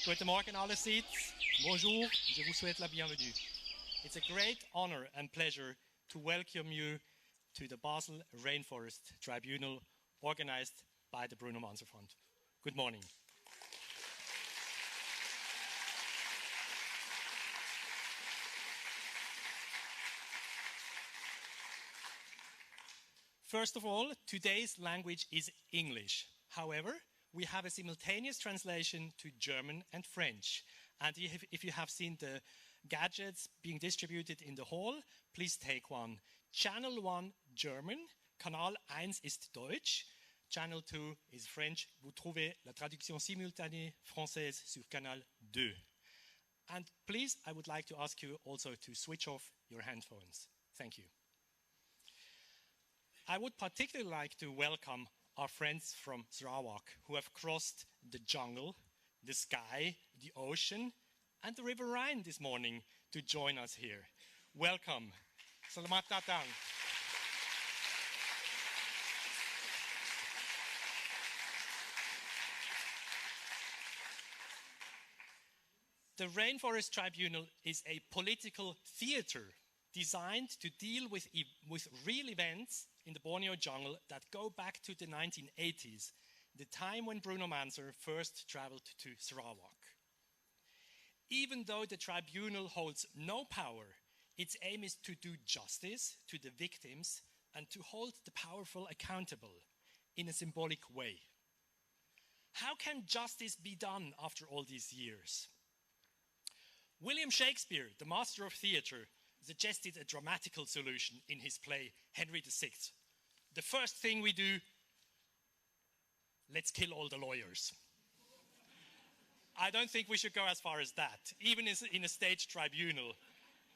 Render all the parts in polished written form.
Guten Morgen allerseits. Bonjour. Je vous souhaite la bienvenue. It's a great honor and pleasure to welcome you to the Basel Rainforest Tribunal organized by the Bruno Manser Fund. Good morning. First of all, today's language is English. However, we have a simultaneous translation to German and French. And if you have seen the gadgets being distributed in the hall, please take one. Channel 1, German. Kanal 1 ist Deutsch. Channel 2 is French. Vous trouvez la traduction simultanée française sur Canal 2. And please, I would like to ask you also to switch off your handphones. Thank you. I would particularly like to welcome our friends from Sarawak who have crossed the jungle, the sky, the ocean, and the River Rhine this morning to join us here. Welcome. Selamat datang. The Rainforest Tribunal is a political theater designed to deal with real events in the Borneo jungle that go back to the 1980s, the time when Bruno Manser first traveled to Sarawak. Even though the tribunal holds no power, its aim is to do justice to the victims and to hold the powerful accountable in a symbolic way. How can justice be done after all these years? William Shakespeare, the master of theatre, suggested a dramatical solution in his play Henry VI. The first thing we do, let's kill all the lawyers. I don't think we should go as far as that, even in a state tribunal.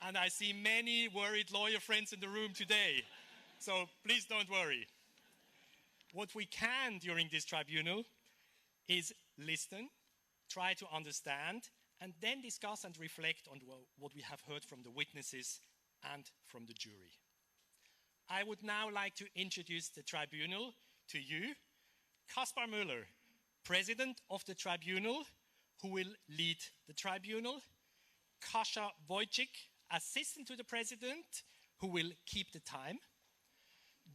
And I see many worried lawyer friends in the room today, so please don't worry. What we can during this tribunal is listen, try to understand, and then discuss and reflect on what we have heard from the witnesses and from the jury. I would now like to introduce the tribunal to you. Kaspar Müller, president of the tribunal, who will lead the tribunal. Kasia Wojcik, assistant to the president, who will keep the time.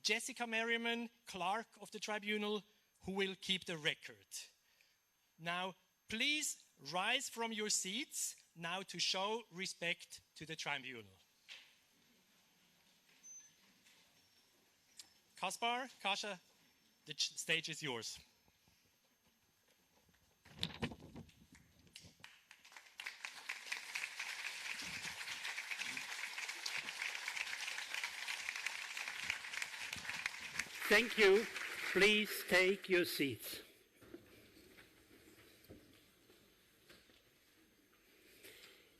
Jessica Merriman, clerk of the tribunal, who will keep the record. Now, please rise from your seats now to show respect to the tribunal. Kaspar, Kasia, the stage is yours. Thank you. Please take your seats.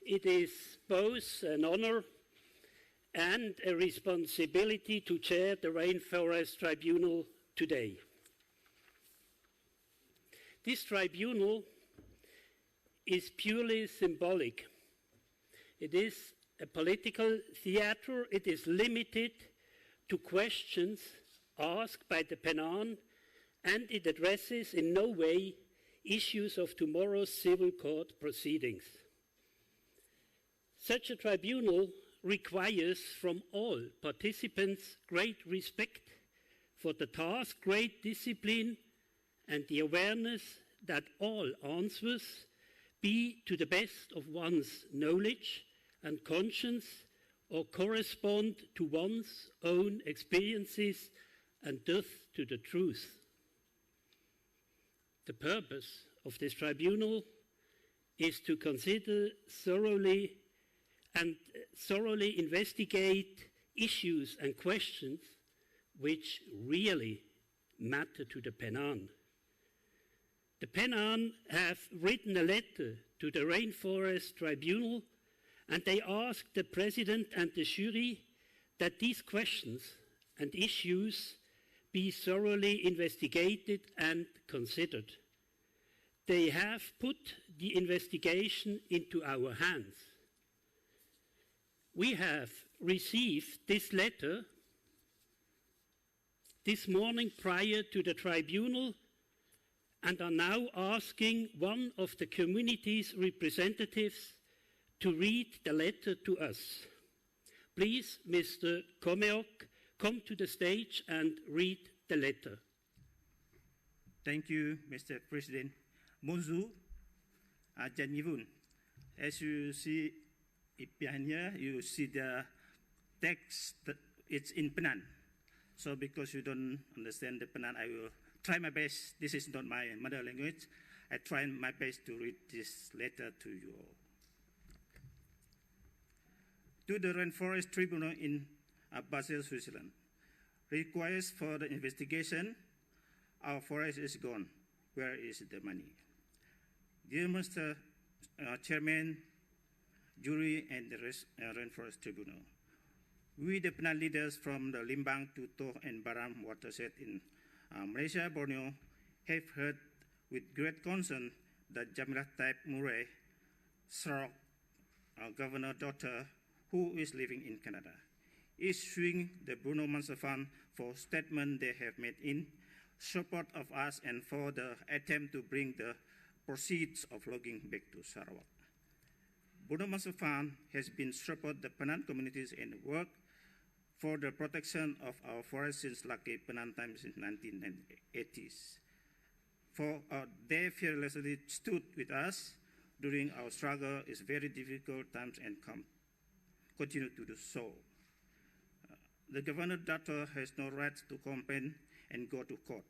It is both an honor and a responsibility to chair the Rainforest Tribunal today. This tribunal is purely symbolic. It is a political theater. It is limited to questions asked by the Penang, and it addresses in no way issues of tomorrow's civil court proceedings. Such a tribunal requires from all participants great respect for the task, great discipline, and the awareness that all answers be to the best of one's knowledge and conscience or correspond to one's own experiences and thus to the truth. The purpose of this tribunal is to consider thoroughly investigate issues and questions which really matter to the Penang. The Penang have written a letter to the Rainforest Tribunal, and they asked the President and the jury that these questions and issues be thoroughly investigated and considered. They have put the investigation into our hands. We have received this letter this morning prior to the tribunal, and are now asking one of the community's representatives to read the letter to us. Please, Mr. Komeok, come to the stage and read the letter. Thank you, Mr. President. Bonjour, Janivun. As you see behind here, you see the text, it's in Penang. So because you don't understand the Penang, I will try my best. This is not my mother language. I try my best to read this letter to you all. To the Rainforest Tribunal in Basel, Switzerland. Requires for the investigation, our forest is gone. Where is the money? Dear Mr. Chairman, jury, and the Rainforest Tribunal, we, the Penang leaders from the Limbang, Tutoh, and Baram watershed in Malaysia, Borneo, have heard with great concern that Jamilah Taib Mahmud, Sarawak governor's daughter, who is living in Canada, is suing the Bruno Mansa Fund for statement they have made in support of us and for the attempt to bring the proceeds of logging back to Sarawak. Bruno Mansa Fund has been support the Penang communities and work for the protection of our forests since lucky Penang times in 1980s. For they fearlessly stood with us during our struggle is very difficult times and continue to do so. The governor's daughter has no right to complain and go to court.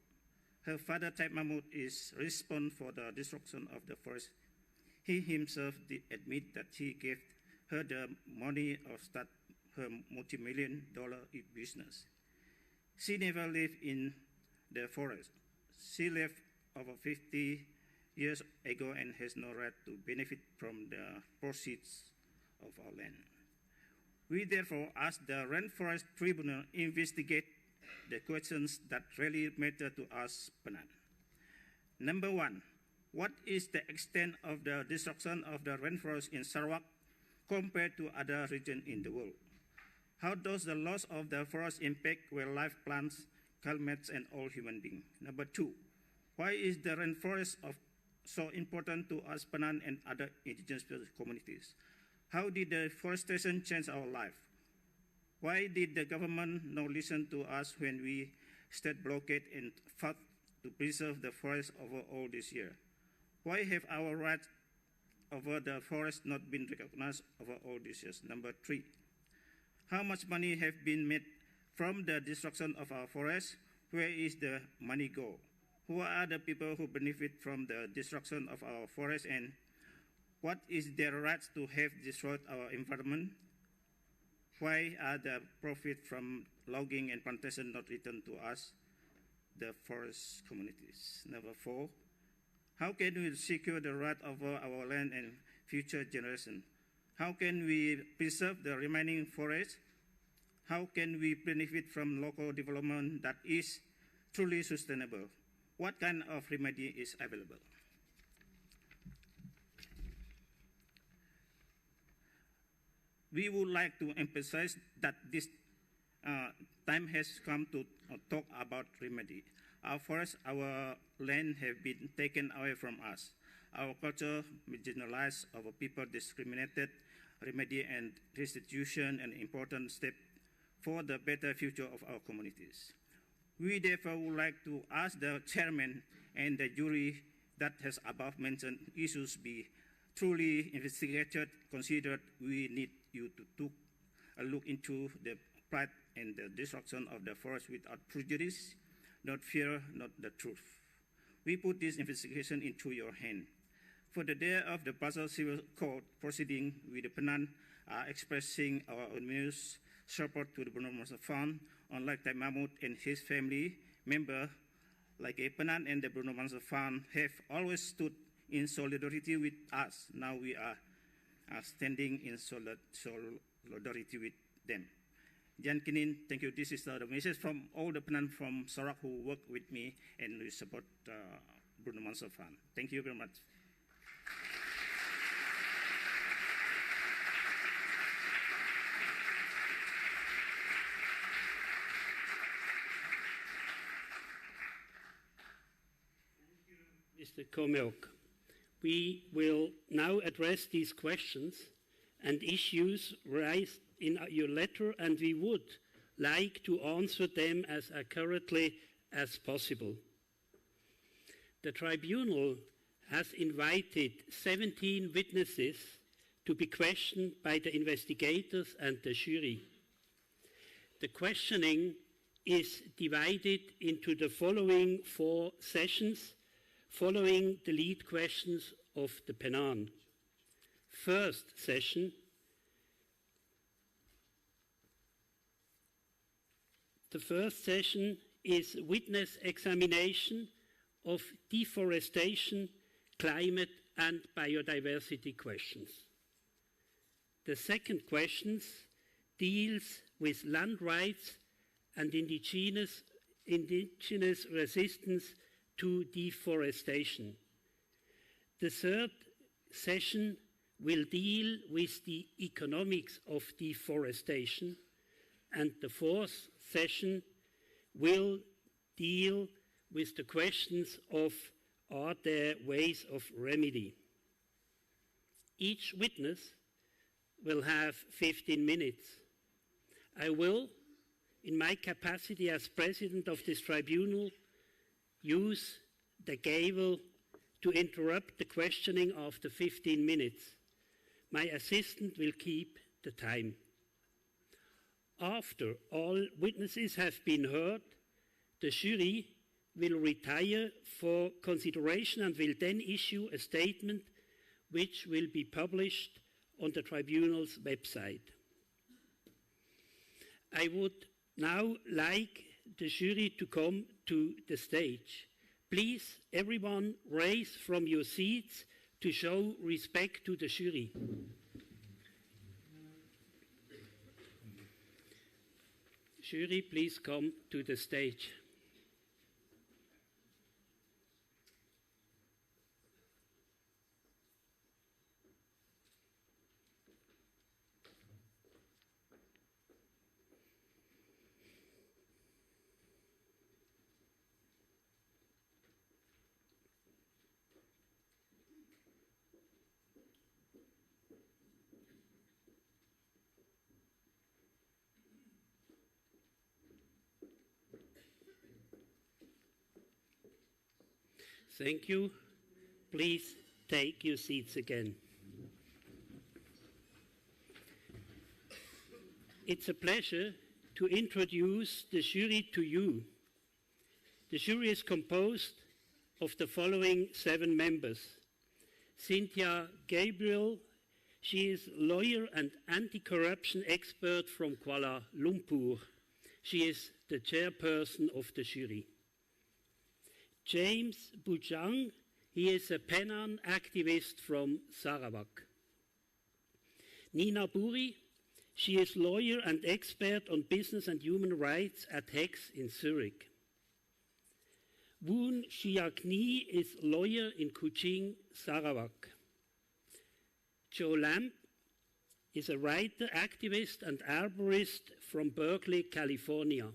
Her father, Taib Mahmud, is responsible for the destruction of the forest. He himself did admit that he gave her the money of start her multi-million-dollar business. She never lived in the forest. She left over 50 years ago and has no right to benefit from the proceeds of our land. We therefore ask the Rainforest Tribunal investigate the questions that really matter to us, Penang. Number one, what is the extent of the destruction of the rainforest in Sarawak compared to other regions in the world? How does the loss of the forest impact wildlife, plants, climates, and all human beings? Number two, why is the rainforest so important to us, Penang, and other indigenous communities? How did deforestation change our life? Why did the government not listen to us when we stayed blockade and fought to preserve the forest over all this year? Why have our rights over the forest not been recognized over all these years? Number three, how much money have been made from the destruction of our forests? Where is the money go? Who are the people who benefit from the destruction of our forests, and what is their rights to have destroyed our environment? Why are the profit from logging and plantation not returned to us, the forest communities? Number four, how can we secure the right over our land and future generations? How can we preserve the remaining forests? How can we benefit from local development that is truly sustainable? What kind of remedy is available? We would like to emphasize that this time has come to talk about remedy. Our forests, our land have been taken away from us. Our culture marginalized, our people discriminated. Remedy and restitution an important step for the better future of our communities. We therefore would like to ask the chairman and the jury that has above mentioned issues be truly investigated, considered. We need you to take a look into the plight and the destruction of the forest without prejudice, not fear, not the truth. We put this investigation into your hand. For the day of the Basel Civil Court proceeding, we the Penang are expressing our unanimous support to the Bruno Mansa Fund. Unlike Taib Mahmud and his family member, like a Penang and the Bruno Mansa Fund have always stood in solidarity with us. Now we are standing in solidarity with them. Jan Kinin, thank you. This is the message from all the Penang from Sarawak who work with me and we support Bruno Mansa Fund. Thank you very much. Mr. Komeok. We will now address these questions and issues raised in your letter, and we would like to answer them as accurately as possible. The tribunal has invited 17 witnesses to be questioned by the investigators and the jury. The questioning is divided into the following 4 sessions, following the lead questions of the Penang. First session, the first session is witness examination of deforestation, climate and biodiversity questions. The second questions deals with land rights and indigenous resistance to deforestation. The third session will deal with the economics of deforestation, and the fourth session will deal with the questions of are there ways of remedy. Each witness will have 15 minutes. I will, in my capacity as president of this tribunal, use the gavel to interrupt the questioning after 15 minutes. My assistant will keep the time. After all witnesses have been heard, the jury will retire for consideration and will then issue a statement which will be published on the tribunal's website. I would now like the jury to come to the stage. Please, everyone, rise from your seats to show respect to the jury. Jury, please come to the stage. Thank you. Please take your seats again. It's a pleasure to introduce the jury to you. The jury is composed of the following 7 members. Cynthia Gabriel, she is lawyer and anti-corruption expert from Kuala Lumpur. She is the chairperson of the jury. James Bujang, he is a Penang activist from Sarawak. Nina Buri, she is lawyer and expert on business and human rights at HEX in Zurich. Woon Shiak-ni is lawyer in Kuching, Sarawak. Joe Lamb is a writer, activist and arborist from Berkeley, California.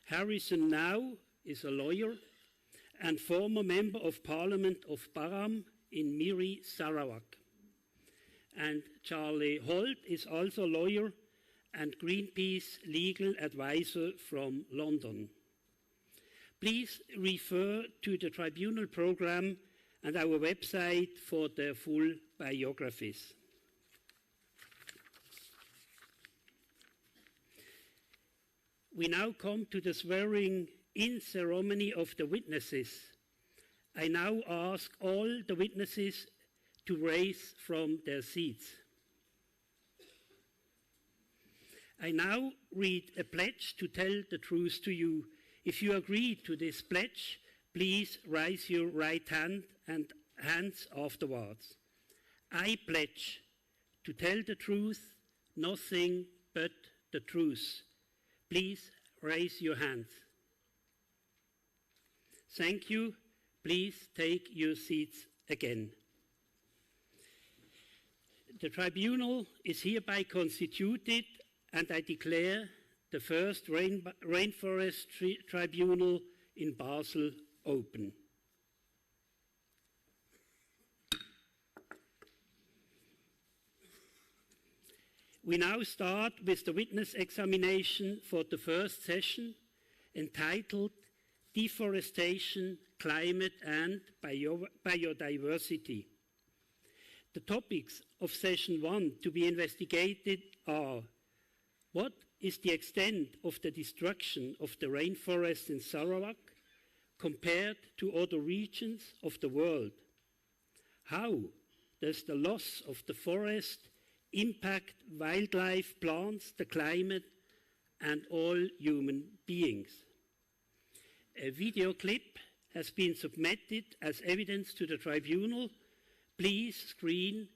Harrison Now is a lawyer and former Member of Parliament of Param in Miri, Sarawak. And Charlie Holt is also a lawyer and Greenpeace legal advisor from London. Please refer to the tribunal program and our website for their full biographies. We now come to the swearing-in ceremony of the witnesses. I now ask all the witnesses to rise from their seats. I now read a pledge to tell the truth to you. If you agree to this pledge, please raise your right hand and hands afterwards. I pledge to tell the truth, nothing but the truth. Please raise your hands. Thank you. Please take your seats again. The tribunal is hereby constituted, and I declare the first Rainforest Tribunal in Basel open. We now start with the witness examination for the first session, entitled Deforestation, Climate and Biodiversity. The topics of session 1 to be investigated are: what is the extent of the destruction of the rainforest in Sarawak compared to other regions of the world? How does the loss of the forest impact wildlife, plants, the climate, and all human beings? A video clip has been submitted as evidence to the tribunal. Please screen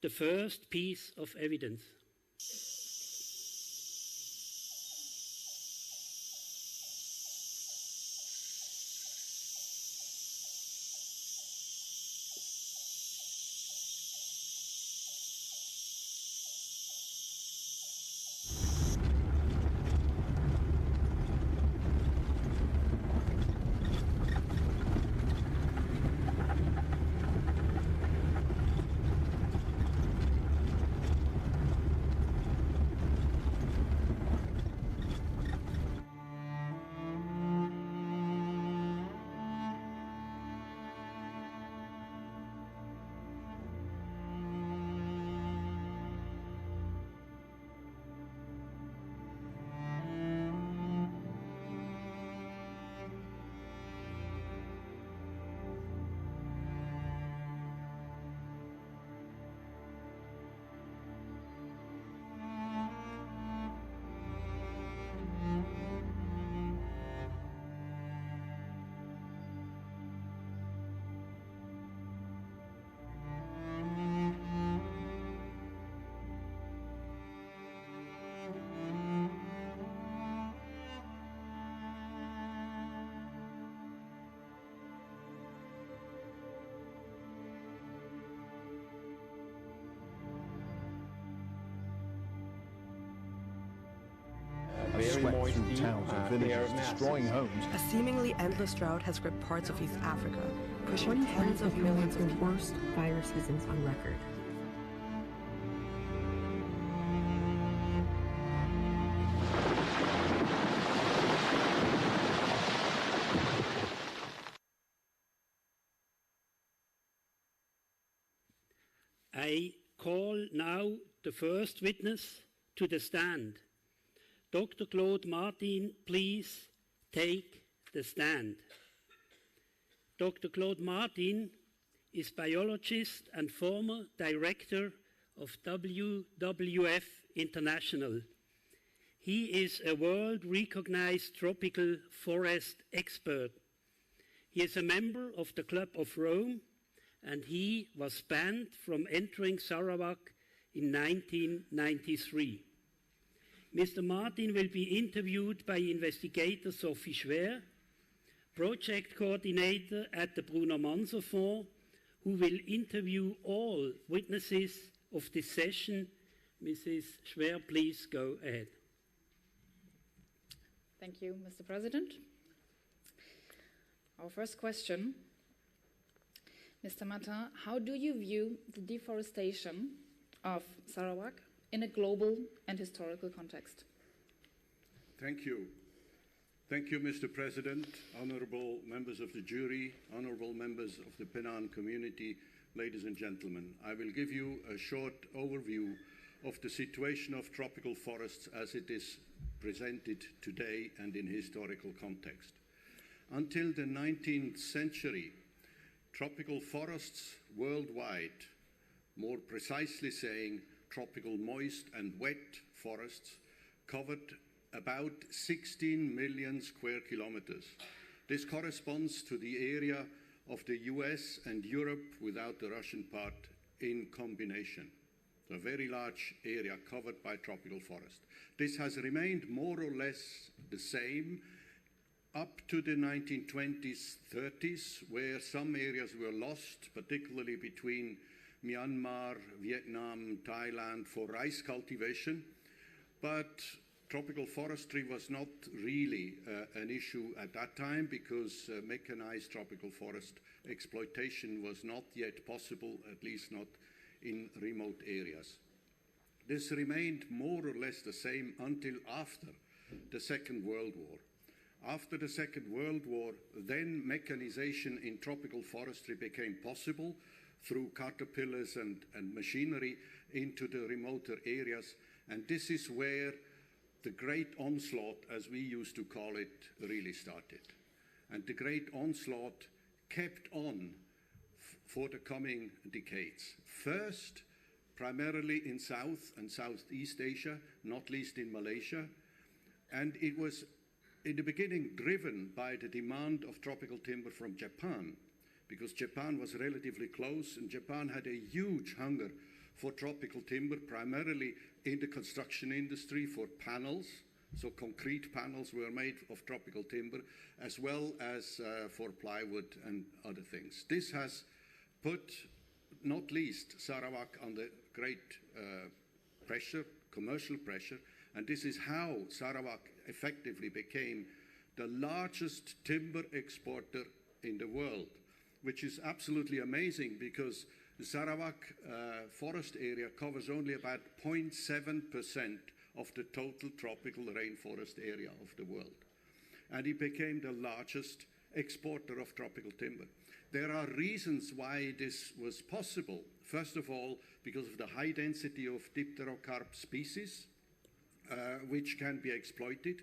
the first piece of evidence. Swept through towns and villages, destroying homes. A seemingly endless drought has gripped parts of East Africa, pushing tens of millions of the worst fire seasons on record. I call now the first witness to the stand. Dr. Claude Martin, please take the stand. Dr. Claude Martin is biologist and former director of WWF International. He is a world-recognized tropical forest expert. He is a member of the Club of Rome, and he was banned from entering Sarawak in 1993. Mr. Martin will be interviewed by investigator Sophie Schwer, project coordinator at the Bruno Manso Fonds, who will interview all witnesses of this session. Mrs. Schwer, please go ahead. Thank you, Mr. President. Our first question, Mr. Martin, how do you view the deforestation of Sarawak in a global and historical context? Thank you. Thank you, Mr. President, honorable members of the jury, honorable members of the Penang community, ladies and gentlemen. I will give you a short overview of the situation of tropical forests as it is presented today and in historical context. Until the 19th century, tropical forests worldwide, more precisely saying tropical moist and wet forests, covered about 16 million square kilometers. This corresponds to the area of the US and Europe without the Russian part in combination. A very large area covered by tropical forest. This has remained more or less the same up to the 1920s, 30s, where some areas were lost, particularly between Myanmar, Vietnam, Thailand, for rice cultivation. But tropical forestry was not really an issue at that time because mechanized tropical forest exploitation was not yet possible, at least not in remote areas. This remained more or less the same until after the Second World War. After the Second World War, then mechanization in tropical forestry became possible through caterpillars and machinery into the remoter areas. And this is where the great onslaught, as we used to call it, really started. And the great onslaught kept on for the coming decades. First, primarily in South and Southeast Asia, not least in Malaysia. And it was in the beginning driven by the demand of tropical timber from Japan, because Japan was relatively close and Japan had a huge hunger for tropical timber, primarily in the construction industry for panels. So concrete panels were made of tropical timber, as well as for plywood and other things. This has put, not least, Sarawak under great pressure, commercial pressure, and this is how Sarawak effectively became the largest timber exporter in the world, which is absolutely amazing because the Sarawak forest area covers only about 0.7% of the total tropical rainforest area of the world. And it became the largest exporter of tropical timber. There are reasons why this was possible. First of all, because of the high density of dipterocarp species, which can be exploited.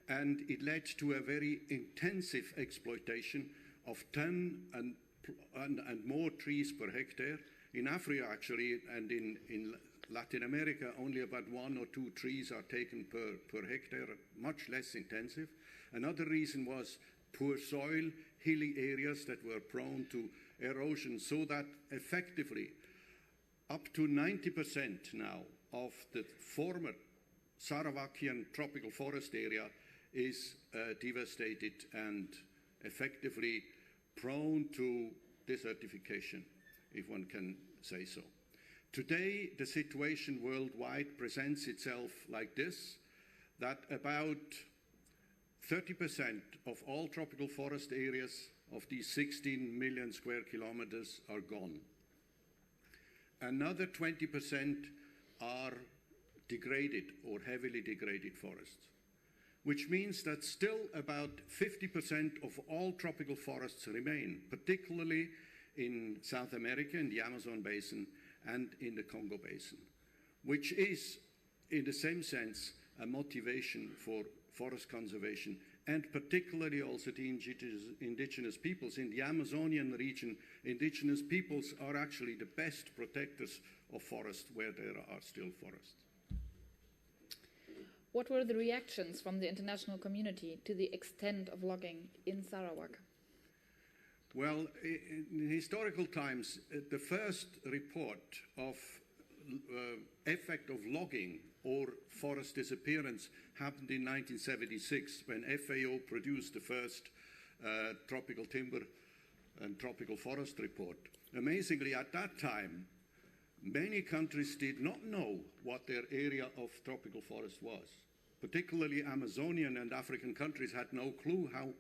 And it led to a very intensive exploitation of 10 and more trees per hectare. In Africa, actually, and in Latin America, only about 1 or 2 trees are taken per hectare, much less intensive. Another reason was poor soil, hilly areas that were prone to erosion, so that effectively up to 90% now of the former Sarawakian tropical forest area is devastated and effectively prone to desertification, if one can say so. Today, the situation worldwide presents itself like this, that about 30% of all tropical forest areas of these 16 million square kilometers are gone. Another 20% are degraded or heavily degraded forests, which means that still about 50% of all tropical forests remain, particularly in South America, in the Amazon basin, and in the Congo basin, which is, in the same sense, a motivation for forest conservation, and particularly also the indigenous peoples. In the Amazonian region, indigenous peoples are actually the best protectors of forests where there are still forests. What were the reactions from the international community to the extent of logging in Sarawak? Well, in historical times, the first report of effect of logging or forest disappearance happened in 1976 when FAO produced the first tropical timber and tropical forest report. Amazingly, at that time, many countries did not know what their area of tropical forest was. Particularly Amazonian and African countries had no clue how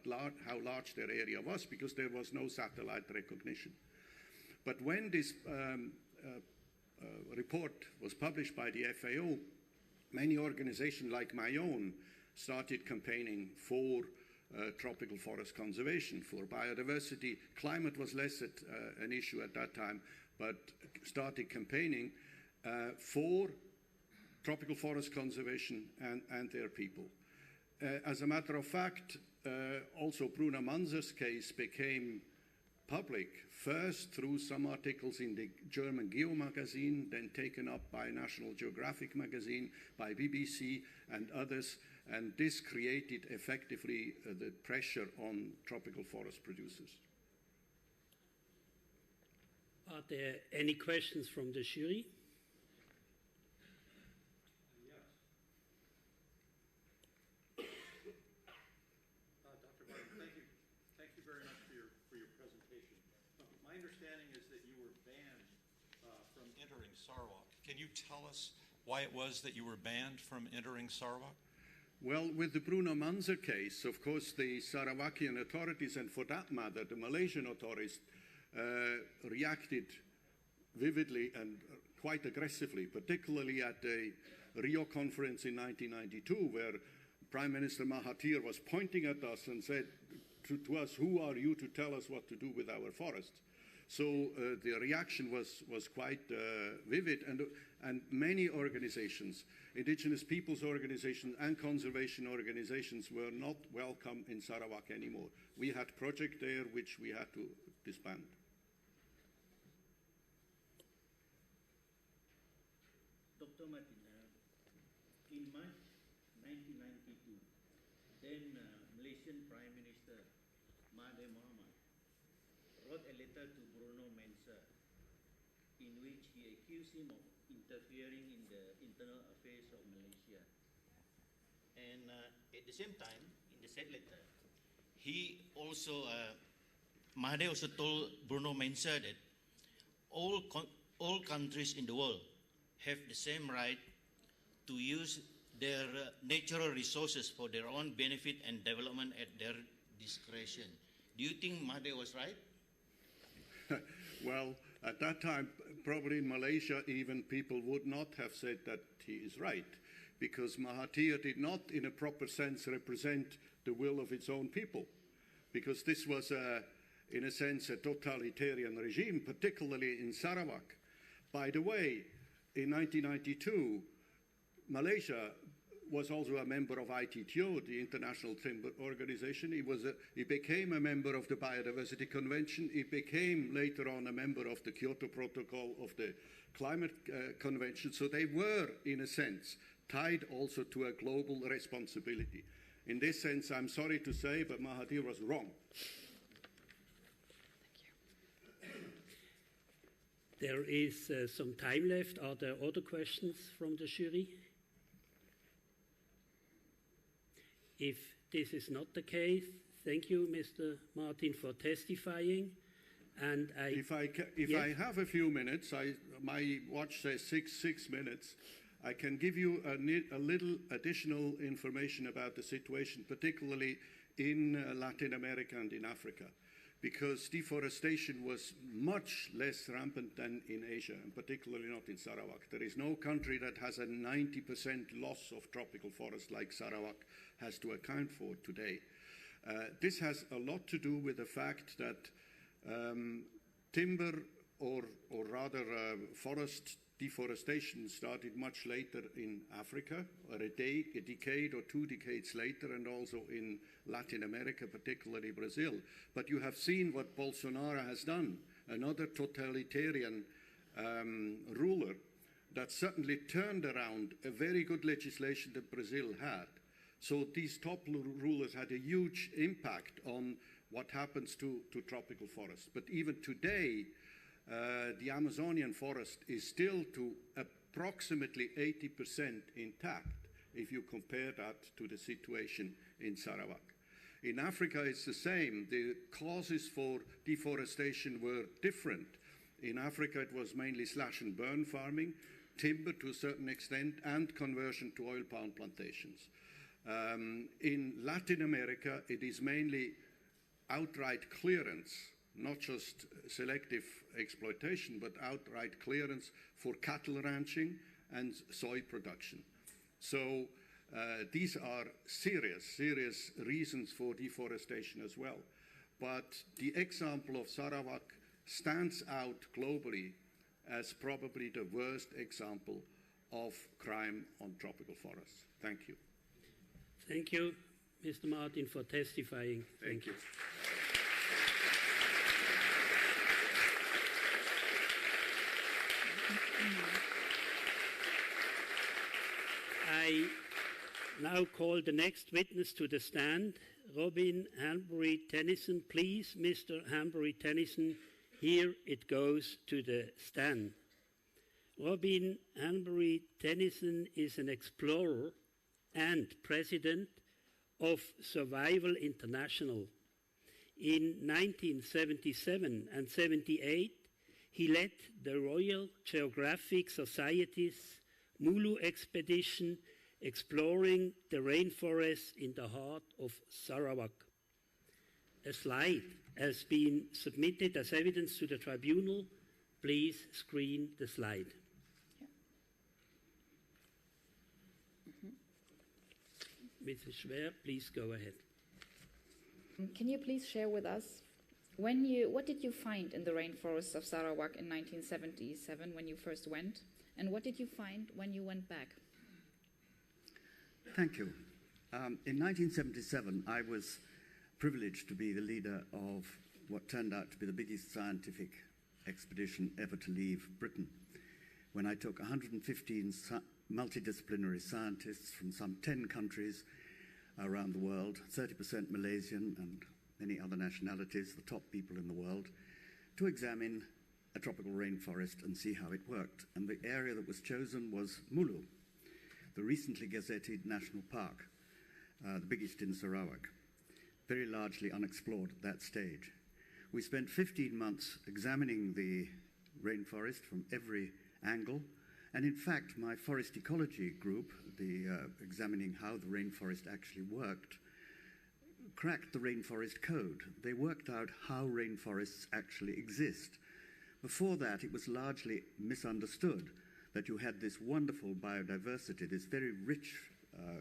large their area was, because there was no satellite recognition. But when this report was published by the FAO, many organizations like my own started campaigning for tropical forest conservation, for biodiversity. Climate was less an issue at that time, but started campaigning for tropical forest conservation and their people. As a matter of fact, also Bruno Manzer's case became public, first through some articles in the German Geo magazine, then taken up by National Geographic magazine, by BBC and others, and this created effectively the pressure on tropical forest producers. Are there any questions from the jury? Sarawak. Can you tell us why it was that you were banned from entering Sarawak? Well, with the Bruno Manzer case, of course, the Sarawakian authorities, and for that matter, the Malaysian authorities, reacted vividly and quite aggressively, particularly at the Rio conference in 1992, where Prime Minister Mahathir was pointing at us and said to us, "Who are you to tell us what to do with our forests?" So the reaction was quite vivid, and many organizations, indigenous peoples organizations and conservation organizations, were not welcome in Sarawak anymore. We had projects there which we had to disband. Dr. Martin, in March 1992, then Malaysian Prime Minister Taib Mahmud wrote a letter to Bruno Mensa in which he accused him of interfering in the internal affairs of Malaysia. And at the same time, in the said letter, he also, Mahathir also told Bruno Mensa that all countries in the world have the same right to use their natural resources for their own benefit and development at their discretion. Do you think Mahathir was right? Well, at that time, probably in Malaysia, even people would not have said that he is right, because Mahathir did not, in a proper sense, represent the will of its own people, because this was, in a sense, a totalitarian regime, particularly in Sarawak. By the way, in 1992, Malaysia was also a member of ITTO, the International Timber Organization. He became a member of the Biodiversity Convention. He became later on a member of the Kyoto Protocol of the Climate Convention. So they were, in a sense, tied also to a global responsibility. In this sense, I'm sorry to say, but Mahathir was wrong. There is some time left. Are there other questions from the jury? If this is not the case, thank you, Mr. Martin, for testifying. And if I have a few minutes, my watch says six minutes. I can give you a little additional information about the situation, particularly in Latin America and in Africa, because deforestation was much less rampant than in Asia, and particularly not in Sarawak. There is no country that has a 90% loss of tropical forest like Sarawak has to account for today. This has a lot to do with the fact that timber, or rather forest deforestation, started much later in Africa, or a decade or 2 decades later, and also in Latin America, particularly Brazil. But you have seen what Bolsonaro has done, another totalitarian ruler that certainly turned around a very good legislation that Brazil had. So these top rulers had a huge impact on what happens to tropical forests. But even today, the Amazonian forest is still to approximately 80% intact if you compare that to the situation in Sarawak. In Africa, it's the same. The causes for deforestation were different. In Africa, it was mainly slash and burn farming, timber to a certain extent, and conversion to oil palm plantations. In Latin America, it is mainly outright clearance, not just selective exploitation, but outright clearance for cattle ranching and soy production. So these are serious reasons for deforestation as well. But the example of Sarawak stands out globally as probably the worst example of crime on tropical forests. Thank you. Thank you, Mr. Martin, for testifying. Thank you. I now call the next witness to the stand, Robin Hanbury Tennyson. Please, Mr. Hanbury Tennyson, here it goes to the stand. Robin Hanbury Tennyson is an explorer and president of Survival International. In 1977 and 78, he led the Royal Geographic Society's Mulu expedition exploring the rainforest in the heart of Sarawak. A slide has been submitted as evidence to the tribunal. Please screen the slide. Mrs. Schwer, please go ahead. Can you please share with us what did you find in the rainforests of Sarawak in 1977 when you first went, and what did you find when you went back? Thank you. In 1977, I was privileged to be the leader of what turned out to be the biggest scientific expedition ever to leave Britain, when I took 115 multidisciplinary scientists from some 10 countries around the world, 30% Malaysian and many other nationalities, the top people in the world, to examine a tropical rainforest and see how it worked. And the area that was chosen was Mulu, the recently gazetted national park, the biggest in Sarawak, very largely unexplored at that stage. We spent 15 months examining the rainforest from every angle, and in fact, my forest ecology group, examining how the rainforest actually worked, cracked the rainforest code. They worked out how rainforests actually exist. Before that, it was largely misunderstood that you had this wonderful biodiversity, this very rich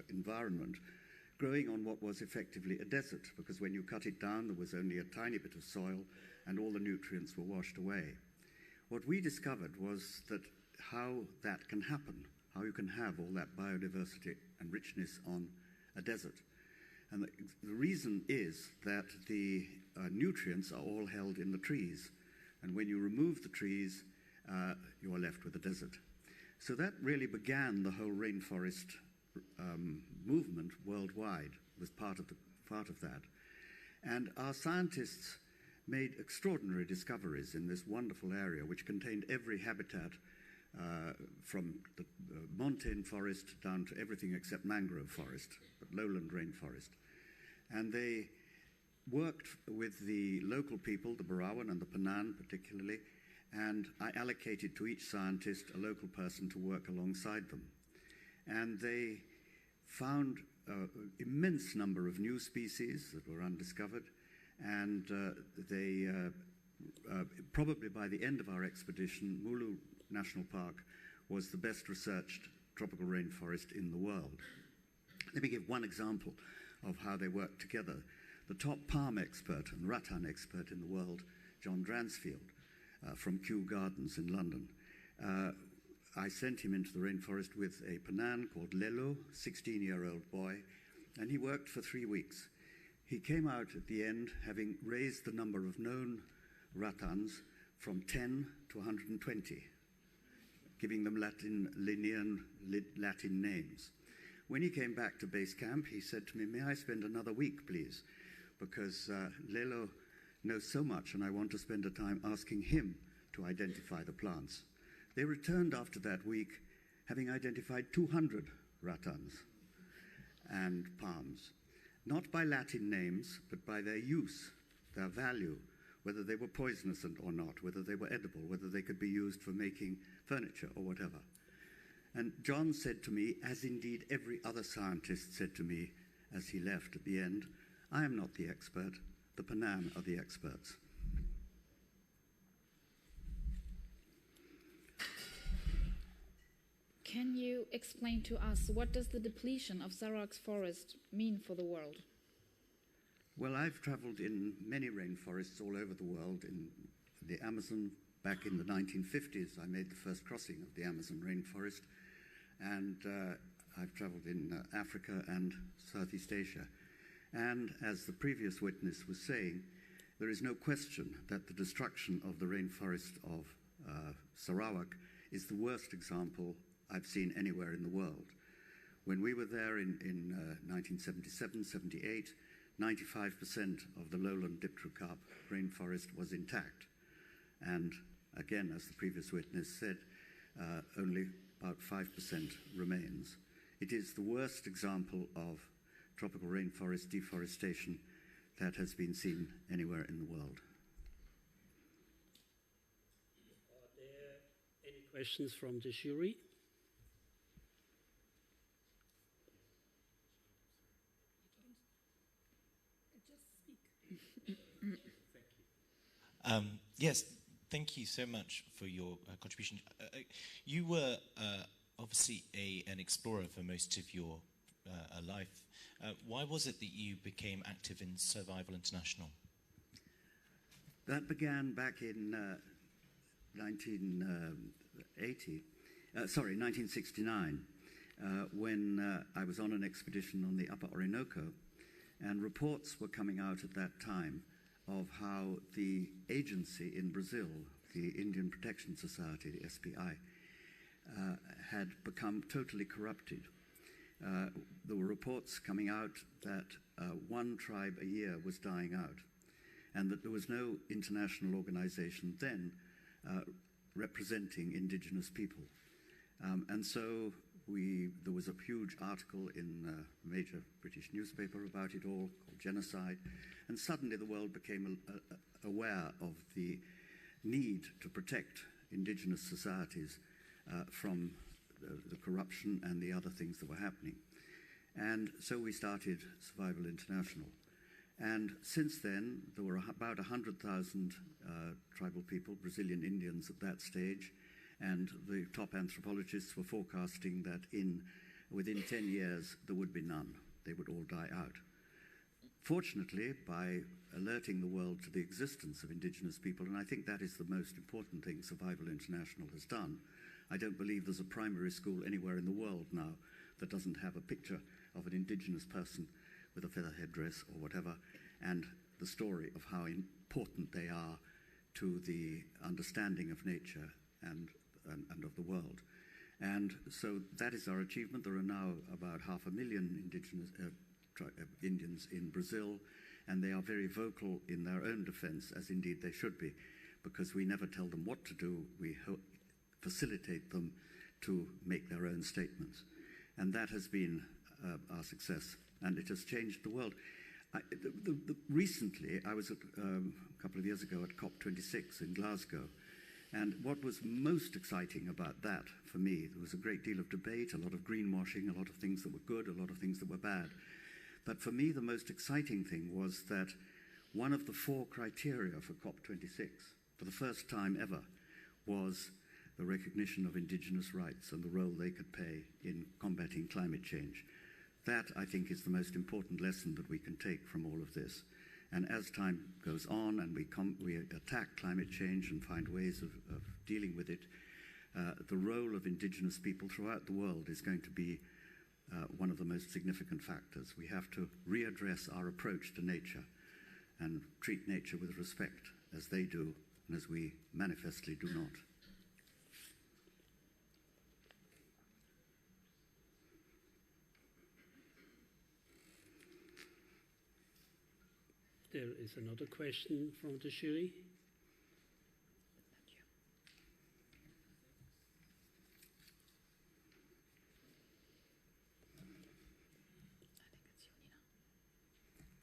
environment, growing on what was effectively a desert, because when you cut it down, there was only a tiny bit of soil and all the nutrients were washed away. What we discovered was that how that can happen, how you can have all that biodiversity and richness on a desert. And the reason is that the nutrients are all held in the trees. And when you remove the trees, you are left with a desert. So that really began the whole rainforest movement worldwide, was part of that. And our scientists made extraordinary discoveries in this wonderful area, which contained every habitat from the montane forest down to everything except mangrove forest, but lowland rainforest. And they worked with the local people, the Barawan and the Penan particularly, and I allocated to each scientist a local person to work alongside them. And they found an immense number of new species that were undiscovered, and they probably by the end of our expedition, Mulu National Park was the best researched tropical rainforest in the world. Let me give one example of how they worked together. The top palm expert and rattan expert in the world, John Dransfield, from Kew Gardens in London. I sent him into the rainforest with a Penan called Lelo, 16-year-old boy, and he worked for 3 weeks. He came out at the end having raised the number of known rattans from 10 to 120, giving them Latin names. When he came back to base camp, he said to me, "May I spend another week, please? Because Lelo knows so much and I want to spend a time asking him to identify the plants." They returned after that week having identified 200 rattans and palms, not by Latin names, but by their use, their value, whether they were poisonous or not, whether they were edible, whether they could be used for making furniture or whatever. And John said to me, as indeed every other scientist said to me as he left at the end, "I am not the expert, the Penan are the experts." Can you explain to us what does the depletion of Sarawak's forest mean for the world? Well, I've traveled in many rainforests all over the world. In the Amazon, back in the 1950s, I made the first crossing of the Amazon rainforest. And I've traveled in Africa and Southeast Asia. And as the previous witness was saying, there is no question that the destruction of the rainforest of Sarawak is the worst example I've seen anywhere in the world. When we were there in 1977, 78, 95% of the lowland dipterocarp rainforest was intact. And again, as the previous witness said, only about 5% remains. It is the worst example of tropical rainforest deforestation that has been seen anywhere in the world. Are there any questions from the jury? Yes, thank you so much for your contribution. You were obviously an explorer for most of your a life. Why was it that you became active in Survival International? That began back in 1969, when I was on an expedition on the Upper Orinoco, and reports were coming out at that time of how the agency in Brazil, the Indian Protection Society, the SPI, had become totally corrupted. There were reports coming out that one tribe a year was dying out, and that there was no international organization then representing indigenous people. And so there was a huge article in a major British newspaper about it all, called Genocide, and suddenly the world became aware of the need to protect indigenous societies from the corruption and the other things that were happening. And so we started Survival International. And since then, there were about 100,000 tribal people, Brazilian Indians at that stage, and the top anthropologists were forecasting that within 10 years there would be none. They would all die out. Fortunately, by alerting the world to the existence of indigenous people, and I think that is the most important thing Survival International has done, I don't believe there's a primary school anywhere in the world now that doesn't have a picture of an indigenous person with a feather headdress or whatever, and the story of how important they are to the understanding of nature and of the world. And so that is our achievement. There are now about 500,000 indigenous Indians in Brazil, and they are very vocal in their own defense, as indeed they should be, because we never tell them what to do. We facilitate them to make their own statements. And that has been our success, and it has changed the world. Recently, I was a couple of years ago at COP26 in Glasgow, and what was most exciting about that for me, there was a great deal of debate, a lot of greenwashing, a lot of things that were good, a lot of things that were bad. But for me, the most exciting thing was that one of the 4 criteria for COP26, for the first time ever, was the recognition of indigenous rights and the role they could play in combating climate change. That, I think, is the most important lesson that we can take from all of this. And as time goes on and we attack climate change and find ways of dealing with it, the role of indigenous people throughout the world is going to be one of the most significant factors. We have to readdress our approach to nature and treat nature with respect, as they do and as we manifestly do not. There is another question from the jury.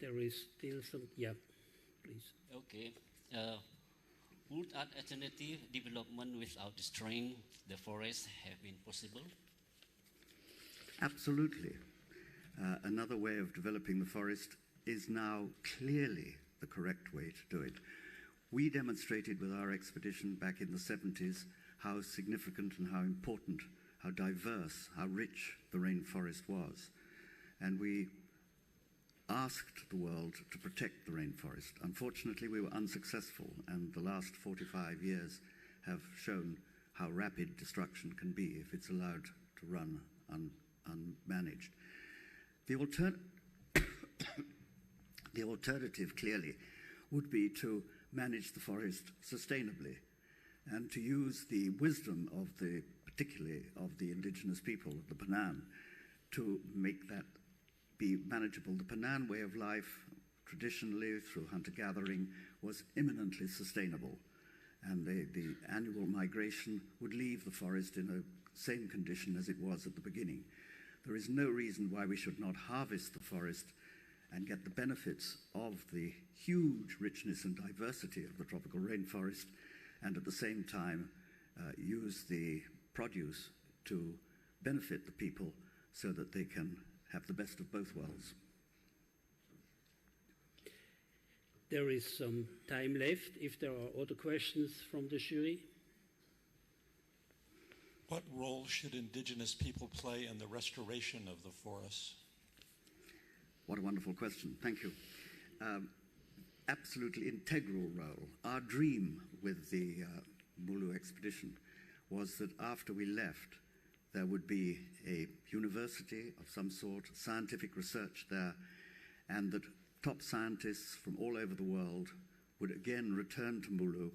There is still some, yeah, please. Okay. Would an alternative development without destroying the forest have been possible? Absolutely. Another way of developing the forest is now clearly the correct way to do it. We demonstrated with our expedition back in the 70s how significant and how important, how diverse, how rich the rainforest was. And we asked the world to protect the rainforest. Unfortunately, we were unsuccessful, and the last 45 years have shown how rapid destruction can be if it's allowed to run unmanaged. The alternative, clearly, would be to manage the forest sustainably and to use the wisdom of particularly of the indigenous people of the Penan to make that be manageable. The Penan way of life, traditionally through hunter-gathering, was eminently sustainable, and the annual migration would leave the forest in the same condition as it was at the beginning. There is no reason why we should not harvest the forest and get the benefits of the huge richness and diversity of the tropical rainforest, and at the same time use the produce to benefit the people so that they can have the best of both worlds. There is some time left if there are other questions from the jury. What role should indigenous people play in the restoration of the forests? What a wonderful question. Thank you. Absolutely integral role. Our dream with the Mulu expedition was that after we left, there would be a university of some sort, scientific research there, and that top scientists from all over the world would again return to Mulu,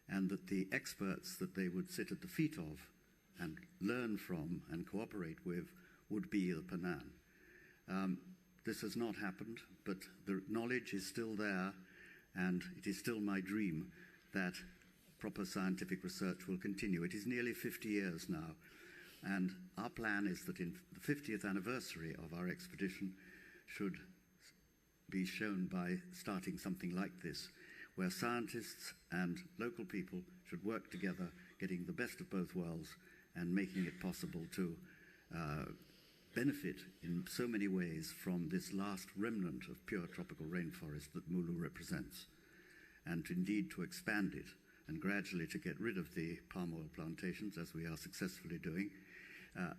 and that the experts that they would sit at the feet of and learn from and cooperate with would be the Penang. This has not happened, but the knowledge is still there, and it is still my dream that proper scientific research will continue. It is nearly 50 years now, and our plan is that in the 50th anniversary of our expedition should be shown by starting something like this, where scientists and local people should work together, getting the best of both worlds and making it possible to benefit in so many ways from this last remnant of pure tropical rainforest that Mulu represents, and indeed to expand it and gradually to get rid of the palm oil plantations, as we are successfully doing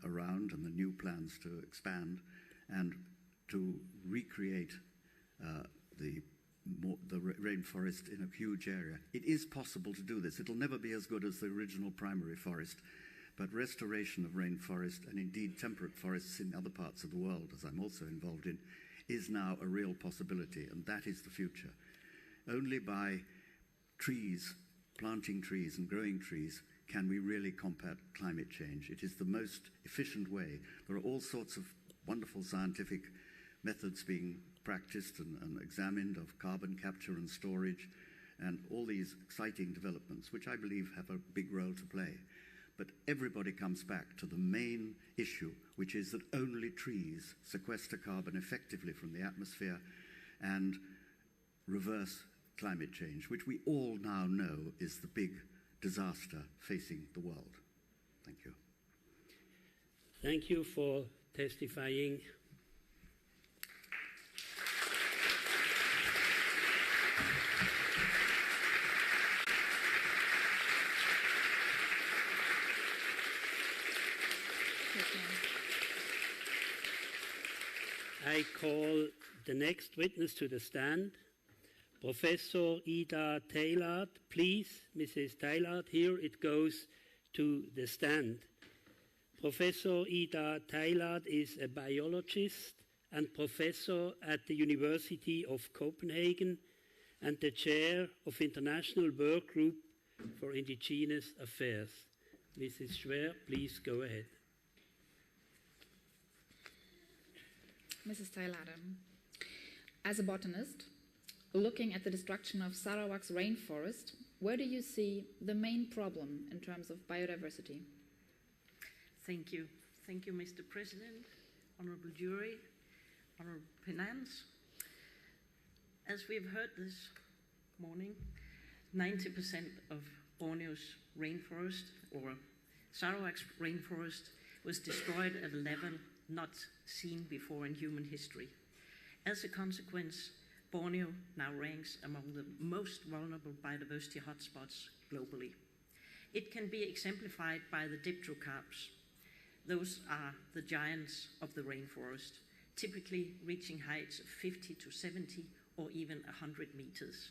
around, and the new plans to expand and to recreate the rainforest in a huge area. It is possible to do this. It'll never be as good as the original primary forest, but restoration of rainforest and indeed temperate forests in other parts of the world, as I'm also involved in, is now a real possibility, and that is the future. Only by trees, planting trees and growing trees, can we really combat climate change. It is the most efficient way. There are all sorts of wonderful scientific methods being practiced and examined of carbon capture and storage, and all these exciting developments, which I believe have a big role to play. But everybody comes back to the main issue, which is that only trees sequester carbon effectively from the atmosphere and reverse climate change, which we all now know is the big disaster facing the world. Thank you. Thank you for testifying. I call the next witness to the stand, Professor Ida Taylor. Please, Mrs. Taylor, here it goes to the stand. Professor Ida Taylor is a biologist and professor at the University of Copenhagen and the chair of International Work Group for Indigenous Affairs. Mrs. Schwer, please go ahead. Mrs. Taylor, as a botanist, looking at the destruction of Sarawak's rainforest, where do you see the main problem in terms of biodiversity? Thank you. Thank you, Mr. President, honorable jury, honorable Penans. As we've heard this morning, 90% of Borneo's rainforest, or Sarawak's rainforest, was destroyed at a level not seen before in human history. As a consequence, Borneo now ranks among the most vulnerable biodiversity hotspots globally. It can be exemplified by the dipterocarps. Those are the giants of the rainforest, typically reaching heights of 50 to 70 or even 100 meters.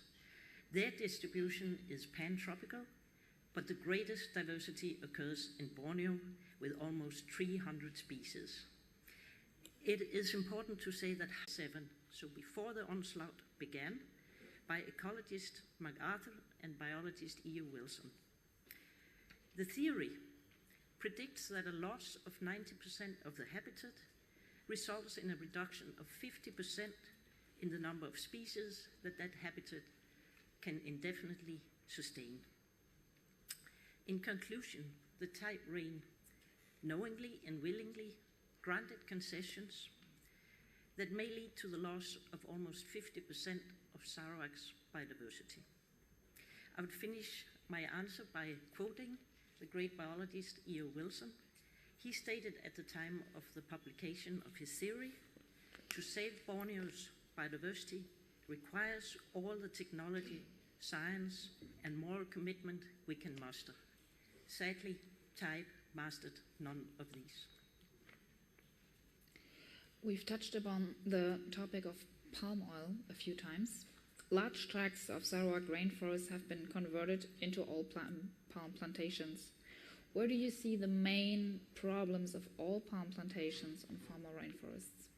Their distribution is pan-tropical, but the greatest diversity occurs in Borneo with almost 300 species. It is important to say that 7, so before the onslaught began, by ecologist MacArthur and biologist E.U. Wilson. The theory predicts that a loss of 90% of the habitat results in a reduction of 50% in the number of species that habitat can indefinitely sustain. In conclusion, the Taib reign knowingly and willingly granted concessions that may lead to the loss of almost 50% of Sarawak's biodiversity. I would finish my answer by quoting the great biologist E.O. Wilson. He stated at the time of the publication of his theory, to save Borneo's biodiversity requires all the technology, science, and moral commitment we can muster. Sadly, Taib mastered none of these. We've touched upon the topic of palm oil a few times. Large tracts of Sarawak rainforests have been converted into all palm plantations. Where do you see the main problems of all palm plantations on former rainforests?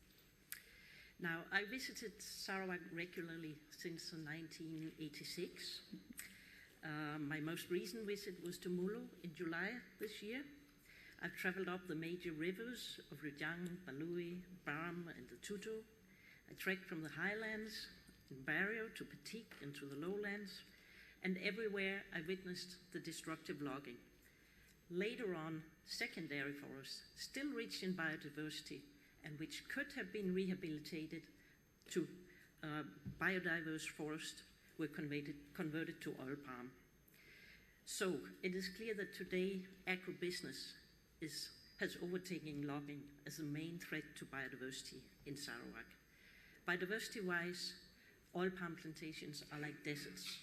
Now, I visited Sarawak regularly since 1986. My most recent visit was to Mulu in July this year. I've traveled up the major rivers of Rejang, Balui, Baram, and the Tutu. I trekked from the highlands in Barrio to Petik and to the lowlands, and everywhere I witnessed the destructive logging. Later on, secondary forests, still rich in biodiversity, and which could have been rehabilitated to biodiverse forests, were converted to oil palm. So it is clear that today agribusiness has overtaken logging as the main threat to biodiversity in Sarawak. Biodiversity-wise, oil palm plantations are like deserts.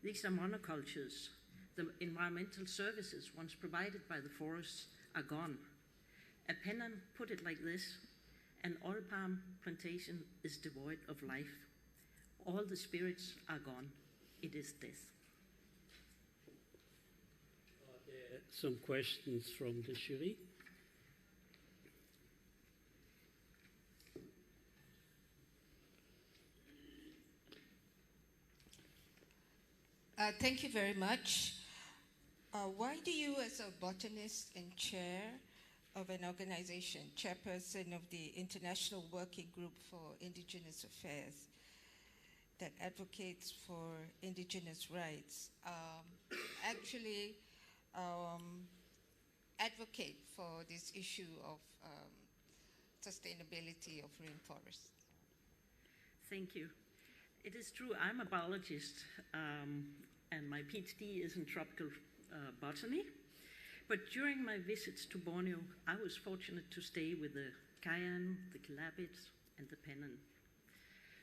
These are monocultures. The environmental services once provided by the forests are gone. A pennon put it like this: an oil palm plantation is devoid of life. All the spirits are gone. It is death. Are there some questions from the jury? Thank you very much. Why do you, as a botanist and chair of an organization, chairperson of the International Working Group for Indigenous Affairs that advocates for indigenous rights, actually advocate for this issue of sustainability of rainforests? Thank you. It is true, I'm a biologist, and my PhD is in tropical botany. But during my visits to Borneo, I was fortunate to stay with the Kayan, the Kilabits, and the Pennon.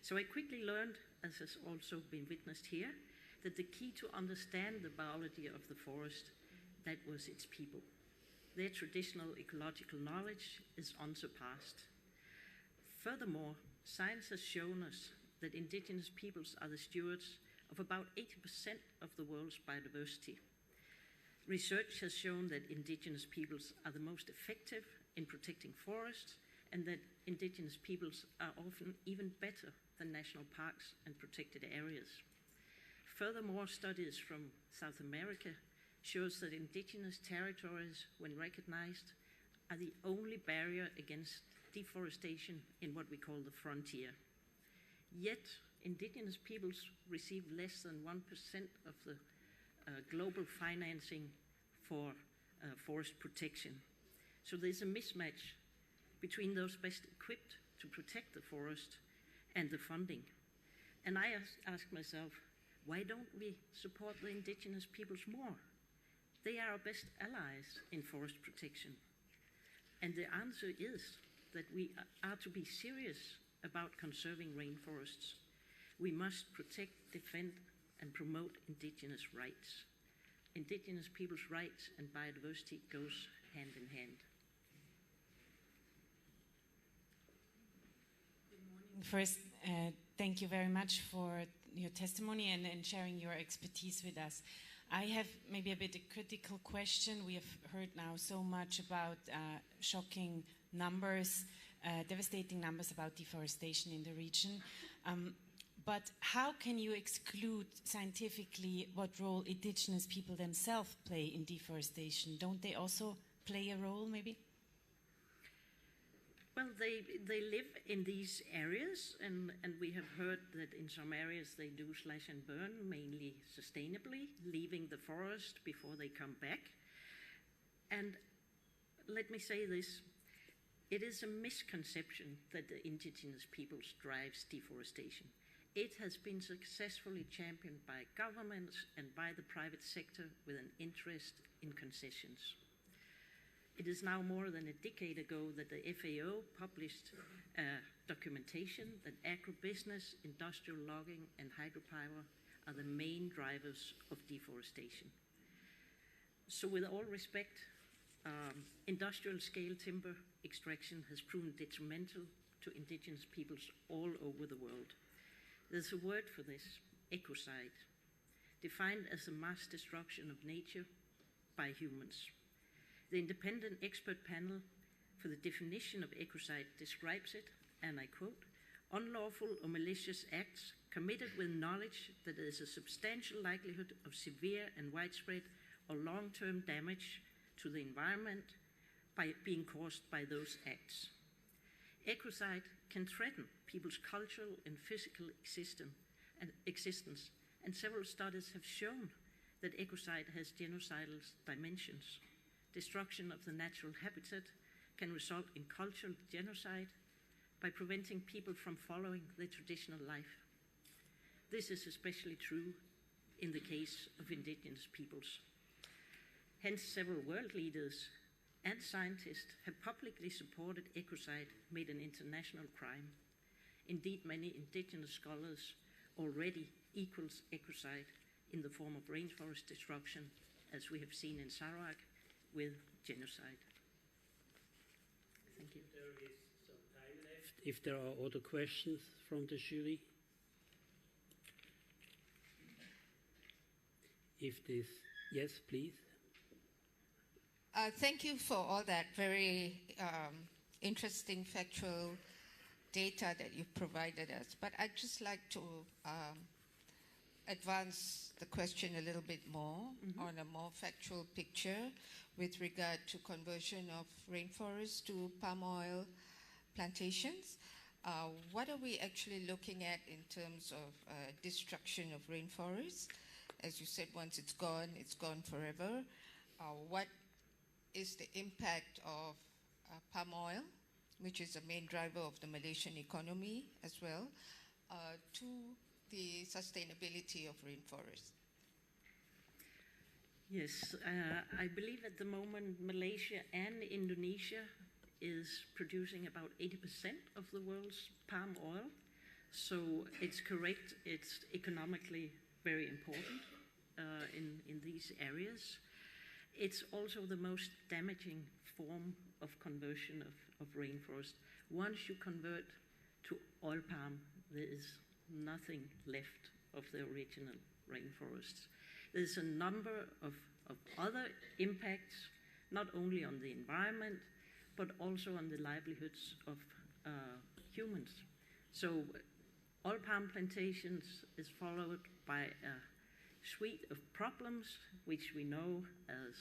So I quickly learned, as has also been witnessed here, that the key to understand the biology of the forest, that was its people. Their traditional ecological knowledge is unsurpassed. Furthermore, science has shown us that indigenous peoples are the stewards of about 80% of the world's biodiversity. Research has shown that indigenous peoples are the most effective in protecting forests, and that indigenous peoples are often even better than national parks and protected areas. Furthermore, studies from South America shows that indigenous territories, when recognized, are the only barrier against deforestation in what we call the frontier. Yet, indigenous peoples receive less than 1% of the global financing for forest protection. So there's a mismatch between those best equipped to protect the forest and the funding. And I ask myself, why don't we support the indigenous peoples more? They are our best allies in forest protection. And the answer is that we are to be serious about conserving rainforests. We must protect, defend, and promote indigenous rights. Indigenous people's rights and biodiversity goes hand in hand. First, thank you very much for your testimony and sharing your expertise with us. I have maybe a bit of a critical question. We have heard now so much about shocking numbers, devastating numbers about deforestation in the region. But how can you exclude scientifically what role indigenous people themselves play in deforestation? Don't they also play a role, maybe? Well, they live in these areas, and we have heard that in some areas they do slash and burn, mainly sustainably, leaving the forest before they come back. And let me say this, it is a misconception that the indigenous peoples drives deforestation. It has been successfully championed by governments and by the private sector with an interest in concessions. It is now more than a decade ago that the FAO published documentation that agribusiness, industrial logging, and hydropower are the main drivers of deforestation. So with all respect, industrial scale timber extraction has proven detrimental to indigenous peoples all over the world. There's a word for this, ecocide, defined as a mass destruction of nature by humans. The independent expert panel for the definition of ecocide describes it, and I quote, unlawful or malicious acts committed with knowledge that there is a substantial likelihood of severe and widespread or long-term damage to the environment by being caused by those acts. Ecocide can threaten people's cultural and physical existence, and several studies have shown that ecocide has genocidal dimensions. Destruction of the natural habitat can result in cultural genocide by preventing people from following their traditional life. This is especially true in the case of indigenous peoples. Hence, several world leaders and scientists have publicly supported ecocide made an international crime. Indeed, many indigenous scholars already equals ecocide in the form of rainforest destruction, as we have seen in Sarawak, with genocide. Thank you. There is some time left. If there are other questions from the jury. If this, yes, please. Thank you for all that very interesting factual data that you've provided us. But I'd just like to advance the question a little bit more on a more factual picture with regard to conversion of rainforests to palm oil plantations. What are we actually looking at in terms of destruction of rainforests? As you said, once it's gone forever. What is the impact of palm oil, which is a main driver of the Malaysian economy as well, to the sustainability of rainforests? Yes, I believe at the moment Malaysia and Indonesia is producing about 80% of the world's palm oil. So it's correct, it's economically very important in these areas. It's also the most damaging form of conversion of rainforest. Once you convert to oil palm, there is nothing left of the original rainforests. There's a number of other impacts, not only on the environment, but also on the livelihoods of humans. So oil palm plantations is followed by a suite of problems, which we know as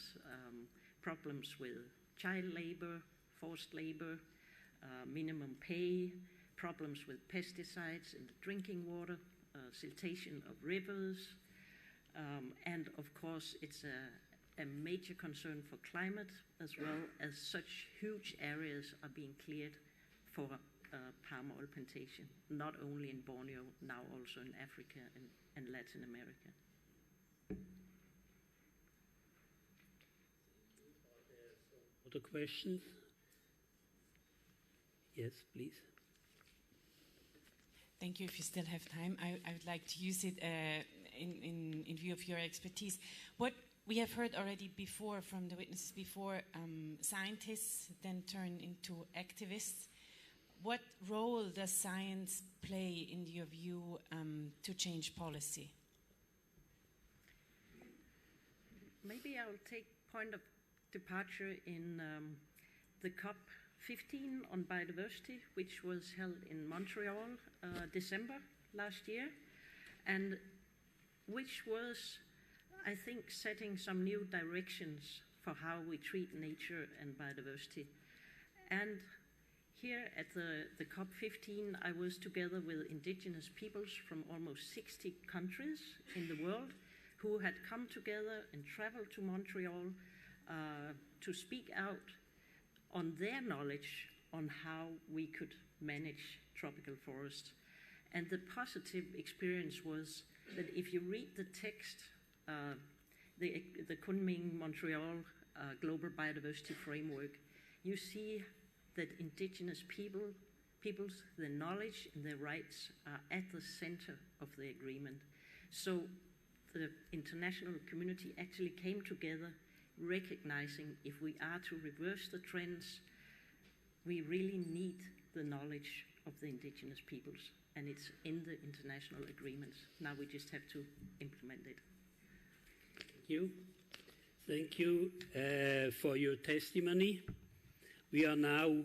problems with child labor, forced labor, minimum pay, problems with pesticides in the drinking water, siltation of rivers, and of course it's a major concern for climate, as well as such huge areas are being cleared for palm oil plantation, not only in Borneo, now also in Africa and Latin America. Other questions? Yes, please. Thank you. If you still have time, I would like to use it in view of your expertise. What we have heard already before from the witnesses before, scientists then turn into activists. What role does science play, in your view, to change policy? Maybe I'll take point of departure in the COP15 on biodiversity, which was held in Montreal December last year, and which was, I think, setting some new directions for how we treat nature and biodiversity. And here at the COP15, I was together with indigenous peoples from almost 60 countries in the world who had come together and traveled to Montreal to speak out on their knowledge on how we could manage tropical forests. And the positive experience was that if you read the text, the Kunming Montreal Global Biodiversity Framework, you see that indigenous peoples, their knowledge and their rights are at the center of the agreement. So the international community actually came together, recognizing if we are to reverse the trends, we really need the knowledge of the indigenous peoples, and it's in the international agreements. Now we just have to implement it. Thank you. Thank you for your testimony. We are now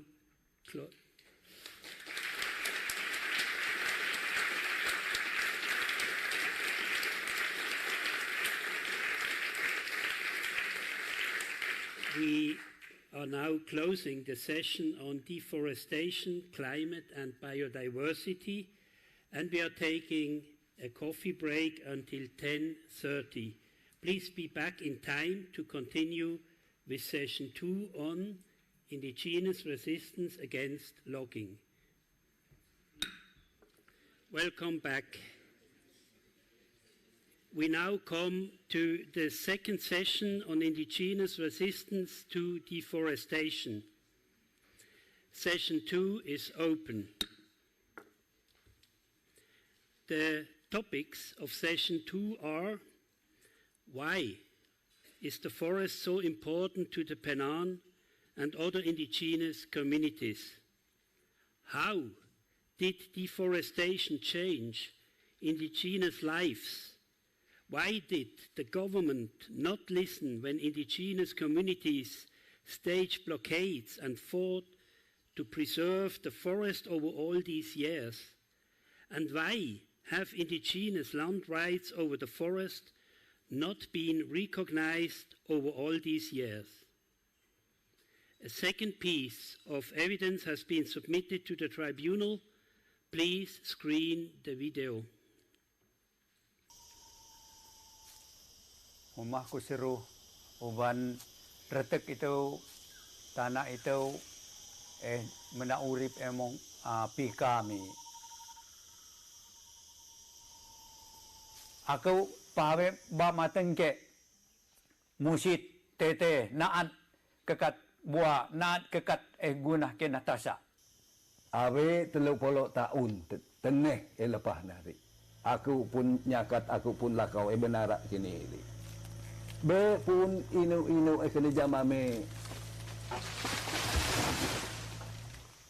closing the session on deforestation, climate and biodiversity, and we are taking a coffee break until 10:30. Please be back in time to continue with session 2 on indigenous resistance against logging. Welcome back. We now come to the second session on indigenous resistance to deforestation. Session 2 is open. The topics of session 2 are: why is the forest so important to the Penan and other indigenous communities? How did deforestation change indigenous lives? Why did the government not listen when indigenous communities staged blockades and fought to preserve the forest over all these years? And why have indigenous land rights over the forest not been recognized over all these years? A second piece of evidence has been submitted to the tribunal. Please screen the video. Rumah ku seru, uban retek itu, tanah itu, menaurip emong pi kami. Aku pawe ba mateng ke musit tete naat kekat buah naat kekat gunah ke natasa. Awe 30 tahun teneh lepas nari. Aku pun nyakat, aku pun lakau benarak kini ini. Be pun inu kena jamame.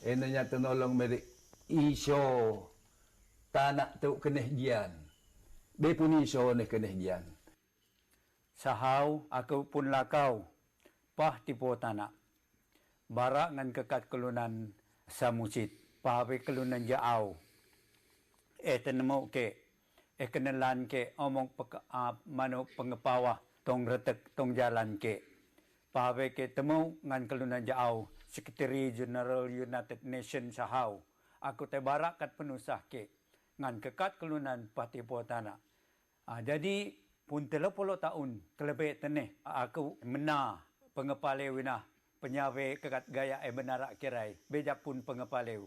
Enanya tenolong meri iso tanah tu kena jian. Be pun iso ne kena jian. Sahau aku pun lakau pah tipu tanah. Barak ngan kekat kelunan samusit, pah be kelunan jauh. Tenemu ke kenalan ke omong manu pengepawah tong retek tong jalan ke pawe ke temu ngan kelunan jauh Secretary General United Nations sahau aku te barak kat penusah ke ngan kekat kelunan pati potana. Jadi pun 30 tahun terlebih teneh aku mena pengepale winah penyawe kekat gaya benarak kirai beja pun pengepale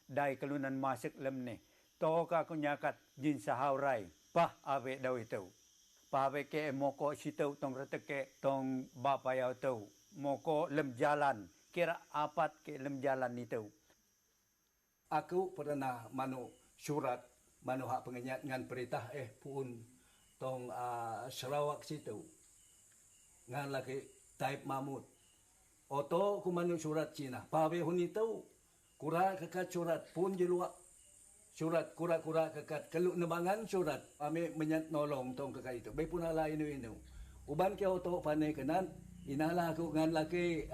dai kelunan masuk lem ne toka aku nyakat jin sahau rai pah awe dau itu pawe ke moko situ tong reteke tong bapayau tu moko lem jalan kira apat ke lem jalan itu. Aku pernah manu surat manu hak pengenyat ngan perintah pun tong Sarawak situ ngan lagi Taib Mahmud oto ku manu surat Cina pawe hun itu kura kekat surat pun jeluak surat kura-kura kekat keluk nebangan surat ame menyat nolong tong kekat itu be pun ala inu uban ke oto pane kenan inahlah aku ngan laki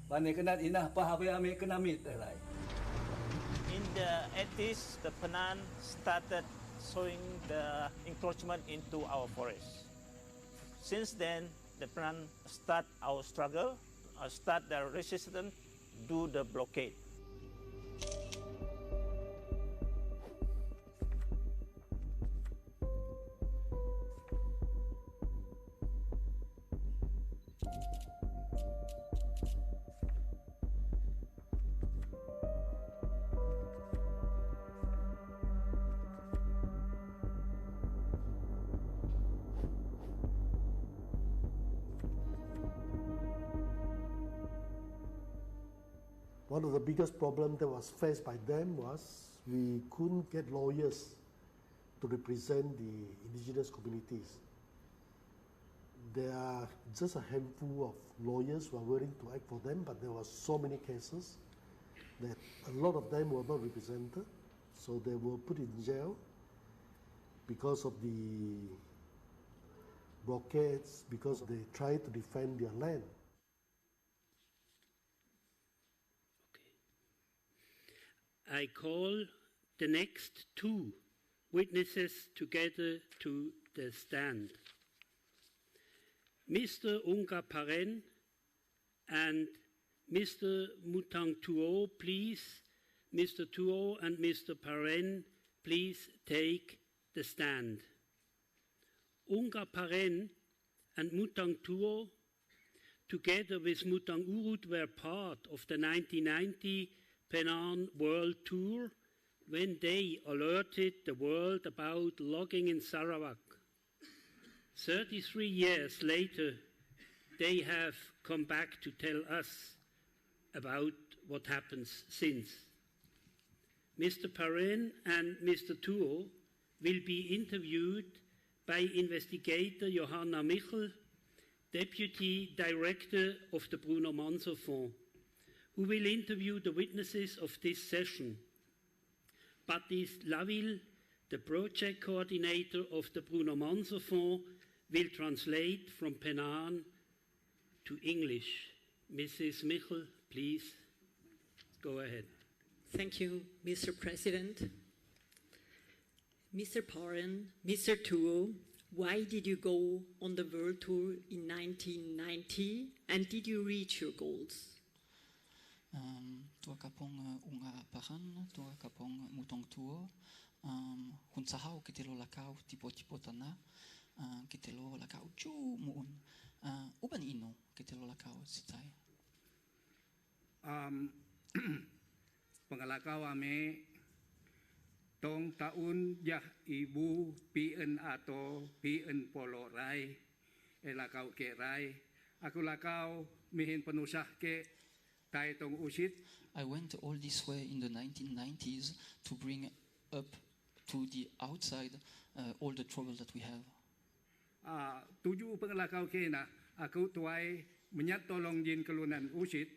pane kenan inah pa habe ame kenamit rai. In the 80s the Penan started showing the encroachment into our forest. Since then the Penan start our struggle, start the resistance, do the blockade. One of the biggest problems that was faced by them was we couldn't get lawyers to represent the indigenous communities. There are just a handful of lawyers who are willing to act for them, but there were so many cases. that a lot of them were not represented, so they were put in jail because of the blockades, because they tried to defend their land. I call the next two witnesses together to the stand. Mr. Unga Paren and Mr. Mutang Tuo, please. Mr. Tuo and Mr. Paren, please take the stand. Unga Paren and Mutang Tuo, together with Mutang Urut, were part of the 1990 Penang World Tour when they alerted the world about logging in Sarawak. 33 years later, they have come back to tell us about what happens since. Mr. Paren and Mr. Tuo will be interviewed by investigator Johanna Michel, Deputy Director of the Bruno Manso Fonds, who will interview the witnesses of this session. Baptiste Laville, the project coordinator of the Bruno Manso Fonds, will translate from Penang to English. Mrs. Michel, please go ahead. Thank you, Mr. President. Mr. Paren, Mr. Tuo, why did you go on the world tour in 1990 and did you reach your goals? Tua kapong unga paran, tua kapong mutong tuo, hun sahau kitelo lakau tipo tana, kitelo lakau chu muun, uban ino kitelo lakau sitai. Pengalakau ame tong taun yah ibu PN atau PN polo rai, elakau ke rai, aku lakau mihin penusah ke tai tong usit. I went all this way in the 1990s to bring up to the outside all the trouble that we have. Tuju pengalakau ke na, aku tuai menyat tolong jin kelunan usit.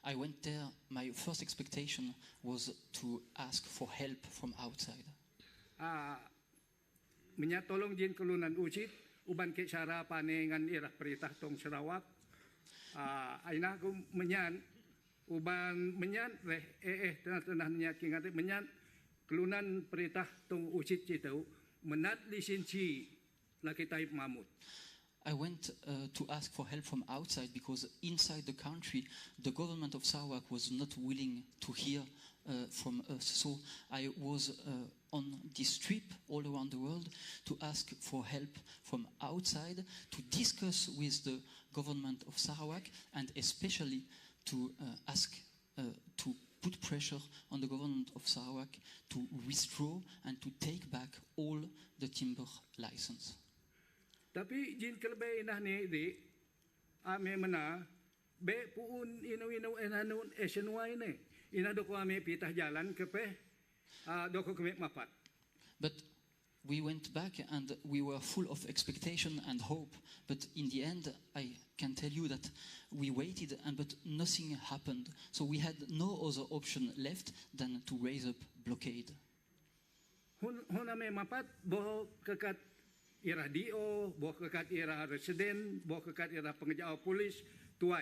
I went there, my first expectation was to ask for help from outside. Menyat tolong jin kelunan usit, uban ke cara panengan irah perintah tong Sarawak. Aina aku menyan, uban menyan tanah niat kingat menyan kelunan perintah tong usit citau menat lisensi laki Taib Mahmud. I went to ask for help from outside because inside the country, the government of Sarawak was not willing to hear from us. So I was on this trip all around the world to ask for help from outside, to discuss with the government of Sarawak, and especially to ask to put pressure on the government of Sarawak to withdraw and to take back all the timber license. Tapi jin kelebe inah ni di ame mana be puun ino enanun esenwai ne ina doko ame pitah jalan kepe doko kemek mapat. But we went back and we were full of expectation and hope. But in the end, I can tell you that we waited but nothing happened. So we had no other option left than to raise up blockade. Hun ame mapat boh kekat ira DO, boh kekat ira residen, boh kekat ira pengejaw polis, tuai.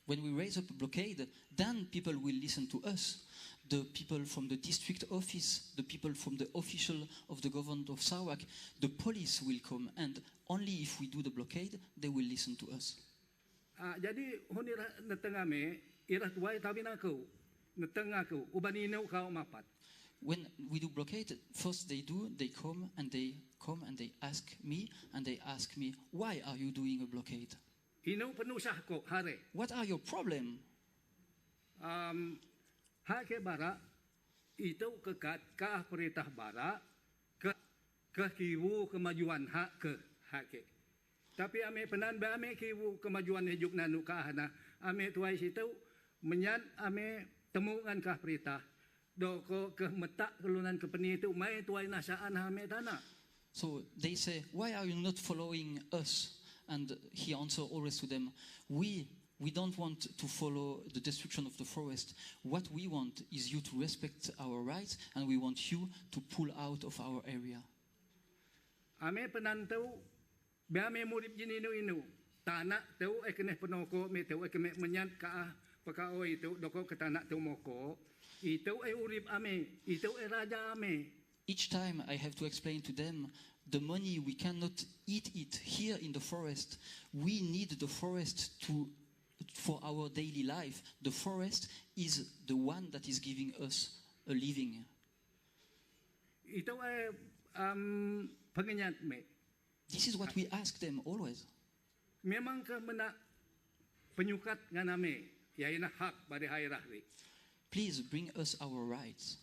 When we raise up a blockade, then people will listen to us. The people from the district office, the people from the official of the government of Sarawak, the police will come, and only if we do the blockade, they will listen to us. Jadi hun ira netengame, ira tuai tabi naku, netengah ubanino kau mapat. When we do blockade, first they come and they ask me, why are you doing a blockade? What are your problem? Hake bara itu kekat ka perintah bara ke kiwu kemajuan hak ke hake. Tapi ame penan ba ame kiwu kemajuan hijuk nanu ka hana ame tuai situ menyan ame temukan ka perintah. Doko ke metak kelunan kepeni itu mai tuai nasaan hame tanah. So they say, why are you not following us? And he answered always to them, we We don't want to follow the destruction of the forest. What we want is you to respect our rights, and we want you to pull out of our area. Ame penantau, be ame murip jininu inu. Tanak tau ekene penoko me tau ekene menyat ka pakao itu doko ke tanak tau moko. Itu urip ame, itu raja ame. Each time I have to explain to them, the money, we cannot eat it here in the forest. We need the forest for our daily life. The forest is the one that is giving us a living. This is what we ask them always. Memang ke mena penyukat nganame, yaina hak pada hai rahri. Please bring us our rights.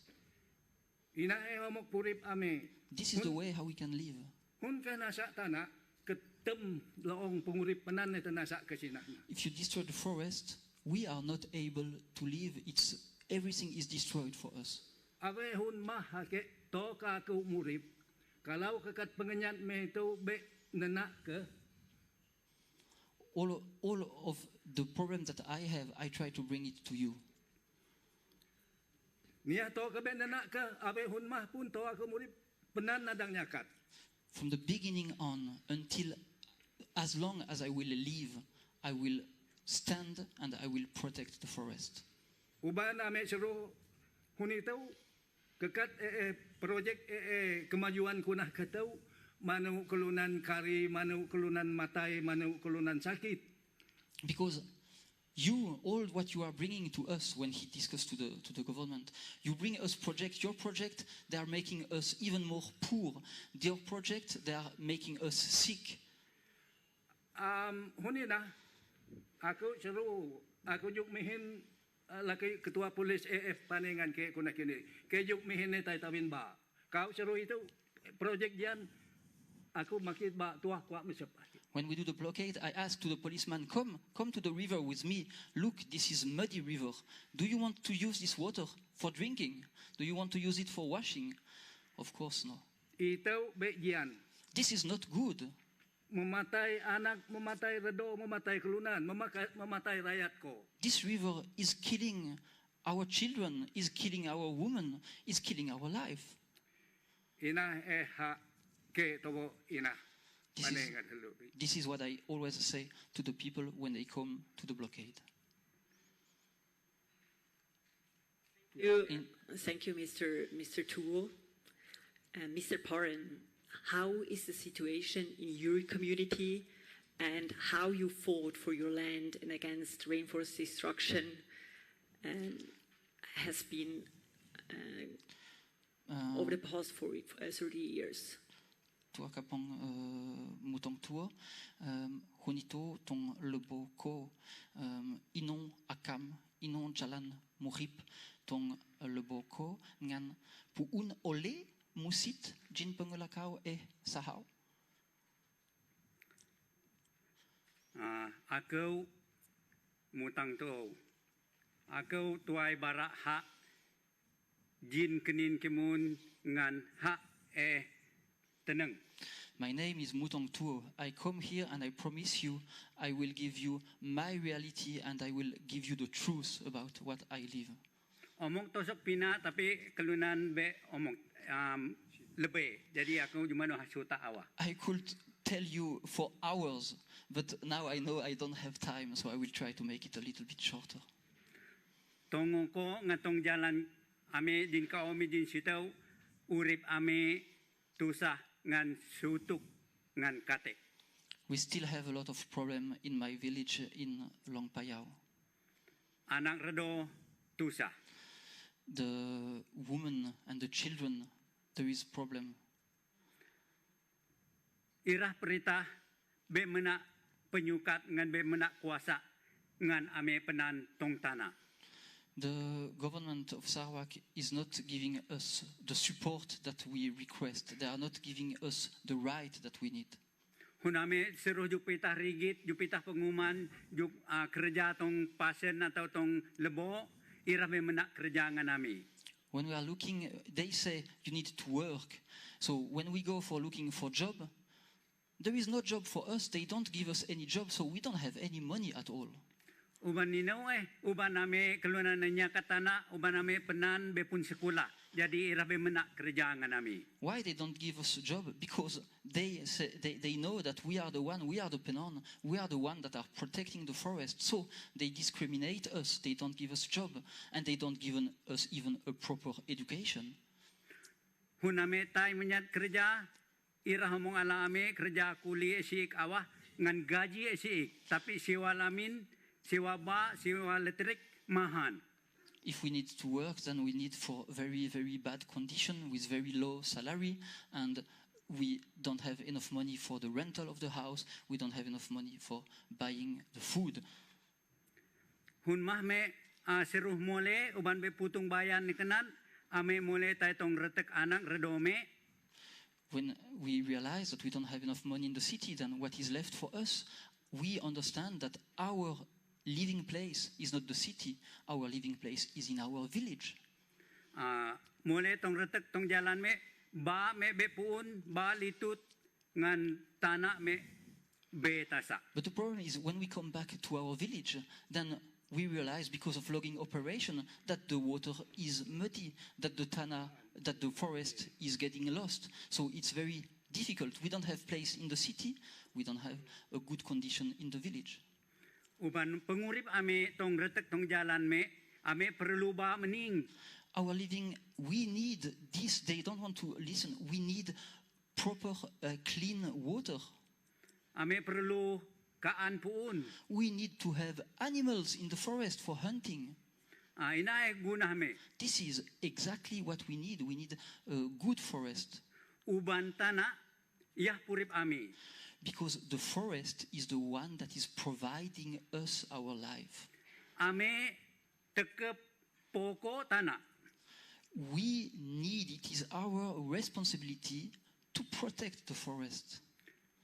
Ina omok purip ame. This is the way how we can live. Hun kana sa tanah ketem laong pengurip penan na tanasa kesina. If you destroy the forest, we are not able to live. Everything is destroyed for us. Ave hun mah hake toka ku murip. Kalau kekat pengenyat me tu be nenak ke. All of the problems that I have, I try to bring it to you. Nia to ke be nenak ke ave hun mah pun to aku murip penan nadang nyakat. From the beginning on until as long as I will live, I will stand and I will protect the forest. Uban ame seru hunitau kekat projek kemajuan kunah ketau manu kelunan kari manu kelunan matai manu kelunan sakit. Because all what you are bringing to us when he discussed to the government, you bring us project. Your project, they are making us even more poor. Their project, they are making us sick. Hunina, aku seru, aku juk mihin laki ketua polis AF paningan ke kuna kini. Ke juk mihin ne tai tawin ba. Kau seru itu project jan, aku makit ba tuah kuat mesep. When we do the blockade, I ask to the policeman, come to the river with me. Look, this is muddy river. Do you want to use this water for drinking? Do you want to use it for washing? Of course no. This is not good. Mematay anak, mematay redo, mematay kelunan, mematay rakyat ko. This river is killing our children, is killing our women, is killing our life. Ina ha ke tobo ina. This is what I always say to the people when they come to the blockade. Thank you, Mr. Tuo. Mr. Paran, how is the situation in your community and how you fought for your land and against rainforest destruction has been over the past 30 years? Tua kapong mutong tua hunito tong lebo ko inon akam inon jalan muhip tong lebo ko ngan puun ole musit jin pengulakau sahau. Aku mutang tu aku tuai barak hak jin kenin kemun ngan hak tenang. My name is Mutong Tuo. I come here and I promise you I will give you my reality and I will give you the truth about what I live. Omong tosok pina tapi kelunan be omong lebih. Jadi aku cuma nak suta awak. I could tell you for hours, but now I know I don't have time, so I will try to make it a little bit shorter. Tong ko ngatong jalan ame din ka omi din sitaw urip ame tusah ngan sutuk ngan kate. We still have a lot of problem in my village in Long Payau. Anak redo tusah. The women and the children, there is problem. Irah perintah be menak penyukat ngan be menak kuasa ngan ame penan tong tanah. The government of Sarawak is not giving us the support that we request. They are not giving us the right that we need. Huname seruh jupitah rigit, jupitah pengumuman, kerja tong pasien atau tong lebo, irame menak kerja nganami. When we are looking, they say you need to work. So when we go for looking for job, there is no job for us. They don't give us any job, so we don't have any money at all. uban ninaw uban nami kelunan nanya katana, uban nami penan bepun sekolah. Jadi irabe menak kerja nami. Why they don't give us a job? Because they know that we are the Penan, we are the one that are protecting the forest. So they discriminate us. They don't give us a job, and they don't give us even a proper education. Huname tay menyat kerja, ira hamong alame kerja kuli esik awah ngan gaji esik, tapi sewa lamin, sewa ba, sewa elektrik mahan. If we need to work, then we need for very, very bad condition with very low salary, and we don't have enough money for the rental of the house, we don't have enough money for buying the food. Hun mahme seruh mole, uban be putung bayan ni kenan, ame mole tay tong retek anak redome. When we realize that we don't have enough money in the city, then what is left for us, we understand that our living place is not the city, our living place is in our village. Mule tong retek tong jalan me ba me bepuun ba litut ngan tanah me betasa. But the problem is when we come back to our village, then we realize because of logging operation that the water is muddy, that the forest is getting lost. So it's very difficult. We don't have place in the city, we don't have a good condition in the village. Uban pengurip ame tong retek tong jalan me ame perlu ba mening. Our living, we need this. They don't want to listen. We need proper clean water. Ame perlu kaan puun. We need to have animals in the forest for hunting. Inai guna me. This is exactly what we need. We need a good forest. Uban tanah yah purip ame. Because the forest is the one that is providing us our life. Ame tekep pokok tanah. We need, it is our responsibility to protect the forest.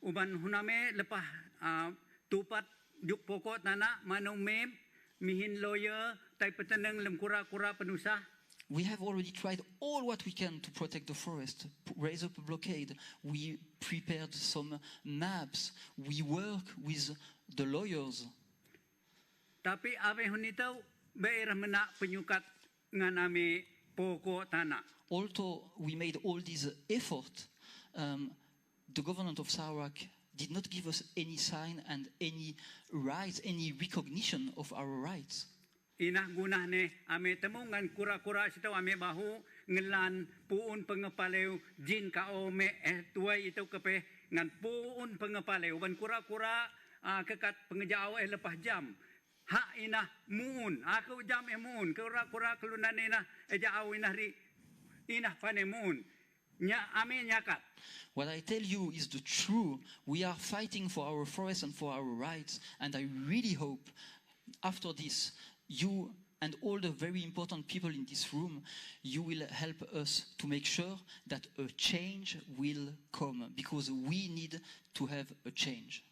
Uban huname lepas tupat juk pokok tanah manong mem mihin lawyer tai peteneng lem kura-kura penusah. We have already tried all what we can to protect the forest, raise up a blockade. We prepared some maps. We work with the lawyers. Tapi ave hunitau beirah menak penyukat ngan ame pokok tanah. Although we made all this effort, the government of Sarawak did not give us any sign and any rights, any recognition of our rights. Inah gunah ne ame temungan kura-kura situ ame bahu ngelan puun pengepaleu jin kao me tuai itu kepe ngan puun pengepaleu ban kura-kura kekat pengejau lepas jam hak inah muun aku jam muun kura-kura kelunan inah ejau inah ri inah pane muun nya ame nyakat. What I tell you is the true. We are fighting for our forest and for our rights, and I really hope after this you and all the very important people in this room, you will help us to make sure that a change will come, because we need to have a change.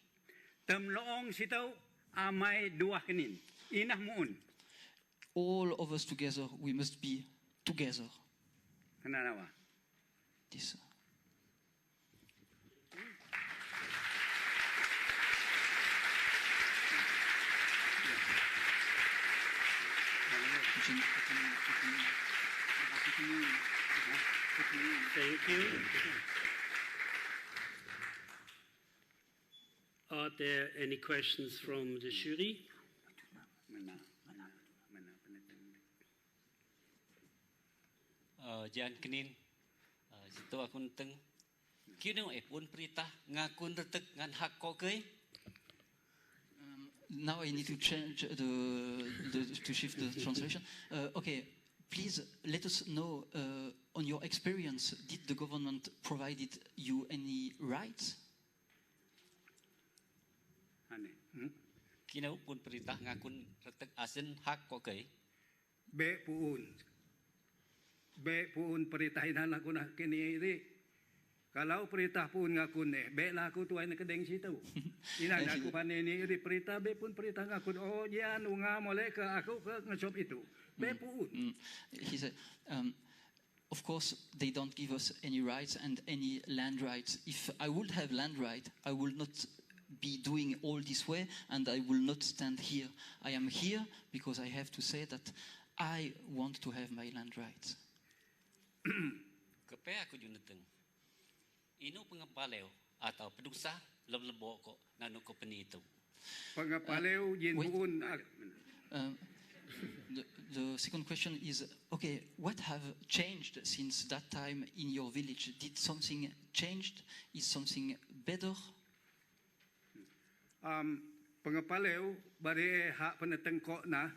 All of us together, we must be together. This. Thank you. Are there any questions from the jury? Jan kenin, situ akun teng. Kini pun perintah ngakun retek ngan hak kokai. Now I need to change to shift the translation. Okay, please let us know on your experience. Did the government provided you any rights? Kini pun perintah ngakun retek asin hak kokai. Be puun perintah aku nak kini ini. Kalau perintah pun ngakun be lah aku tuai nak kedeng situ. Ina aku panen ni perintah be pun perintah ngakun. Oh dia nunga molek ke aku ke ngeshop itu. Be pun. He said, of course they don't give us any rights and any land rights. If I would have land right, I would not be doing all this way, and I will not stand here. I am here because I have to say that I want to have my land rights. Kepe aku juneteng. Ino pengapaleo atau pedusa lebo ko nanu ko penito. Pengapaleo jinbuun. The second question is, okay, what have changed since that time in your village? Did something changed? Is something better? Pengapaleo bari hak penetengkok na.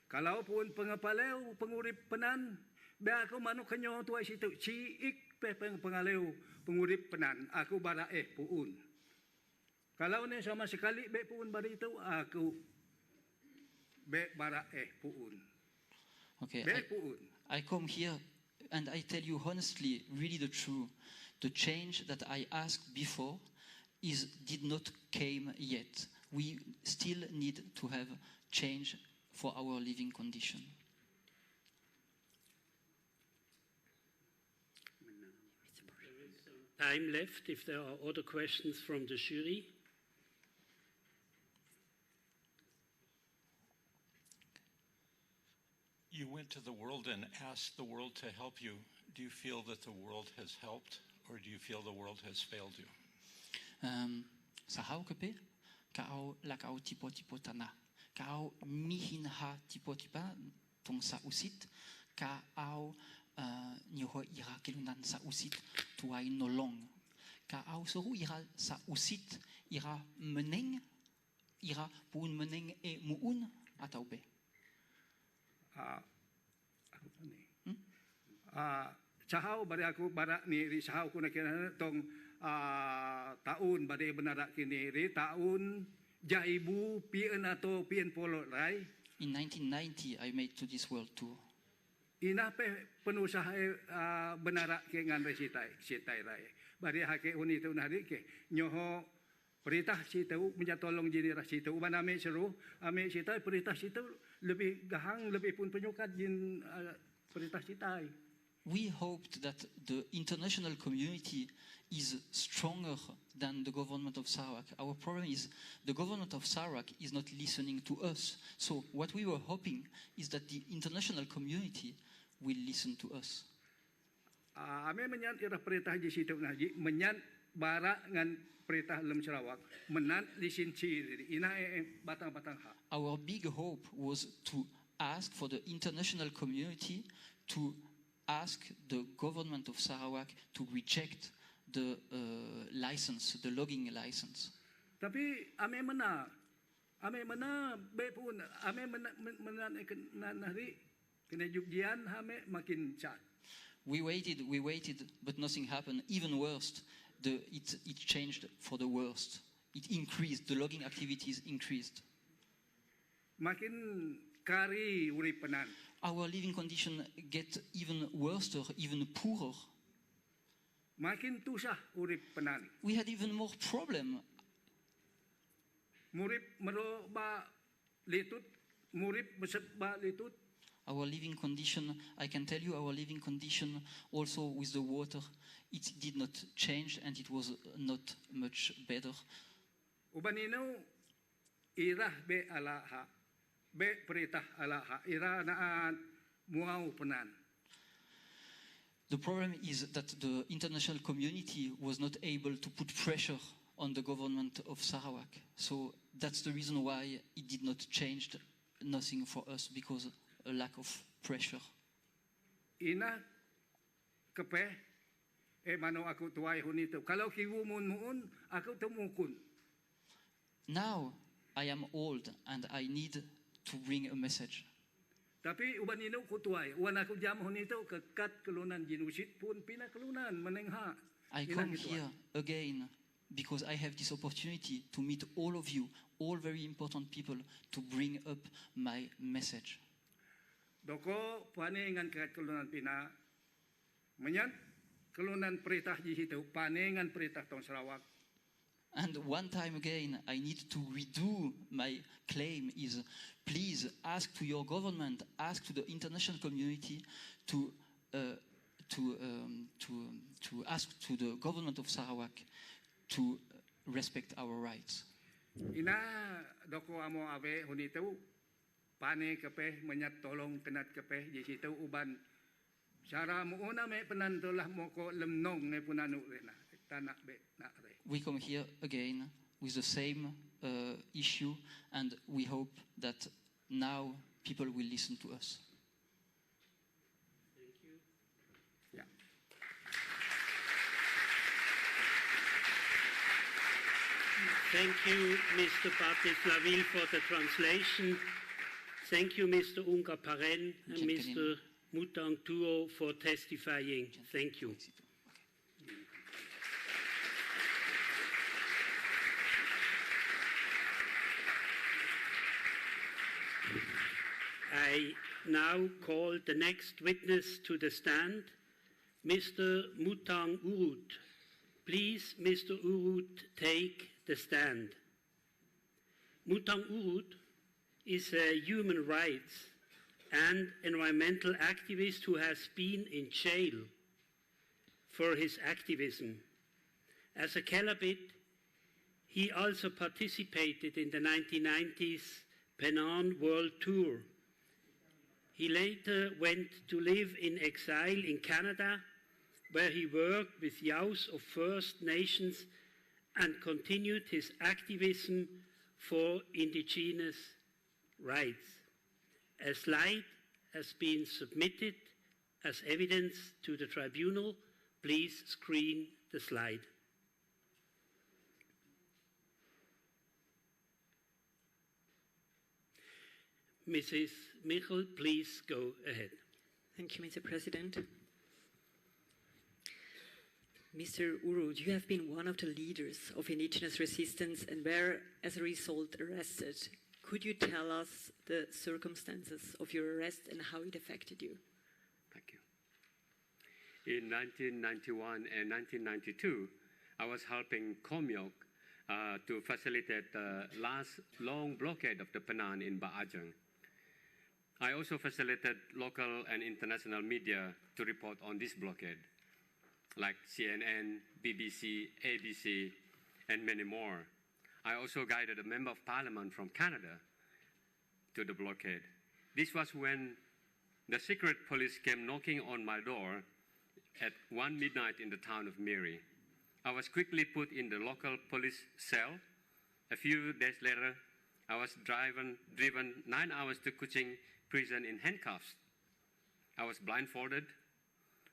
Kalau pun pengapaleo pengurip penan, be aku manuk kanyo tuai situ ciik pe pengaleo pengurip penan. Aku bara puun. Kalau ni sama sekali be puun bari itu aku be bara puun. Okay, I come here and I tell you honestly, really the truth. The change that I asked before did not came yet. We still need to have change for our living condition. There is some time left if there are other questions from the jury. You went to the world and asked the world to help you. Do you feel that the world has helped, or do you feel the world has failed you? Sahau kepe, kau lakau tipo tanah, kau mihin ha tipo tong sa usit, kau nyoho ira kelunan sa usit tuai nolong, kau soru ira sa usit ira meneng, ira pun meneng muun atau be. Sahau bari aku barak ni ri sahau ku nak tong tahun bari benarak kini ri tahun jaibu pien atau pien polo rai. In 1990 I made to this world tour. Ina pe penusaha benarak ke ngan resitai rai. Bari hake uni tu nari ke nyoho perintah situ menjatolong jini rasitu uban ame seru ame sitai perintah situ lebih gahang lebih pun penyukat jin perintah sitai. We hoped that the international community is stronger than the government of Sarawak. Our problem is the government of Sarawak is not listening to us. So what we were hoping is that the international community will listen to us. Ame menyan irah perintah di situ naji menyan barak ngan perintah lem Sarawak menan lisinci ina batang-batang hak. Our big hope was to ask for the international community to ask the government of Sarawak to reject the license, the logging license. Tapi ame mana be pun ame mana nari kena jubjian ame makin cat. We waited, but nothing happened. Even worse, it changed for the worst. It increased. The logging activities increased. Makin kari urip penan. Our living condition get even worse, even poorer. Makin tusah urip penan. We had even more problem. Murip mero ba litut, murip beset ba litut. Our living condition, I can tell you, our living condition also with the water, it did not change and it was not much better. Ubanino irah be alaha. Be perintah alaha ira naan muau penan. The problem is that the international community was not able to put pressure on the government of Sarawak. So that's the reason why it did not change nothing for us, because a lack of pressure. Ina kepe mano aku tuai hunito. Kalau kiwu muun aku temukun. Now I am old and I need to bring a message. Tapi uban ino kutuai, uban aku jam hunito kekat kelunan jinusit pun pina kelunan menengha. I come here again because I have this opportunity to meet all of you, all very important people, to bring up my message. Doko panengan kekat kelunan pina menyan kelunan perintah di situ panengan perintah tong Sarawak. And one time again, I need to redo my claim is, please ask to your government, ask to the international community to ask to the government of Sarawak to respect our rights. Ina doko amo ave hunito pane kape menyat tolong kenat kape di situ uban cara muuna me penantulah moko lemnong ne punanu rena tanak be nak re. We come here again with the same issue, and we hope that now people will listen to us. Thank you. Yeah. Thank you, Mr. Batis-Laville, for the translation. Thank you, Mr. Unga Paren and Mr. Mutang Tuo for testifying. Thank you. I now call the next witness to the stand, Mr. Mutang Urut. Please, Mr. Urut, take the stand. Mutang Urut is a human rights and environmental activist who has been in jail for his activism. As a Kelabit, he also participated in the 1990s Penang World Tour. He later went to live in exile in Canada, where he worked with youths of First Nations and continued his activism for indigenous rights. A slide has been submitted as evidence to the tribunal. Please screen the slide. Mrs. Michel, please go ahead. Thank you, Mr. President. Mr. Urut, you have been one of the leaders of indigenous resistance and were, as a result, arrested. Could you tell us the circumstances of your arrest and how it affected you? Thank you. In 1991 and 1992, I was helping Komyok to facilitate the last long blockade of the Penang in Baajang. I also facilitated local and international media to report on this blockade, like CNN, BBC, ABC, and many more. I also guided a member of parliament from Canada to the blockade. This was when the secret police came knocking on my door at 1 midnight in the town of Miri. I was quickly put in the local police cell. A few days later, I was driven 9 hours to Kuching prison in handcuffs. I was blindfolded.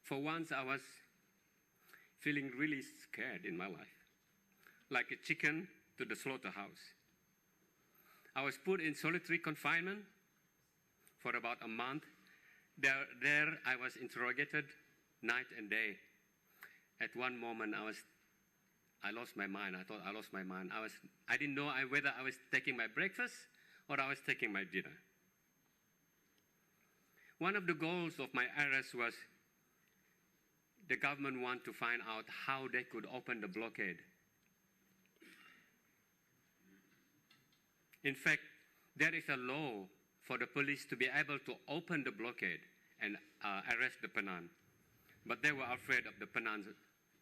For once, I was feeling really scared in my life, like a chicken to the slaughterhouse. I was put in solitary confinement for about a month. There I was interrogated night and day. At one moment, I lost my mind. I thought I lost my mind. I didn't know whether I was taking my breakfast or I was taking my dinner. One of the goals of my arrest was the government wanted to find out how they could open the blockade. In fact, there is a law for the police to be able to open the blockade and arrest the Penang. But they were afraid of the Penang's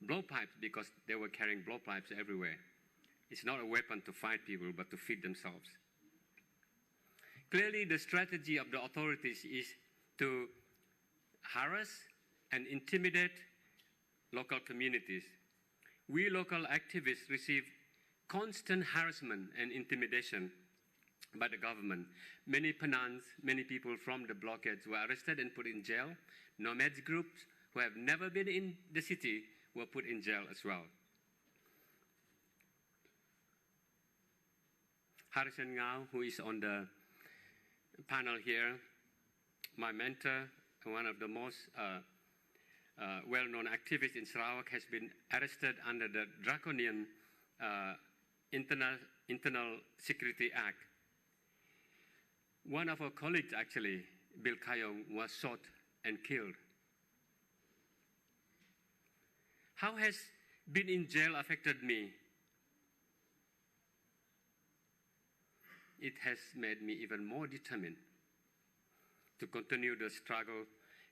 blowpipes because they were carrying blowpipes everywhere. It's not a weapon to fight people, but to feed themselves. Clearly, the strategy of the authorities is to harass and intimidate local communities. We local activists receive constant harassment and intimidation by the government. Many Penangs, many people from the blockades were arrested and put in jail. Nomads groups who have never been in the city were put in jail as well. Harrison Ngao, who is on the panel here, my mentor, one of the most well-known activists in Sarawak, has been arrested under the draconian Internal Security Act. One of our colleagues, actually, Bill Kayong, was shot and killed. How has being in jail affected me? It has made me even more determined to continue the struggle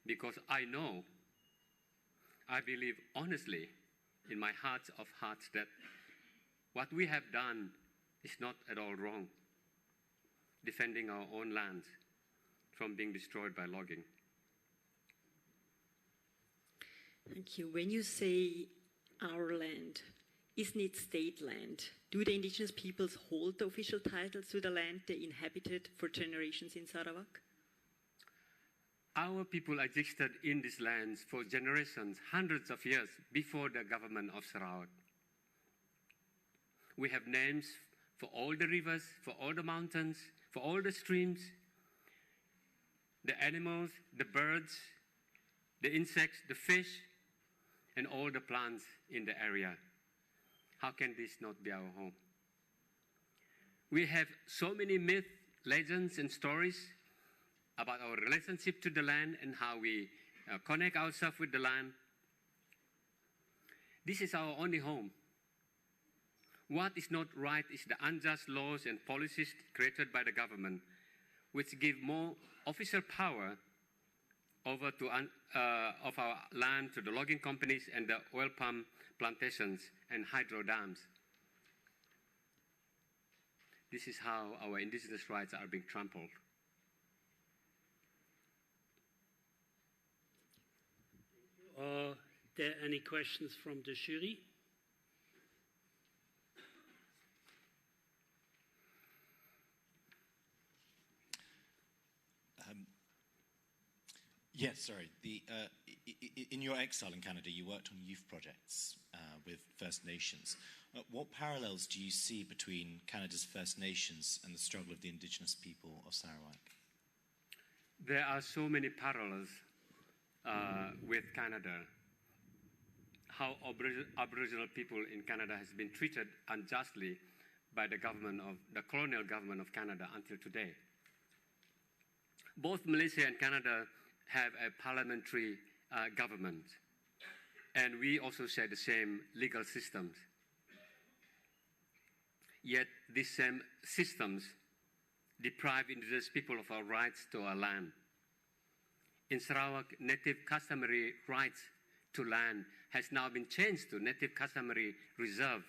because I believe honestly in my heart of hearts that What we have done is not at all wrong, defending our own lands from being destroyed by logging. Thank you. When you say our land, isn't it state land? Do the indigenous peoples hold the official titles to the land they inhabited for generations in Sarawak? Our people existed in these lands for generations, hundreds of years before the government of Sarawak. We have names for all the rivers, for all the mountains, for all the streams, the animals, the birds, the insects, the fish, and all the plants in the area. How can this not be our home? We have so many myths, legends, and stories about our relationship to the land and how we connect ourselves with the land. This is our only home. What is not right is the unjust laws and policies created by the government, which give more official power over of our land to the logging companies and the oil palm plantations and hydro dams. This is how our indigenous rights are being trampled. Are there any questions from the jury? Yes, sorry. In your exile in Canada, you worked on youth projects with First Nations. What parallels do you see between Canada's First Nations and the struggle of the Indigenous people of Sarawak? There are so many parallels with Canada. How Aboriginal people in Canada has been treated unjustly by the colonial government of Canada until today. Both Malaysia and Canada have a parliamentary government, and we also share the same legal systems. Yet these same systems deprive indigenous people of our rights to our land. In Sarawak, native customary rights to land has now been changed to native customary reserve,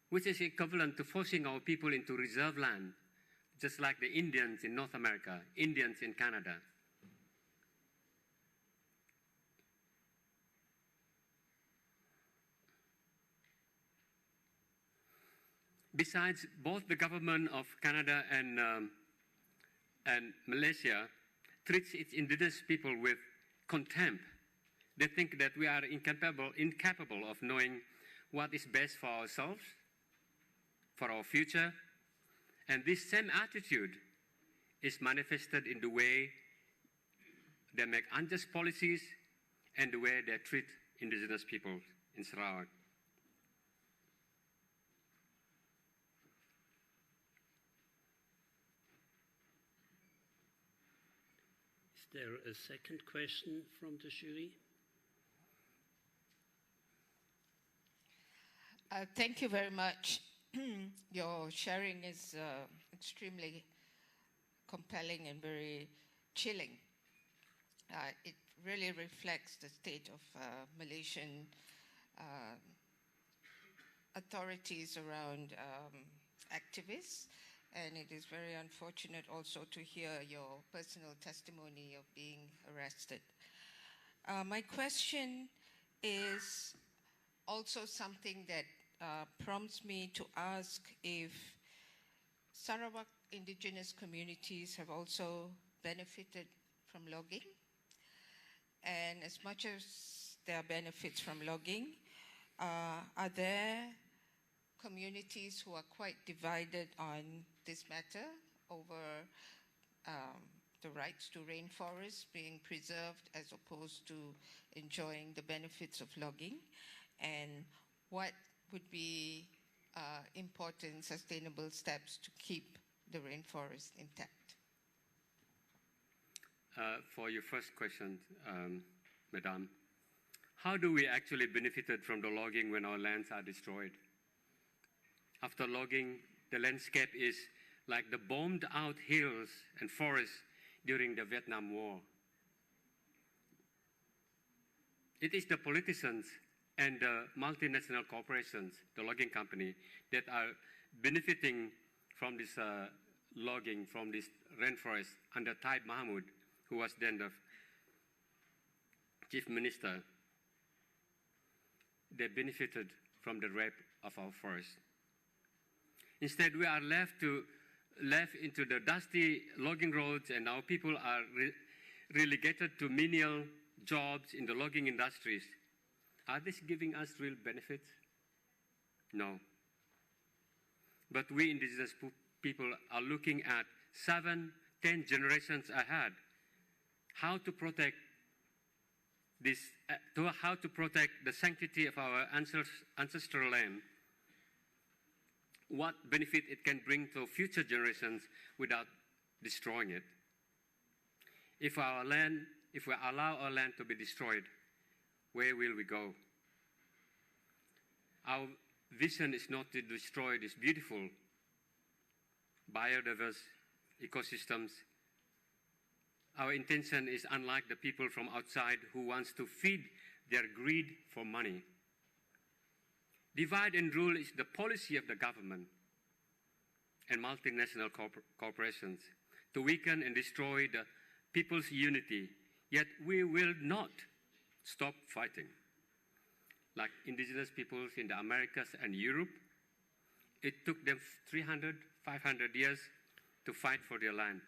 which is equivalent to forcing our people into reserve land, just like the Indians in North America, Indians in Canada. Besides, both the government of Canada and Malaysia treats its indigenous people with contempt. They think that we are incapable of knowing what is best for ourselves, for our future. And this same attitude is manifested in the way they make unjust policies and the way they treat indigenous people in Sarawak. Is there a second question from the jury? Thank you very much. Your sharing is extremely compelling and very chilling. It really reflects the state of Malaysian authorities around activists, and it is very unfortunate also to hear your personal testimony of being arrested. My question is also something that prompts me to ask if Sarawak indigenous communities have also benefited from logging. And as much as there are benefits from logging, are there communities who are quite divided on this matter over the rights to rainforests being preserved as opposed to enjoying the benefits of logging? And what would be important sustainable steps to keep the rainforest intact? For your first question, Madam, how do we actually benefited from the logging when our lands are destroyed? After logging, the landscape is like the bombed out hills and forests during the Vietnam War. It is the politicians and the multinational corporations, the logging company, that are benefiting from this logging from this rainforest under Taib Mahmud, who was then the chief minister. They benefited from the rape of our forest. Instead, we are left into the dusty logging roads, and our people are relegated to menial jobs in the logging industries. Are this giving us real benefits? No. But we indigenous people are looking at 7, 10 generations ahead. How to protect this, how to protect the sanctity of our ancestral land. What benefit it can bring to future generations without destroying it. If we allow our land to be destroyed, where will we go? Our vision is not to destroy this beautiful, biodiverse ecosystems. Our intention is unlike the people from outside who wants to feed their greed for money. Divide and rule is the policy of the government and multinational corporations to weaken and destroy the people's unity, yet we will not stop fighting. Like indigenous peoples in the Americas and Europe, it took them 300, 500 years to fight for their land.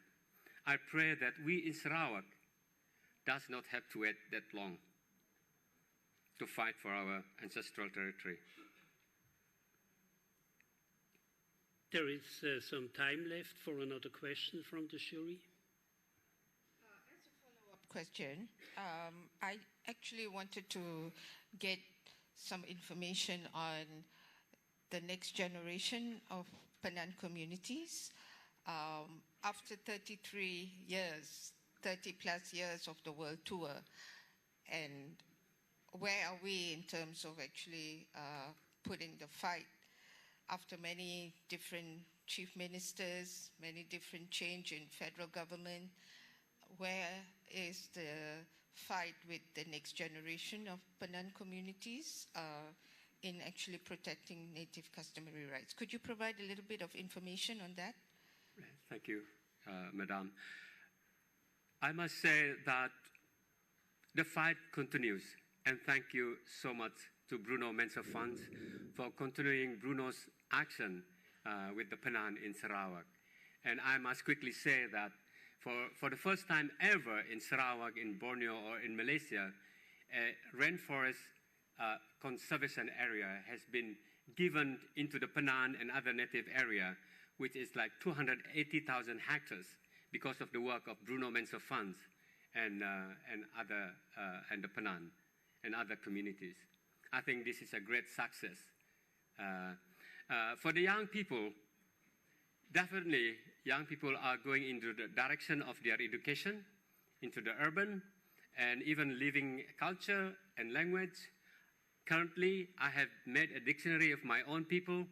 I pray that we in Sarawak does not have to wait that long to fight for our ancestral territory. There is some time left for another question from the jury. As a follow-up question, I actually wanted to get some information on the next generation of Penan communities. After 33 years, 30 plus years of the world tour, and where are we in terms of actually putting the fight after many different chief ministers, many different change in federal government? Where is the fight with the next generation of Penan communities in actually protecting native customary rights? Could you provide a little bit of information on that? Thank you, Madam. I must say that the fight continues, and thank you so much to Bruno Mensa Funds for continuing Bruno's action with the Penan in Sarawak. And I must quickly say that for the first time ever in Sarawak, in Borneo, or in Malaysia, a rainforest conservation area has been given into the Penan and other native area, which is like 280,000 hectares because of the work of Bruno Mensa Funds and the Penan and other communities. I think this is a great success. For the young people, definitely young people are going into the direction of their education, into the urban, and even living culture and language. Currently, I have made a dictionary of my own people,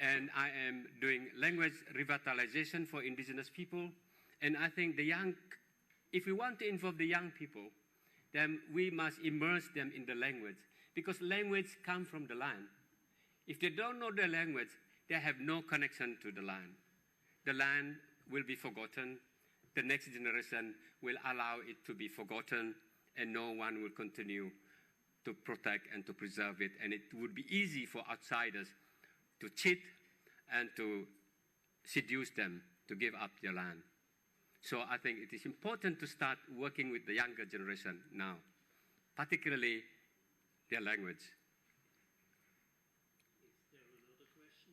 and I am doing language revitalization for indigenous people. And I think if we want to involve the young people, then we must immerse them in the language, because language comes from the land. If they don't know the language, they have no connection to the land. The land will be forgotten. The next generation will allow it to be forgotten, and no one will continue to protect and to preserve it. And it would be easy for outsiders to cheat and to seduce them to give up their land. So I think it is important to start working with the younger generation now, particularly their language. Is there another question?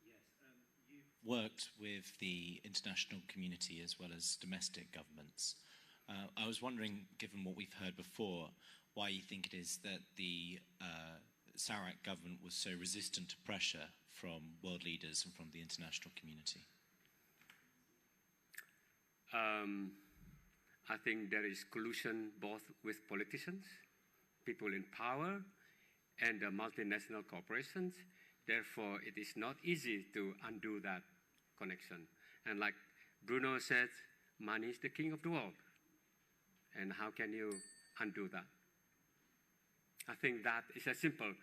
Yes, you've worked with the international community as well as domestic governments. I was wondering, given what we've heard before, why you think it is that the Sarawak government was so resistant to pressure from world leaders and from the international community? I think there is collusion both with politicians, people in power, and the multinational corporations. Therefore, it is not easy to undo that connection. And like Bruno said, money is the king of the world. And how can you undo that? I think that is a simple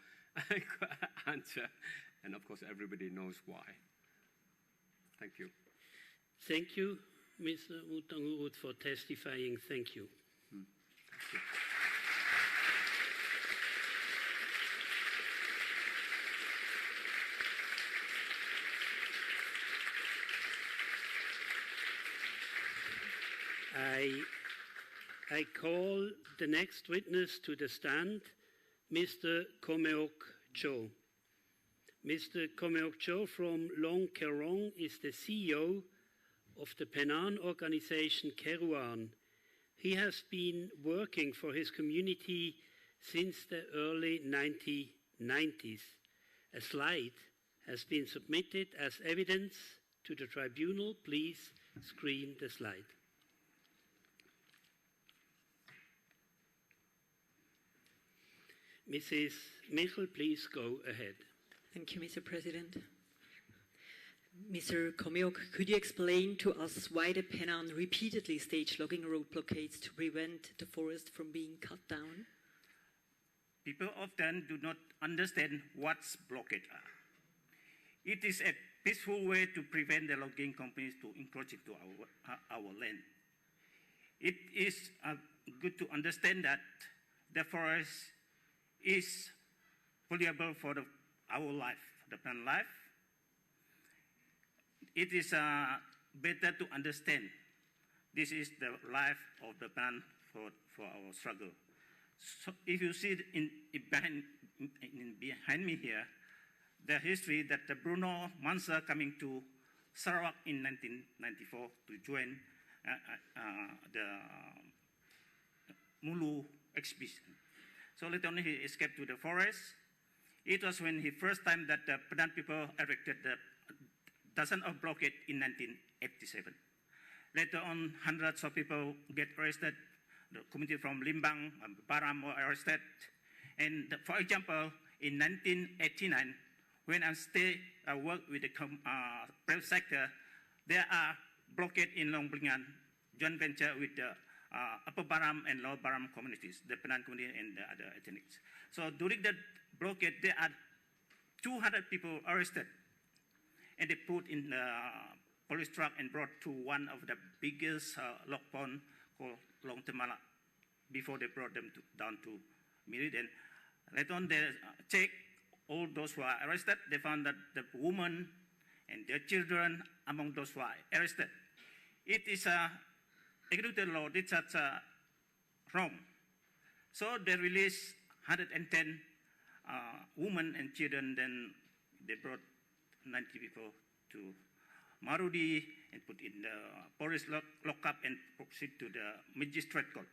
answer, and of course everybody knows why. Thank you. Thank you, Mr. Mutangurut, for testifying. Thank you. Thank you. I call the next witness to the stand, Mr. Komeok Cho. Mr. Komeok Cho from Long Kerong is the CEO of the Penang organization Keruan. He has been working for his community since the early 1990s. A slide has been submitted as evidence to the tribunal. Please screen the slide. Mrs. Michel, please go ahead. Thank you, Mr. President. Mr. Komeok, could you explain to us why the Penang repeatedly staged logging road blockades to prevent the forest from being cut down? People often do not understand what's blockade are. It is a peaceful way to prevent the logging companies to encroach into our land. It is good to understand that the forest is valuable for our life, the plant life. It is better to understand this is the life of the plant for our struggle. So if you see behind me here, the history that the Bruno Mansa coming to Sarawak in 1994 to join the Mulu expedition. So later on he escaped to the forest. It was when he first time that the Penang people erected the dozen of blockade in 1987. Later on, hundreds of people get arrested. The community from Limbang and Baram were arrested. And for example, in 1989, when I work with the private sector, there are blockade in Long Blingan, joint venture with the Upper Baram and Lower Baram communities, the Penang community and the other ethnics. So during the blockade, there are 200 people arrested, and they put in the police truck and brought to one of the biggest log pond called Long Temala before they brought them down to Meridian. Later on, they checked all those who are arrested. They found that the women and their children among those who are arrested. It is a executive law. It's wrong. So they released 110 women and children. Then they brought 90 people to Marudi and put in the police lockup and proceed to the magistrate court.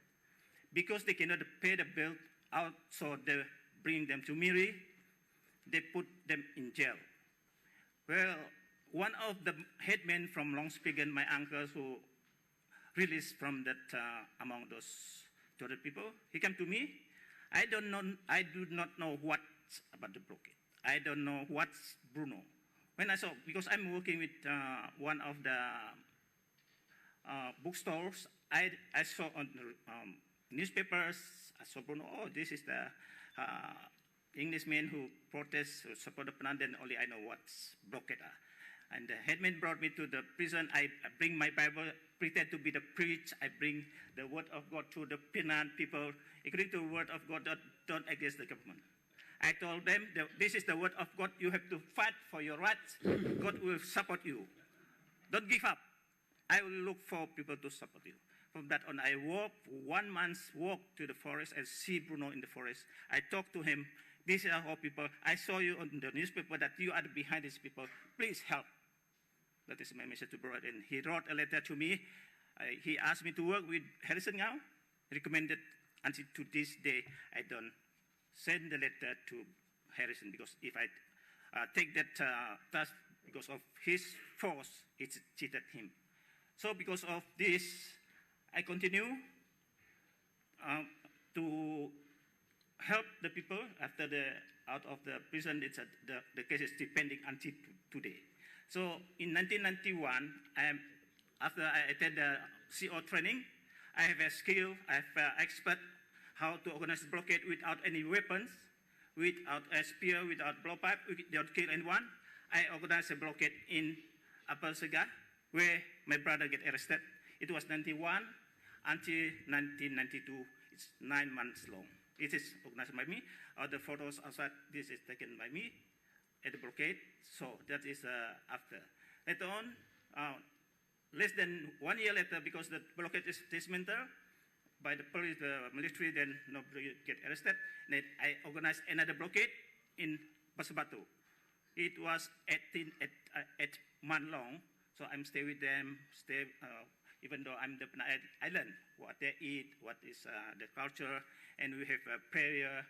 Because they cannot pay the bill out, so they bring them to Miri. They put them in jail. Well, one of the headmen from Longspigen, my uncles who released from that among those 200 people, he came to me. I do not know what's about the blockade. I don't know what's Bruno. When I saw, because I'm working with one of the bookstores, I saw on the newspapers, I saw Bruno, oh, this is the Englishman who protests, who support the Penang, then only I know what's blockade. And the headman brought me to the prison. I bring my Bible, pretend to be the priest. I bring the word of God to the Penang people. According to the word of God, don't against the government. I told them, this is the word of God. You have to fight for your rights. God will support you. Don't give up. I will look for people to support you. From that on, I walked 1 month's walk to the forest and see Bruno in the forest. I talked to him. These are our people. I saw you on the newspaper that you are behind these people. Please help. That is my message to Bruno. And he wrote a letter to me. He asked me to work with Harrison Ngau. Recommended until to this day, I don't send the letter to Harrison because if I take that task because of his force, it's cheated him. So because of this, I continue to help the people after out of the prison. It's the case is still pending until today. So in 1991, after I attended the CO training, I have a skill, I have expert how to organize the blockade without any weapons, without a spear, without blowpipe, without kill anyone. I organized a blockade in Upper Sega, where my brother get arrested. It was 91 until 1992. It's 9 months long. It is organized by me. The photos outside, this is taken by me at the blockade. So that is after. Later on, less than 1 year later, because the blockade is dismantled by the police, the military, then nobody get arrested. Then I organized another blockade in Pasabatu. It was 8 months long. So I'm stay with them, even though I'm the island, what they eat, what is the culture, and we have a prayer.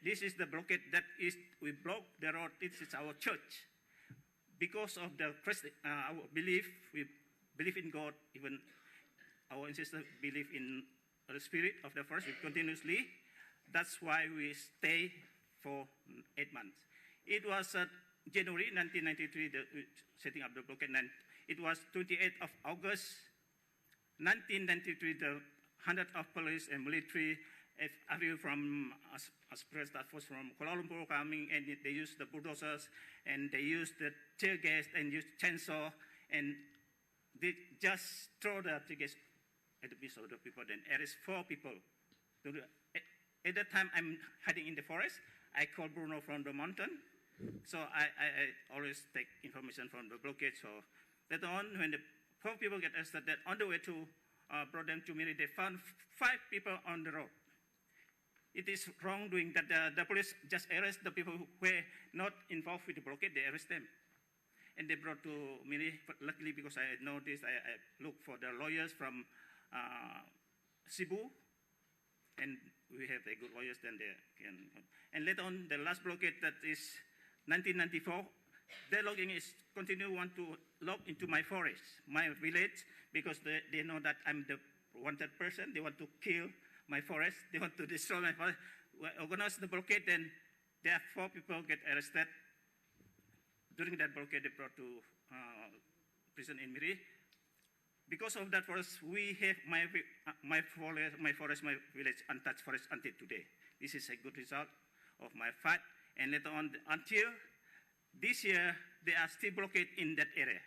This is the blockade that is, we block the road, this is our church. Because of the our belief, we believe in God, even our ancestors believe in the spirit of the forest continuously. That's why we stay for 8 months. It was January 1993, setting up the blockade. It was 28th of August 1993, the hundreds of police and military from Express that was from Kuala Lumpur coming, and they used the bulldozers, and they used the tear gas and used chainsaw, and they just throw the tear gas at the beach of the people, then arrest 4 people. At that time, I'm hiding in the forest. I call Bruno from the mountain. So I always take information from the blockade. So later on, when the 4 people get arrested, that on the way to brought them to Miri, they found 5 people on the road. It is wrongdoing that the police just arrest the people who were not involved with the blockade. They arrest them. And they brought to Miri. Luckily, because I know this, I look for the lawyers from Cebu. And we have the good lawyers, then they can. And later on, the last blockade, that is 1994, their logging is want to log into my forest, my village, because they know that I'm the wanted person. They want to kill my forest. They want to destroy my forest. We organize the blockade, then there are 4 people get arrested. During that blockade, they brought to prison in Miri. Because of that forest, we have my forest, my village, untouched forest until today. This is a good result of my fight. And later on, until this year, they are still blockade in that area,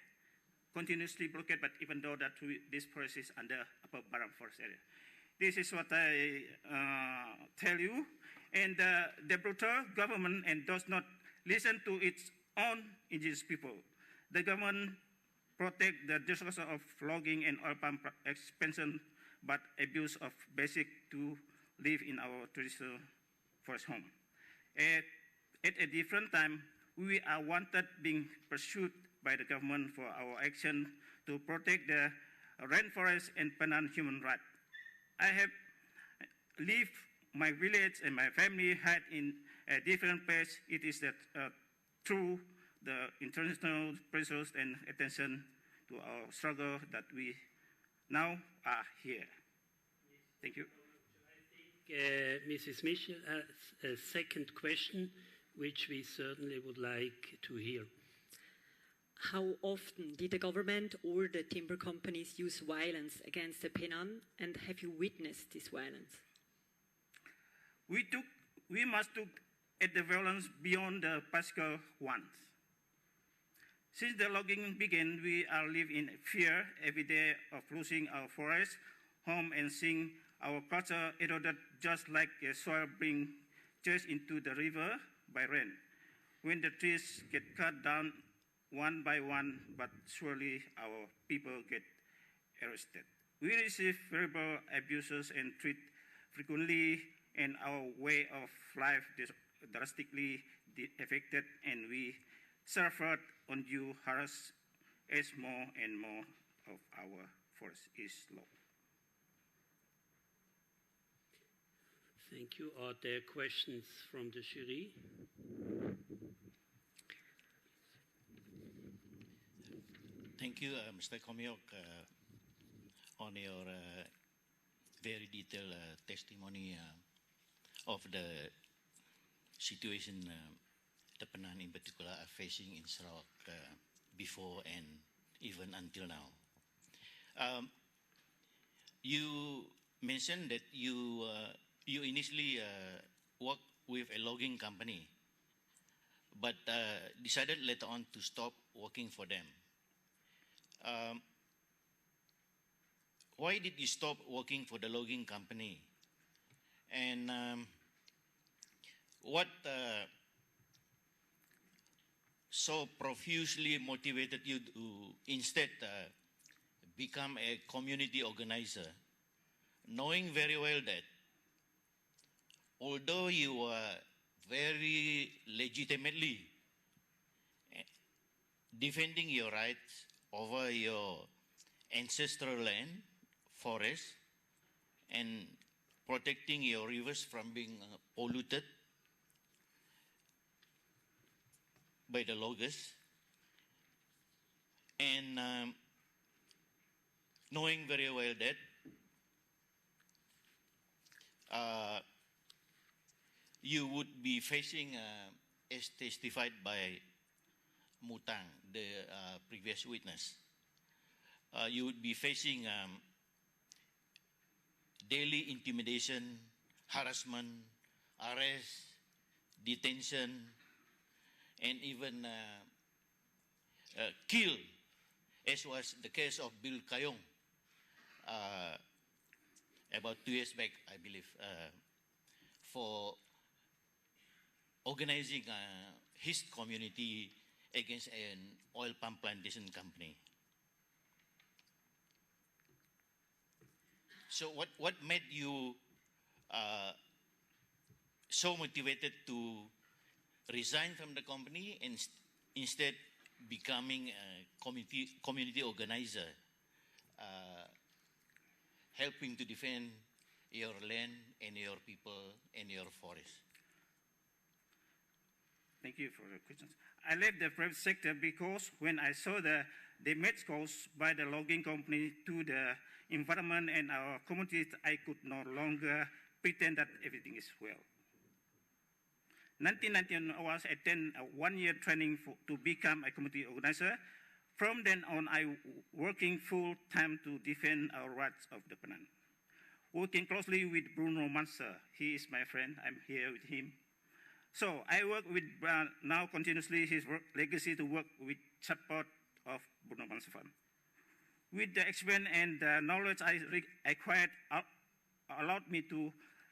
continuously blockade, but even though that this forest is under Upper Baram Forest area. This is what I tell you. And the brutal government and does not listen to its own indigenous people. The government protect the destruction of logging and oil palm expansion, but abuse of basic to live in our traditional forest home. At a different time, we are wanted being pursued by the government for our action to protect the rainforest and Penan human rights. I have lived my village and my family had in a different place. It is that through the international pressures and attention to our struggle that we now are here. Thank you. Mrs. Michel has a second question, which we certainly would like to hear. How often did the government or the timber companies use violence against the Penan, and have you witnessed this violence? We must look at the violence beyond the physical ones. Since the logging began, we are living in fear every day of losing our forest, home, and seeing our culture eroded just like a soil being chased into the river by rain. When the trees get cut down one by one, but surely our people get arrested. We receive verbal abuses and treat frequently, and our way of life drastically affected, and we suffered undue harass as more and more of our force is lost. Thank you. Are there questions from the jury? Thank you, Mr. Komiok, on your very detailed testimony of the situation the Penan in particular are facing in Sarawak before and even until now. You mentioned that you you initially worked with a logging company, but decided later on to stop working for them. Why did you stop working for the logging company? And what so profusely motivated you to instead become a community organizer, knowing very well that although you were very legitimately defending your rights over your ancestral land, forest, and protecting your rivers from being polluted by the loggers, and knowing very well that you would be facing, as testified by Mutang, the previous witness, you would be facing daily intimidation, harassment, arrest, detention, and even kill, as was the case of Bill Kayong about 2 years back, I believe, for organizing his community against an oil palm plantation company. So what made you so motivated to resign from the company and instead becoming a community organizer, helping to defend your land and your people and your forest? Thank you for the questions. I left the private sector because when I saw the damage caused by the logging company to the environment and our communities, I could no longer pretend that everything is well. 1991, I was attend a one-year training to become a community organizer. From then on, I working full-time to defend our rights of the Penang. Working closely with Bruno Manser, he is my friend, I'm here with him. So I work with now continuously his work, legacy to work with support of Bruno Manser Fund. With the experience and the knowledge I acquired allowed me to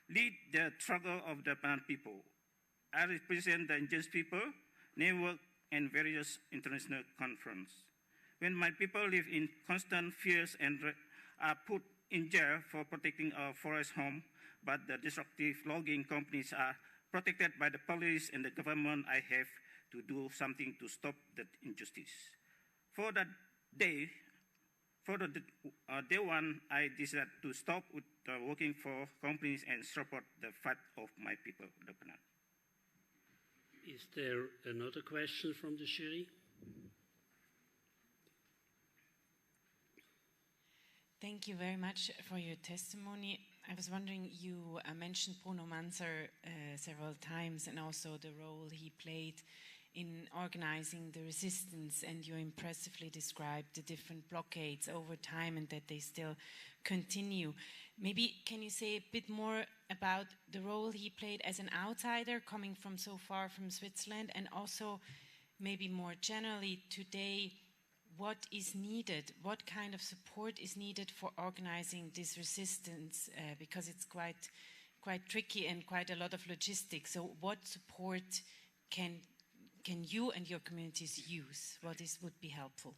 lead the struggle of the Penang people. I represent the indigenous people, network, and various international conferences. When my people live in constant fears and are put in jail for protecting our forest home, but the destructive logging companies are protected by the police and the government, I have to do something to stop that injustice. For the day one, I decided to stop with working for companies and support the fight of my people, the Penang. Is there another question from the jury? Thank you very much for your testimony. I was wondering, you mentioned Bruno Manser several times and also the role he played in organizing the resistance, and you impressively described the different blockades over time and that they still continue. Maybe can you say a bit more about the role he played as an outsider coming from so far from Switzerland, and also maybe more generally today, what is needed, what kind of support is needed for organizing this resistance, because it's quite tricky and quite a lot of logistics. So what support can you and your communities use? What would be helpful?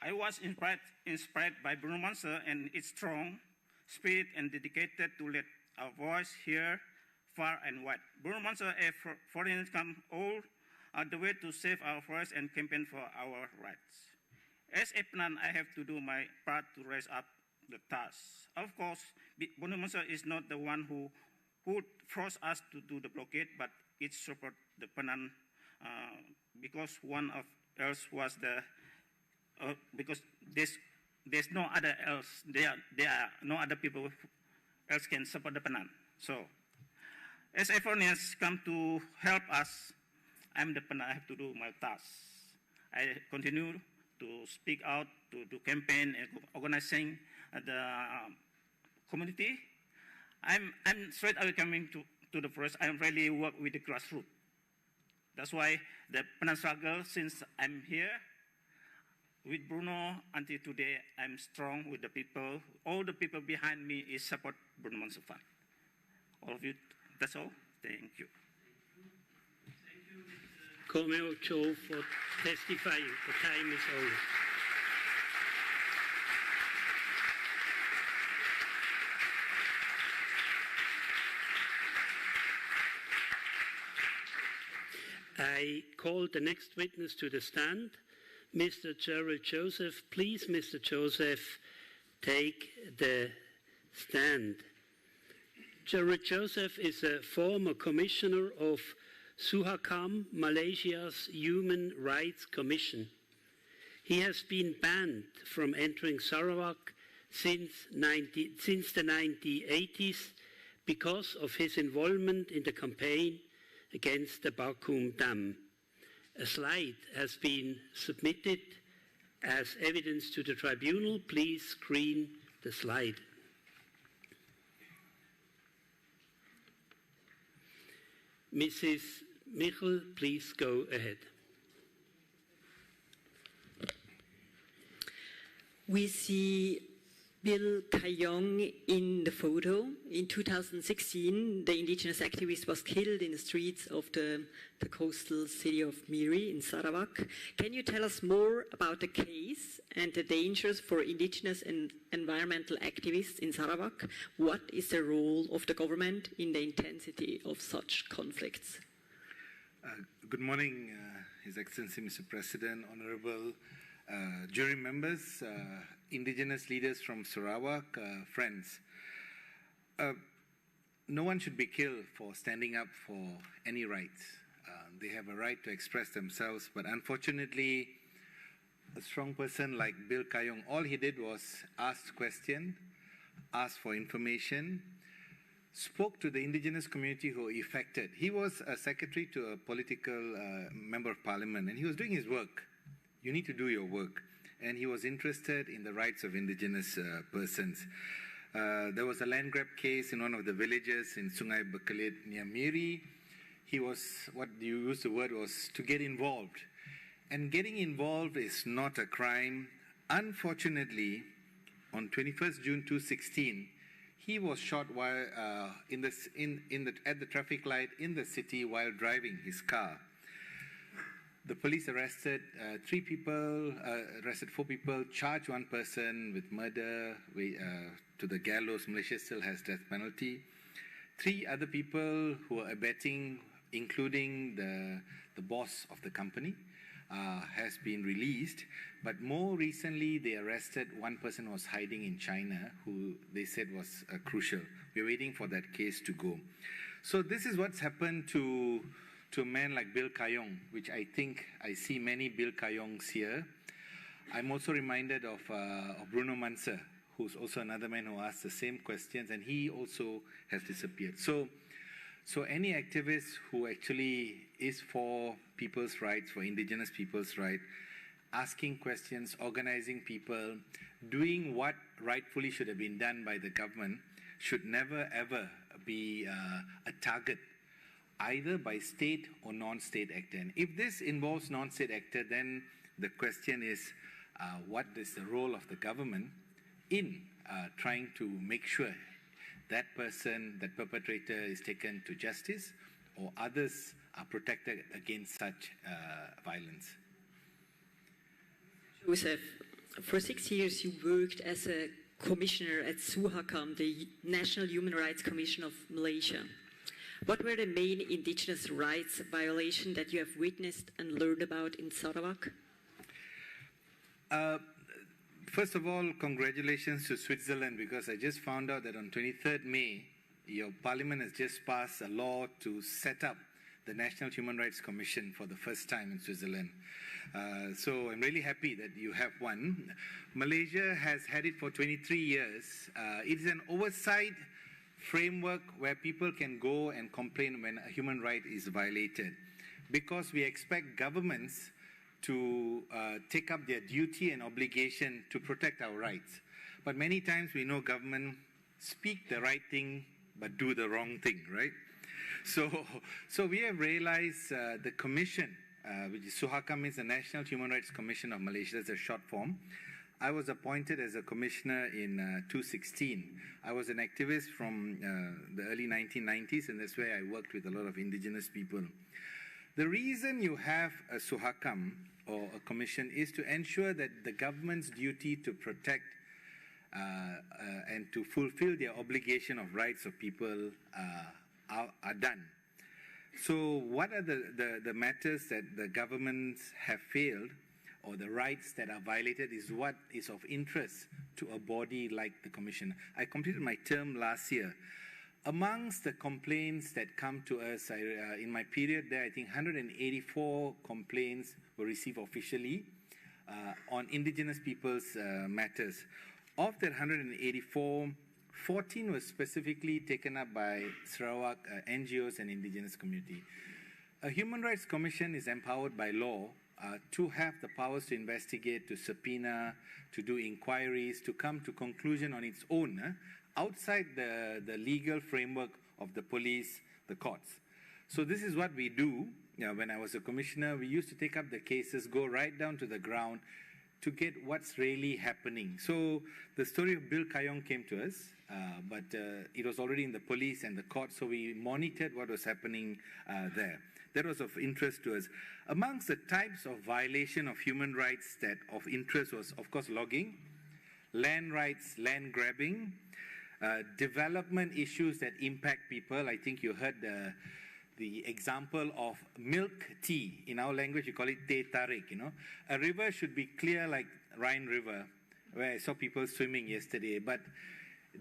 I was inspired by Bruno Manser and its strong spirit and dedicated to let our voice hear far and wide. Bruno Manser and foreigners come all the way to save our forests and campaign for our rights. As a Penang, I have to do my part to raise up the task. Of course, Bruno Manser is not the one who forced us to do the blockade, but it support the Penang because one of else was the because there's no other else. There are no other people else can support the Penang. So, as foreigners come to help us, I'm the Penang. I have to do my task. I continue to speak out, to campaign and organizing the community. I'm straight away coming to the forest. I really work with the grassroots. That's why the Penang struggle, since I'm here with Bruno until today, I'm strong with the people. All the people behind me is support Bruno Mansufan. All of you, that's all. Thank you. Komeo Cho for testifying. The time is over. I call the next witness to the stand, Mr. Gerald Joseph. Please, Mr. Joseph, take the stand. Gerald Joseph is a former commissioner of Suhakam, Malaysia's Human Rights Commission. He has been banned from entering Sarawak since the 1980s because of his involvement in the campaign against the Bakum Dam. A slide has been submitted as evidence to the tribunal. Please screen the slide. Mrs. Michel, please go ahead. We see Bill Kayong in the photo. In 2016, the indigenous activist was killed in the streets of the coastal city of Miri in Sarawak. Can you tell us more about the case and the dangers for indigenous and environmental activists in Sarawak? What is the role of the government in the intensity of such conflicts? Good morning, His Excellency Mr. President, Honorable jury members, indigenous leaders from Sarawak, friends. No one should be killed for standing up for any rights. They have a right to express themselves, but unfortunately, a strong person like Bill Kayong, all he did was ask questions, ask for information, spoke to the indigenous community who were affected. He was a secretary to a political member of parliament, and he was doing his work. You need to do your work. And he was interested in the rights of indigenous persons. There was a land grab case in one of the villages in Sungai Bekalit near Miri. He was, what you used the word was, to get involved. And getting involved is not a crime. Unfortunately, on 21st June 2016, he was shot while at the traffic light in the city while driving his car. The police arrested 3 people, arrested 4 people, charged 1 person with murder to the gallows. Malaysia still has death penalty. 3 other people who were abetting, including the boss of the company, has been released. But more recently, they arrested 1 person who was hiding in China, who they said was crucial. We're waiting for that case to go. So this is what's happened to a man like Bill Kayong, which I think I see many Bill Kayongs here. I'm also reminded of Bruno Manser, who's also another man who asked the same questions, and he also has disappeared. So any activist who actually is for people's rights, for indigenous people's rights, asking questions, organizing people, doing what rightfully should have been done by the government, should never ever be a target either by state or non-state actor. And if this involves non-state actor, then the question is, what is the role of the government in trying to make sure that person, that perpetrator is taken to justice, or others are protected against such violence? Joseph, for 6 years you worked as a commissioner at Suhakam, the National Human Rights Commission of Malaysia. What were the main indigenous rights violations that you have witnessed and learned about in Sarawak? First of all, congratulations to Switzerland, because I just found out that on 23rd May, your parliament has just passed a law to set up the National Human Rights Commission for the first time in Switzerland. So I'm really happy that you have one. Malaysia has had it for 23 years. It is an oversight framework where people can go and complain when a human right is violated, because we expect governments to take up their duty and obligation to protect our rights. But many times we know government speak the right thing but do the wrong thing, right? So we have realized the commission, which is SUHAKA, means the National Human Rights Commission of Malaysia, that's a short form. I was appointed as a commissioner in 2016. I was an activist from the early 1990s, and that's where I worked with a lot of indigenous people. The reason you have a SUHAKAM or a commission is to ensure that the government's duty to protect and to fulfill their obligation of rights of people are done. So what are the matters that the governments have failed, or the rights that are violated, is what is of interest to a body like the Commission. I completed my term last year. Amongst the complaints that come to us, in my period there, I think 184 complaints were received officially on indigenous people's matters. Of that 184, 14 was specifically taken up by Sarawak NGOs and indigenous community. A Human Rights Commission is empowered by law to have the powers to investigate, to subpoena, to do inquiries, to come to conclusion on its own, outside the legal framework of the police, the courts. So this is what we do. When I was a commissioner, we used to take up the cases, go right down to the ground to get what's really happening. So the story of Bill Kayong came to us, but it was already in the police and the court, so we monitored what was happening there. That was of interest to us. Amongst the types of violation of human rights that of interest was, of course, logging, land rights, land grabbing, development issues that impact people. I think you heard the example of milk tea. In our language, you call it teh tarik, you know. A river should be clear like Rhine River, where I saw people swimming yesterday. But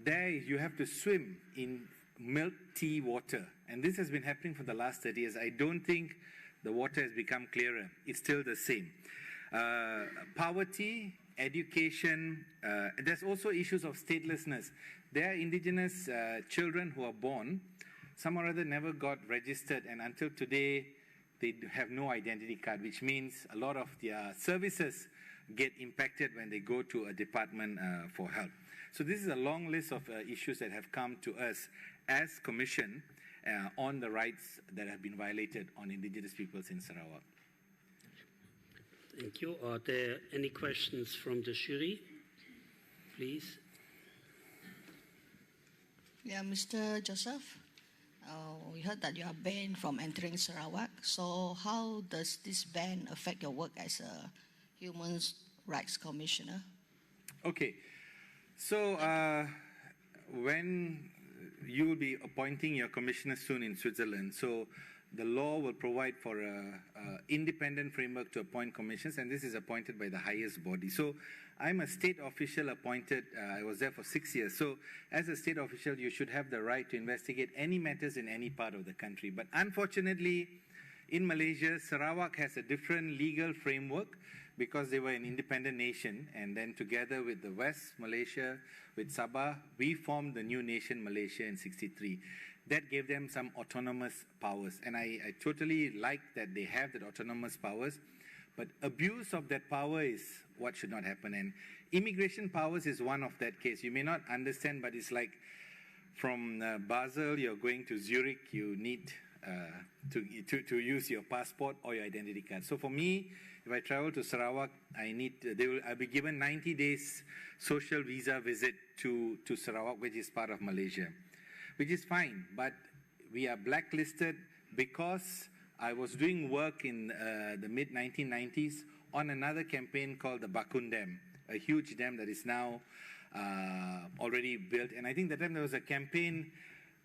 there you have to swim in milk tea water. And this has been happening for the last 30 years. I don't think the water has become clearer. It's still the same. Poverty, education, there's also issues of statelessness. There are indigenous children who are born, some or other never got registered, and until today they have no identity card, which means a lot of their services get impacted when they go to a department for help. So this is a long list of issues that have come to us as Commission on the rights that have been violated on indigenous peoples in Sarawak. Thank you. Are there any questions from the jury? Please. Yeah, Mr. Joseph, we heard that you are banned from entering Sarawak. So how does this ban affect your work as a Human Rights Commissioner? Okay. So when you will be appointing your commissioner soon in Switzerland, so the law will provide for an independent framework to appoint commissions, and this is appointed by the highest body. So I'm a state official appointed. I was there for 6 years. So as a state official, you should have the right to investigate any matters in any part of the country. But unfortunately, in Malaysia, Sarawak has a different legal framework because they were an independent nation. And then together with the West Malaysia, with Sabah, we formed the new nation Malaysia in '63. That gave them some autonomous powers. And I totally like that they have that autonomous powers. But abuse of that power is what should not happen. And immigration powers is one of that case. You may not understand, but it's like from Basel, you're going to Zurich, you need to use your passport or your identity card. So for me, if I travel to Sarawak, I'll be given 90 days social visa visit to Sarawak, which is part of Malaysia, which is fine. But we are blacklisted because I was doing work in the mid-1990s on another campaign called the Bakun Dam, a huge dam that is now already built. And I think that time there was a campaign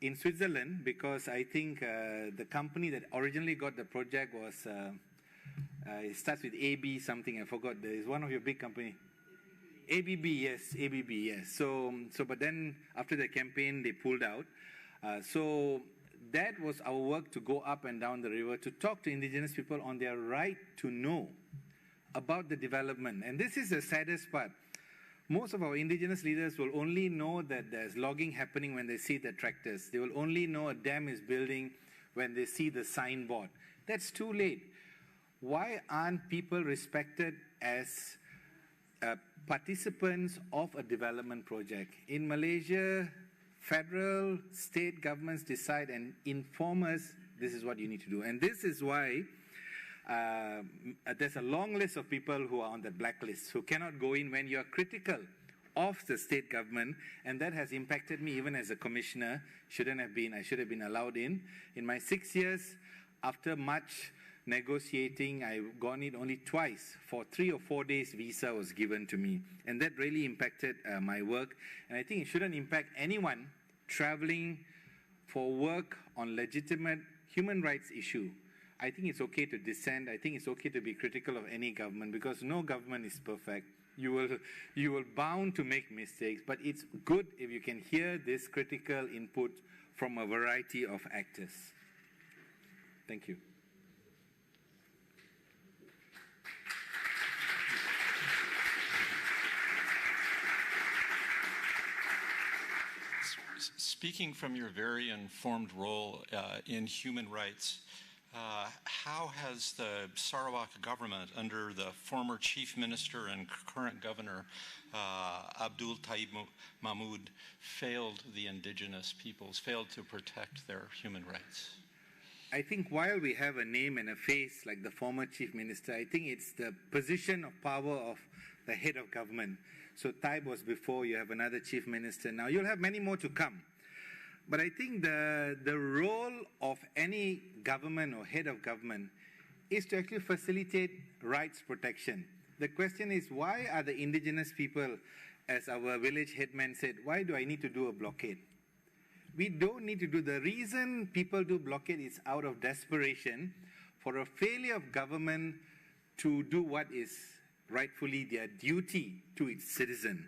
in Switzerland because I think the company that originally got the project was, it starts with AB something, I forgot. There is one of your big company. ABB, yes, ABB, yes. So but then after the campaign, they pulled out. So that was our work, to go up and down the river, to talk to indigenous people on their right to know about the development. And this is the saddest part. Most of our indigenous leaders will only know that there's logging happening when they see the tractors. They will only know a dam is building when they see the signboard. That's too late. Why aren't people respected as participants of a development project? In Malaysia, federal, state governments decide and inform us this is what you need to do. And this is why there's a long list of people who are on the blacklist, who cannot go in when you are critical of the state government, and that has impacted me even as a commissioner. I should have been allowed in. In my 6 years, after much negotiating, I gone in only twice. For 3 or 4 days, visa was given to me, and that really impacted my work. And I think it shouldn't impact anyone traveling for work on legitimate human rights issue. I think it's okay to dissent. I think it's okay to be critical of any government, because no government is perfect. You will bound to make mistakes, but it's good if you can hear this critical input from a variety of actors. Thank you. Speaking from your very informed role in human rights, how has the Sarawak government, under the former Chief Minister and current Governor Abdul Taib Mahmud, failed the indigenous peoples, failed to protect their human rights? I think while we have a name and a face like the former Chief Minister, I think it's the position of power of the head of government. So Taib was before, you have another Chief Minister now. You'll have many more to come. But I think the role of any government or head of government is to actually facilitate rights protection. The question is, why are the indigenous people, as our village headman said, why do I need to do a blockade? We don't need to do. The reason people do blockade is out of desperation for a failure of government to do what is rightfully their duty to its citizen.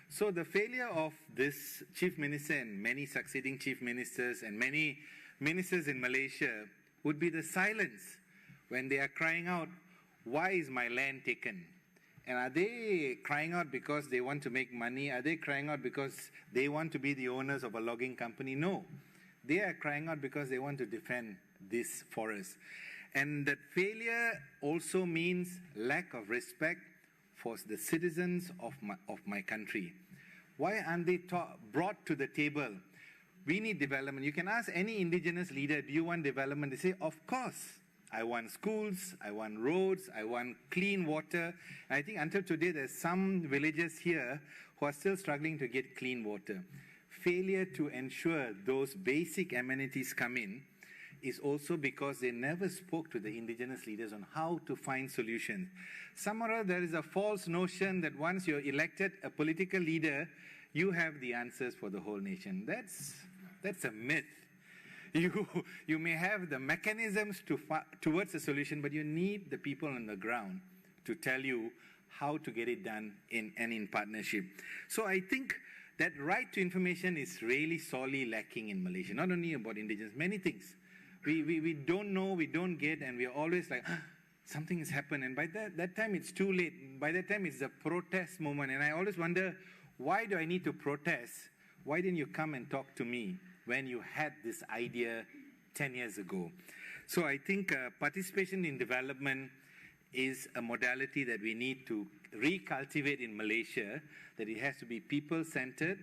So the failure of this Chief Minister and many succeeding Chief Ministers and many ministers in Malaysia would be the silence when they are crying out, why is my land taken? And are they crying out because they want to make money? Are they crying out because they want to be the owners of a logging company? No. They are crying out because they want to defend this forest. And that failure also means lack of respect for the citizens of my country. Why aren't they brought to the table? We need development. You can ask any indigenous leader, do you want development? They say, of course. I want schools, I want roads, I want clean water. And I think until today, there's some villages here who are still struggling to get clean water. Failure to ensure those basic amenities come in is also because they never spoke to the indigenous leaders on how to find solutions. Somehow there is a false notion that once you're elected a political leader, you have the answers for the whole nation. That's a myth. You may have the mechanisms towards a solution, but you need the people on the ground to tell you how to get it done in partnership. So I think that right to information is really sorely lacking in Malaysia, not only about indigenous, many things. We don't know, we don't get, and we are always like, something has happened. And by that time, it's too late. By that time, it's the protest moment. And I always wonder, why do I need to protest? Why didn't you come and talk to me when you had this idea 10 years ago? So I think participation in development is a modality that we need to recultivate in Malaysia, that it has to be people-centered,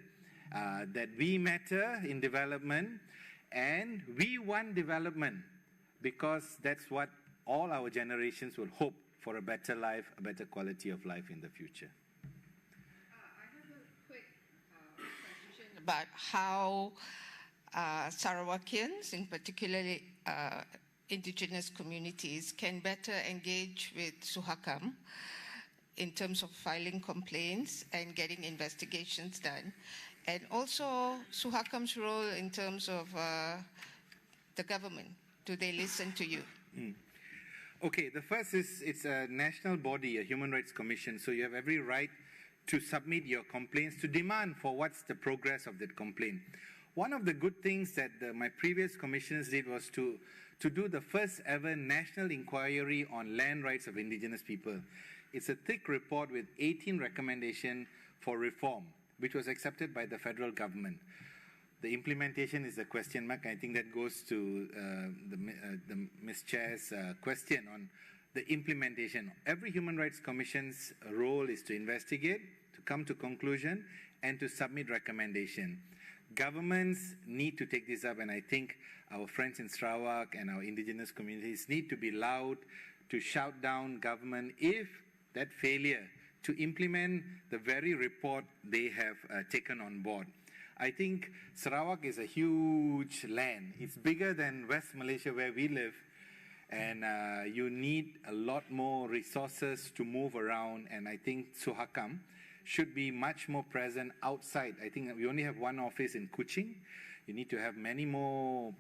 that we matter in development, and we want development because that's what all our generations will hope for, a better life, a better quality of life in the future. I have a quick question about how Sarawakians, in particularly indigenous communities, can better engage with Suhakam in terms of filing complaints and getting investigations done. And also Suhakam's role in terms of the government. Do they listen to you? Okay, the first is it's a national body, a human rights commission, so you have every right to submit your complaints, to demand for what's the progress of that complaint. One of the good things that my previous commissioners did was to do the first ever national inquiry on land rights of indigenous people. It's a thick report with 18 recommendations for reform, which was accepted by the federal government. The implementation is a question mark. I think that goes to the Ms. Chair's question on the implementation. Every Human Rights Commission's role is to investigate, to come to conclusion, and to submit recommendation. governments need to take this up, and I think our friends in Sarawak and our indigenous communities need to be loud to shout down government if that failure to implement the very report they have taken on board. I think Sarawak is a huge land. It's bigger than West Malaysia where we live, and you need a lot more resources to move around, and I think Suhakam should be much more present outside. I think we only have one office in Kuching. You need to have many more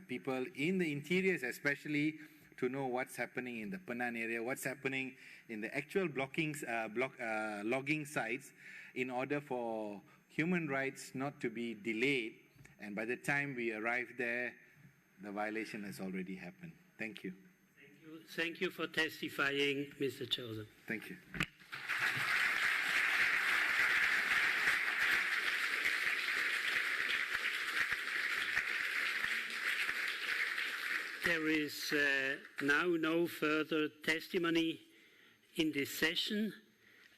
people in the interiors, especially to know what's happening in the Penan area, what's happening in the actual logging sites, in order for human rights not to be delayed, and by the time we arrive there, the violation has already happened. Thank you. Thank you for testifying, Mr. Chosen. Thank you. There is now no further testimony in this session,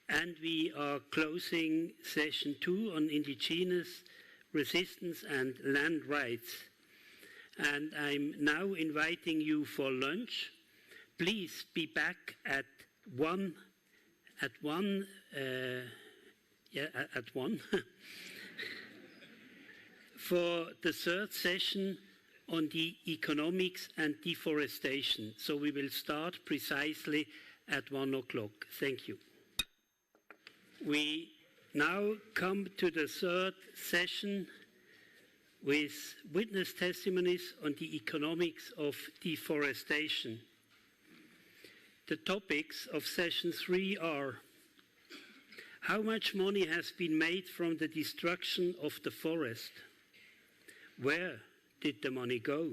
and we are closing session 2 on indigenous resistance and land rights. And I'm now inviting you for lunch. Please be back at 1 for the third session on the economics and deforestation. So we will start precisely at 1 o'clock. Thank you. We now come to the third session with witness testimonies on the economics of deforestation. The topics of session 3 are: how much money has been made from the destruction of the forest? Where did the money go?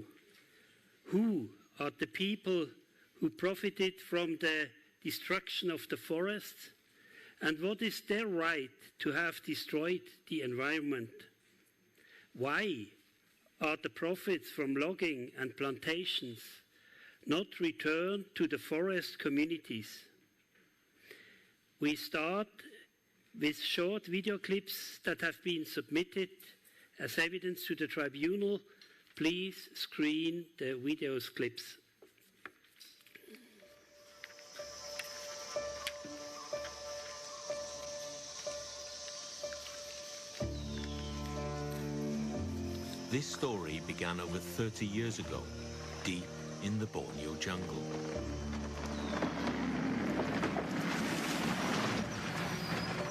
Who are the people who profited from the destruction of the forests? And what is their right to have destroyed the environment? Why are the profits from logging and plantations not returned to the forest communities? We start with short video clips that have been submitted as evidence to the tribunal. Please screen the video clips. This story began over 30 years ago, deep in the Borneo jungle.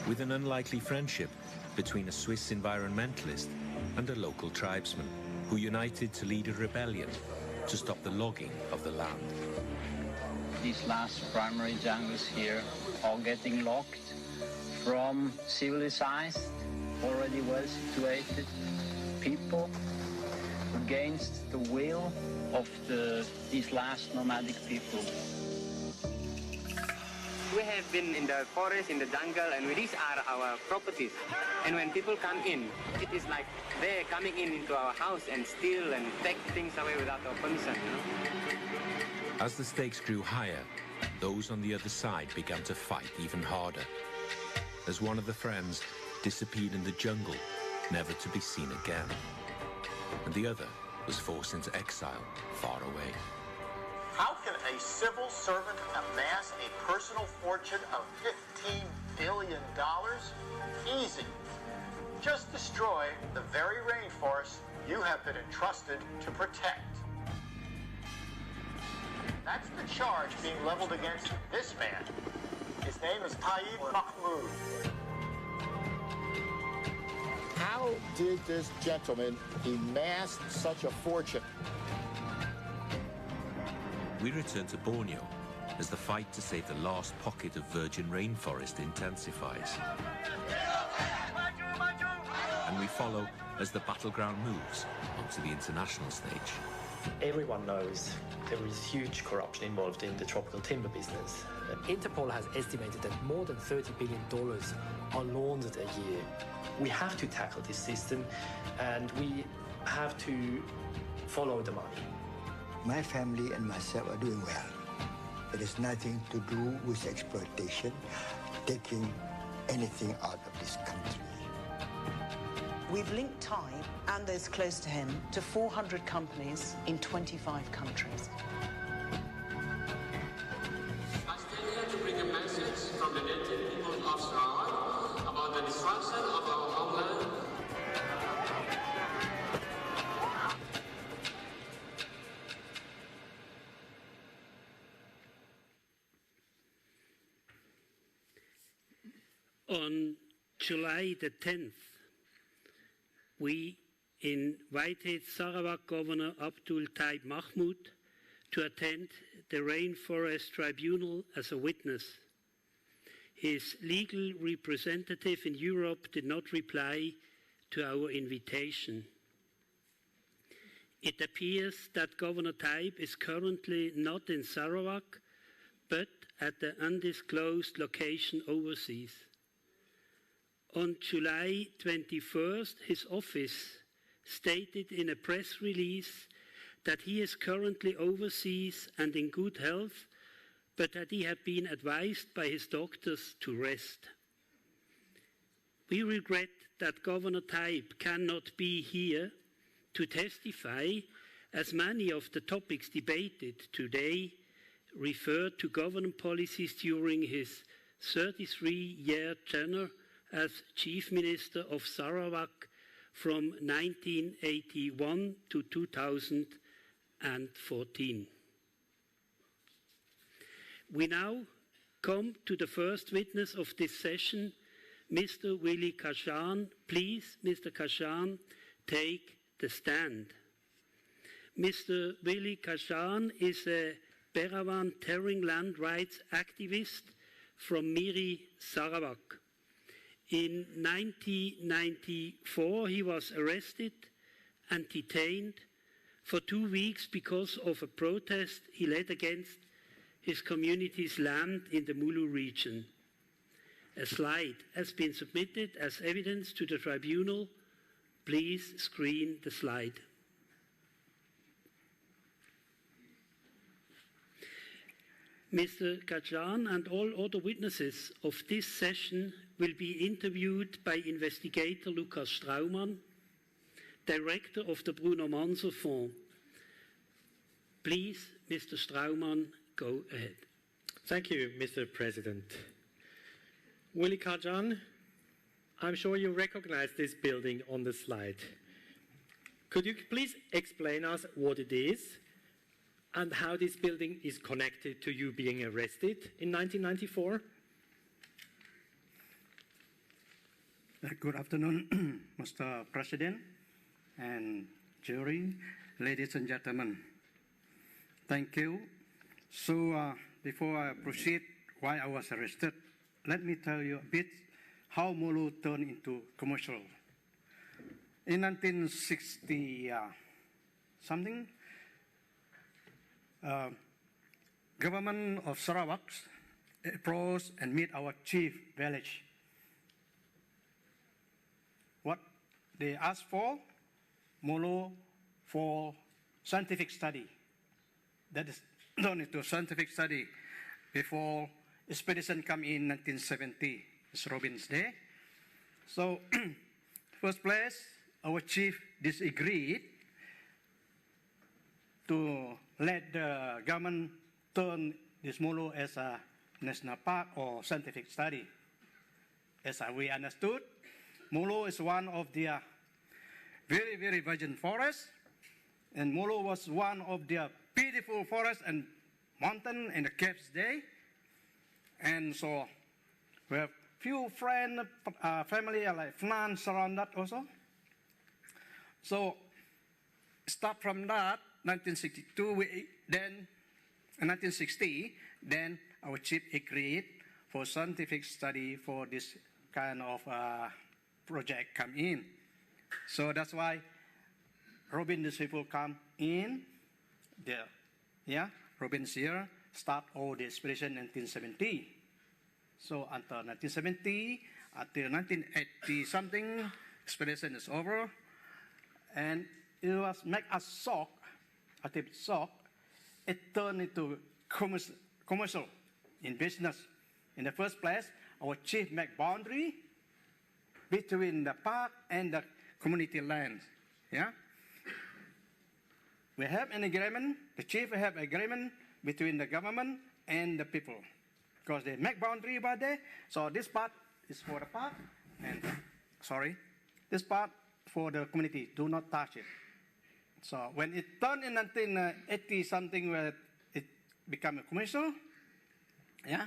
With an unlikely friendship between a Swiss environmentalist and a local tribesman, who united to lead a rebellion to stop the logging of the land. These last primary jungles here are getting logged from civilized, already well-situated people against the will of these last nomadic people. We have been in the forest, in the jungle, and these are our properties. And when people come in, it is like they're coming into our house and steal and take things away without our permission. As the stakes grew higher, those on the other side began to fight even harder, as one of the friends disappeared in the jungle, never to be seen again. And the other was forced into exile far away. How can a civil servant amass a personal fortune of $15 billion? Easy. Just destroy the very rainforest you have been entrusted to protect. That's the charge being leveled against this man. His name is Taib Mahmud. How did this gentleman amass such a fortune? We returned to Borneo as the fight to save the last pocket of virgin rainforest intensifies. And we follow as the battleground moves onto the international stage. Everyone knows there is huge corruption involved in the tropical timber business. Interpol has estimated that more than $30 billion are laundered a year. We have to tackle this system, and we have to follow the money. My family and myself are doing well. It has nothing to do with exploitation, taking anything out of this country. We've linked Taib and those close to him to 400 companies in 25 countries. I stand here to bring a message from the native people of Sarawak about the destruction of our homeland. On July the 10th, we invited Sarawak Governor Abdul Taib Mahmud to attend the Rainforest Tribunal as a witness. His legal representative in Europe did not reply to our invitation. It appears that Governor Taib is currently not in Sarawak, but at the undisclosed location overseas. On July 21st, his office stated in a press release that he is currently overseas and in good health, but that he had been advised by his doctors to rest. We regret that Governor Taib cannot be here to testify, as many of the topics debated today refer to government policies during his 33-year tenure as Chief Minister of Sarawak from 1981 to 2014. We now come to the first witness of this session, Mr. Willie Kashan. Please, Mr. Kashan, take the stand. Mr. Willie Kashan is a Berawan Tering land rights activist from Miri, Sarawak. In 1994, he was arrested and detained for 2 weeks because of a protest he led against his community's land in the Mulu region. A slide has been submitted as evidence to the tribunal. Please screen the slide. Mr. Kajan and all other witnesses of this session will be interviewed by investigator Lukas Straumann, director of the Bruno Manser Fonds. Please, Mr. Straumann, go ahead. Thank you, Mr. President. Willie Kajan, I'm sure you recognize this building on the slide. Could you please explain us what it is and how this building is connected to you being arrested in 1994? Good afternoon, Mr. President and jury, ladies and gentlemen. Thank you. So before I proceed why I was arrested, let me tell you a bit how Mulu turned into commercial. In 1960 something, government of Sarawak approached and meet our chief village. What they asked for, Mulu for scientific study. That is done into scientific study before expedition come in 1970. It's Robin's Day. So, first place, our chief disagreed to let the government turn this Mulu as a national park or scientific study. As we understood, Mulu is one of the very, very virgin forests, and Mulu was one of the beautiful forests and mountain and the caves there. And so we have few friends, family like friends around that also. So start from that, 1962, then in 1960, then our chief agreed for scientific study for this kind of project come in. So that's why Robin, these people come in there. Yeah, Robin's here, start all the expedition in 1970. So until 1970, until 1980 something, expedition is over. And it was make us shock, a bit shock. It turned into commercial in business. In the first place, our chief make boundary between the park and the community land. Yeah? We have an agreement, the chief have agreement between the government and the people, because they make boundary by there. So this part is for the park, and this part for the community. Do not touch it. So when it turned in 1980 something, where it became a commercial, yeah,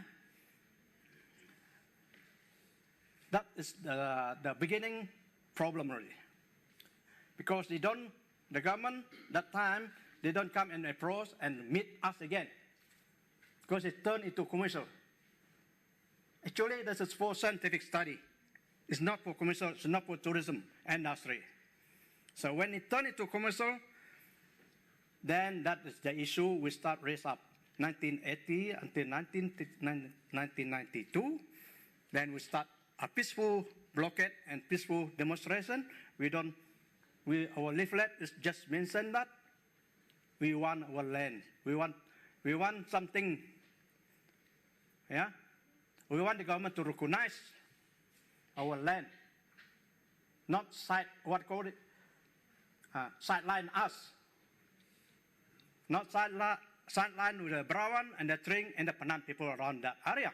that is the beginning problem really, because the government that time, they don't come and approach and meet us again, because it turned into commercial. Actually, this is for scientific study. It's not for commercial, it's not for tourism industry. So when it turned into commercial, then that is the issue we start raise up. 1980 until 1992, then we start a peaceful blockade and peaceful demonstration. Our leaflet is just mentioned that we want our land. We want something. Yeah, we want the government to recognize our land, not sideline us, not sideline with the Brawan and the Tring and the Penan people around that area.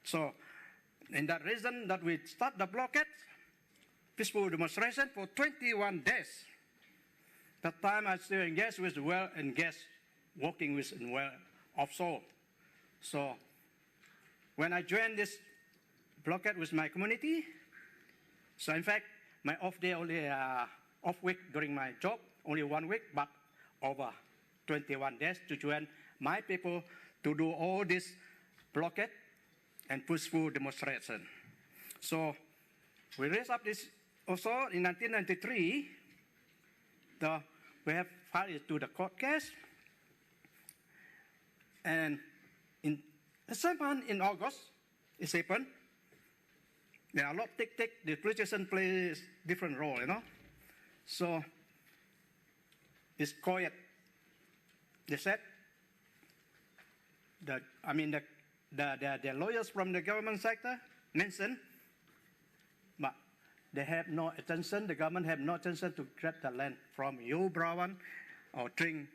So, in that reason that we start the blockade, peaceful demonstration for 21 days. That time I still engaged with well and gas, working with well offshore. So, when I joined this blockade with my community, so in fact, my off day only off week during my job, only 1 week, but over 21 days to join my people to do all this blockade and peaceful demonstration. So we raised up this also in 1993. We have filed it to the court case, and in the same month in August, it happened. There are a lot of the politician plays different role, you know. So it's quiet. They said that, I mean, the lawyers from the government sector mentioned, but they have no attention, the government have no attention to grab the land from you, Brawan, or Tring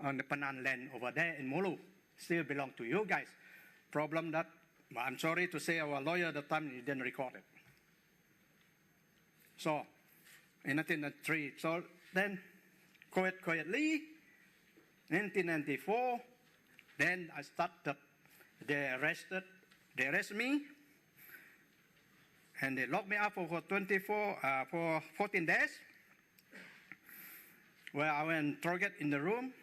on the Penan land over there in Mulu. Still belong to you guys. Problem that, I'm sorry to say, our lawyer at the time didn't record it. So, in 1993, so then, quietly, 1994, then I started, they arrested me, and they locked me up for 14 days, where I went interrogated in the room.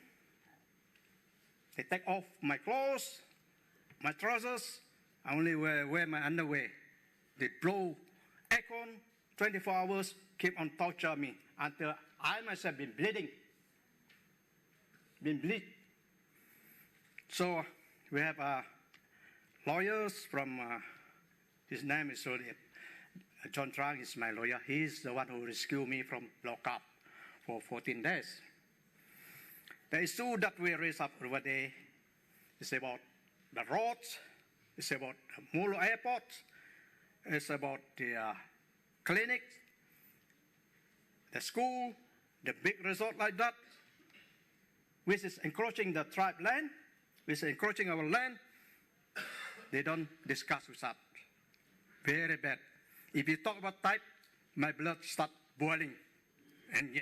They take off my clothes, my trousers, I only wear my underwear. They blow aircon 24 hours, keep on torture me until I myself been bleeding. So we have lawyers from, his name is John Trang is my lawyer. He's the one who rescued me from lockup for 14 days. The issue that we raised up over there is about the roads, it's about the Mulu airport, it's about the clinics, the school, the big resort like that, which is encroaching the tribe land, which is encroaching our land. They don't discuss with us. Very bad. If you talk about type, my blood starts boiling and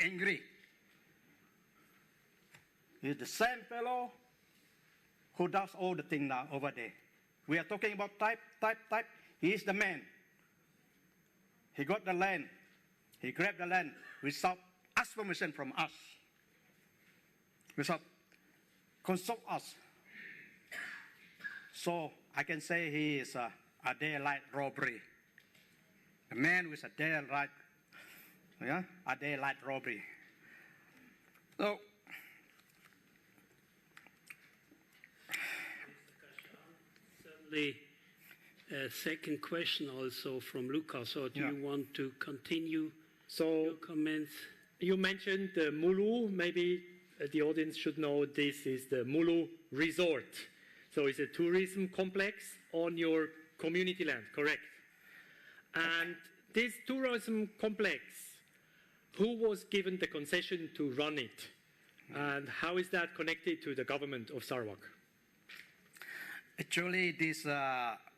angry. He's the same fellow who does all the things now over there. We are talking about type. He is the man. He got the land. He grabbed the land without ask permission from us. Without consult us. So I can say he is a daylight robbery. A man with a daylight robbery. So certainly a second question also from Luca. So do you want to continue your comments? You mentioned the Mulu. Maybe the audience should know this is the Mulu Resort. So it's a tourism complex on your community land, correct? And This tourism complex, who was given the concession to run it? And how is that connected to the government of Sarawak? Actually, this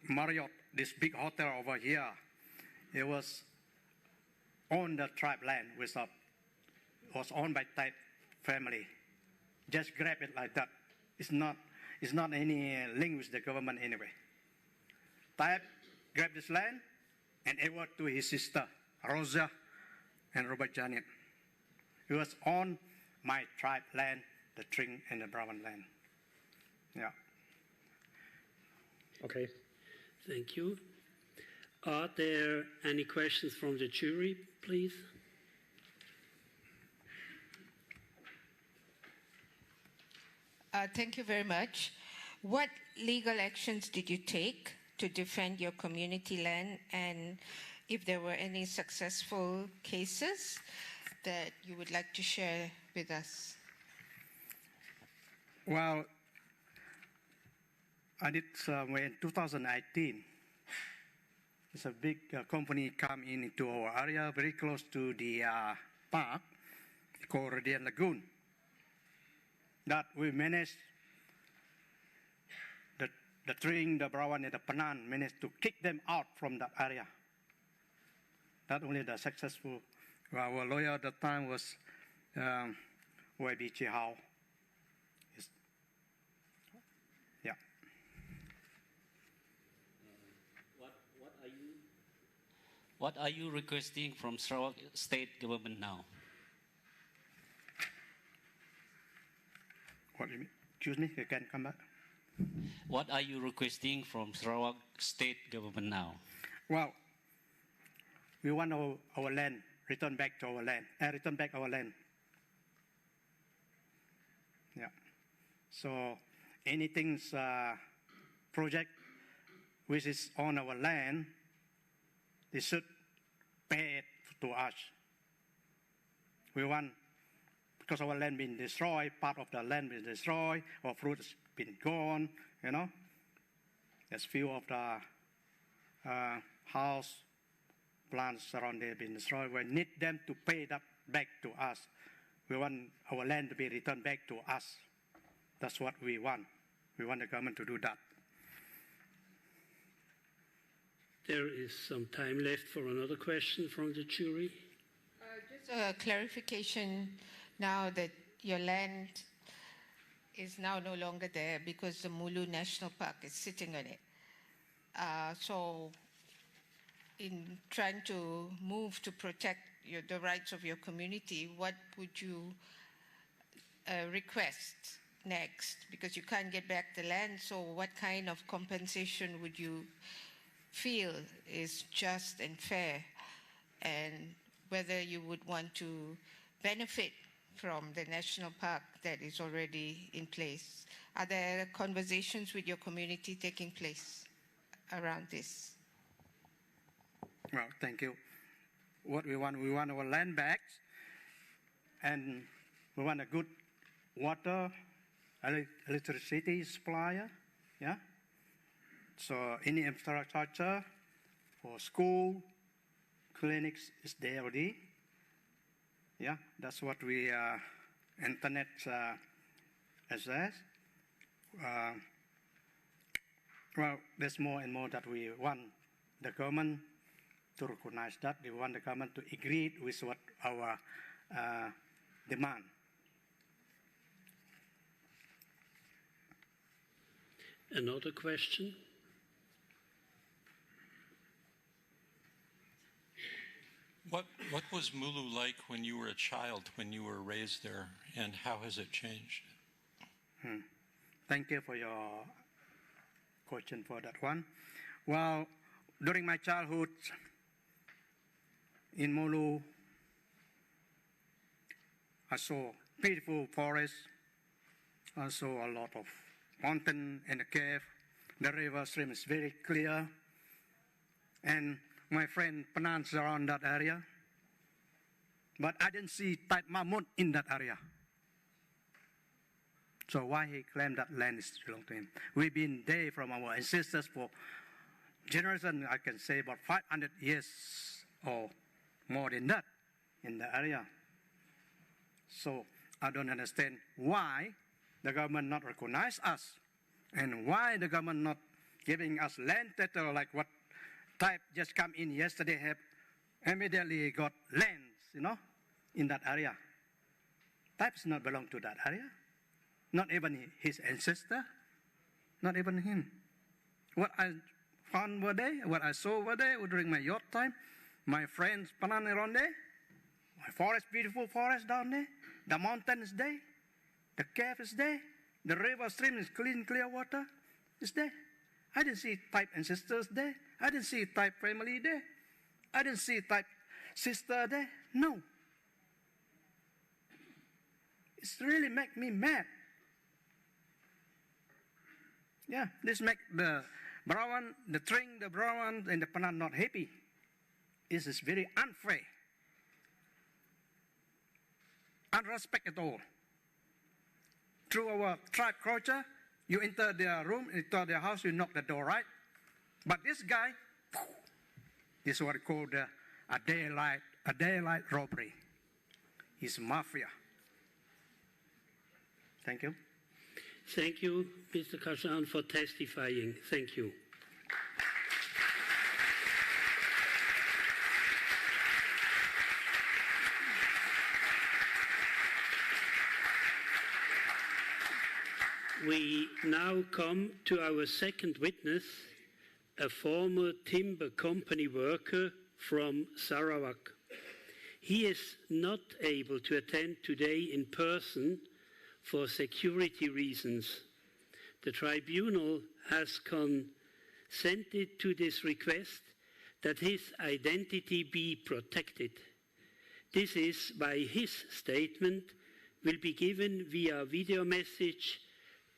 Marriott, this big hotel over here, it was on the tribe land, was owned by Taib family. Just grab it like that. It's not any link with the government anyway. Taib grabbed this land and awarded to his sister, Rosa and Robert Janet. It was on my tribe land, the Tring and the Brown land. Yeah. Okay. Thank you. Are there any questions from the jury, please? Thank you very much. What legal actions did you take to defend your community land, and if there were any successful cases that you would like to share with us? Well, I did in 2018. It's a big company come into our area, very close to the park called Radiant Lagoon. That we managed, the Tring, the Brown, and the Penan managed to kick them out from that area. Not only the successful, our lawyer at the time was YB Chihao. Yeah. What are you requesting from Sarawak state government now? What do you mean? Excuse me, you can come back. What are you requesting from Sarawak state government now? Well, we want our land, return back to our land, return back our land. Yeah. So anything's project which is on our land, they should pay it to us. We want, because our land been destroyed, part of the land been destroyed, our fruit has been gone, you know. There's few of the house plants around there been destroyed. We need them to pay that back to us. We want our land to be returned back to us. That's what we want. We want the government to do that. There is some time left for another question from the jury. Just a clarification now that your land is now no longer there because the Mulu National Park is sitting on it. So in trying to move to protect the rights of your community, what would you request next? Because you can't get back the land, so what kind of compensation would you feel is just and fair, and whether you would want to benefit from the national park that is already in place? Are there conversations with your community taking place around this? Well, thank you. What we want our land back, and we want a good water, electricity supplier, yeah? So any infrastructure for school, clinics is there already. Yeah, that's what we, internet access. Well, there's more and more that we want the government to recognize that. We want the government to agree with what our demand. Another question? What was Mulu like when you were a child, when you were raised there, and how has it changed? Thank you for your question for that one. Well, during my childhood in Mulu, I saw beautiful forest. I saw a lot of mountain and a cave. The river stream is very clear. And my friend Penans around that area. But I didn't see Taib Mahmud in that area. So why he claimed that land is belong to him? We've been there from our ancestors for generations, I can say about 500 years or more than that in the area. So I don't understand why the government not recognize us and why the government not giving us land title like what Taib just come in yesterday have immediately got lands, in that area. Taib does not belong to that area. Not even his ancestor, not even him. What I found over there, what I saw over there during my yacht time, my friends panan around there, my forest, beautiful forest down there, the mountain is there, the cave is there, the river stream is clean, clear water is there. I didn't see Taib ancestors there. I didn't see Taib family there. I didn't see Taib sister there. No. It's really make me mad. Yeah, this make the Brown, the Tring, the Brown, and the Panan not happy. This is very unfair. Unrespect at all. Through our tribe culture, you enter their room, enter their house, you knock the door, right? But this guy, this is what I call a daylight robbery. He's mafia. Thank you. Thank you, Mr. Kashan, for testifying. Thank you. We now come to our second witness, a former timber company worker from Sarawak. He is not able to attend today in person for security reasons. The tribunal has consented to this request that his identity be protected. This is why his statement will be given via video message.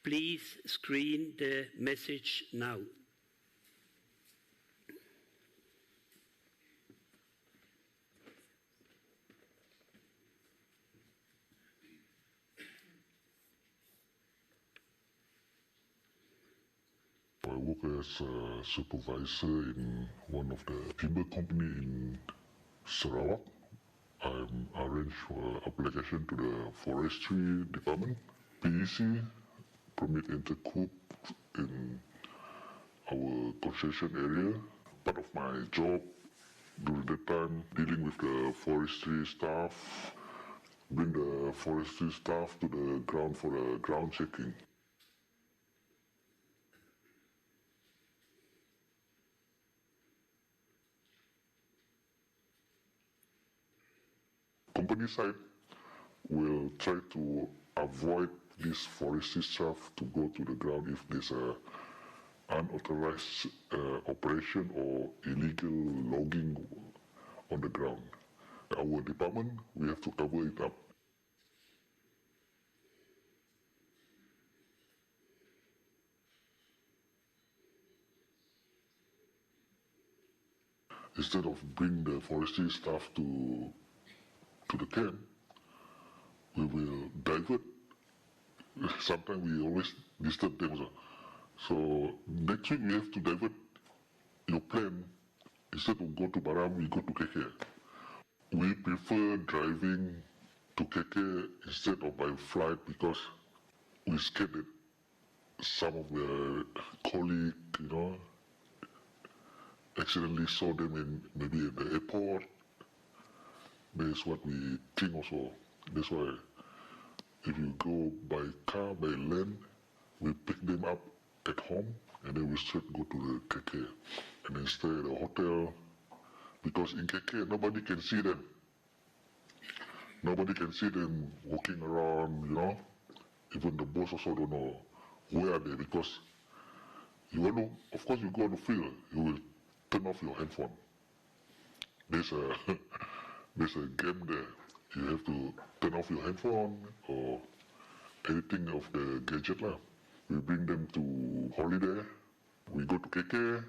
Please screen the message now. I work as a supervisor in one of the timber company in Sarawak. I'm arranged for application to the forestry department, PEC, permit intercoup in our concession area. Part of my job during that time, dealing with the forestry staff, bring the forestry staff to the ground for the ground checking. Company side will try to avoid this forestry staff to go to the ground if there's a unauthorized operation or illegal logging on the ground. Our department, we have to cover it up. Instead of bring the forestry staff to the camp, we will divert. Sometimes we always disturb them. So next week we have to divert your plan. Instead of go to Baram, we go to KK. We prefer driving to KK instead of by flight because we scared that some of the colleagues, accidentally saw them in maybe at the airport. That's what we think also. That's why if you go by car, by land, we pick them up at home and then we straight go to the KK and then stay at the hotel because in KK nobody can see them. Nobody can see them walking around, Even the boss also don't know where are they because you want to, of course you go on the field, you will turn off your handphone. There's a game there. You have to turn off your handphone or anything of the gadget lah. We bring them to holiday. We go to KK.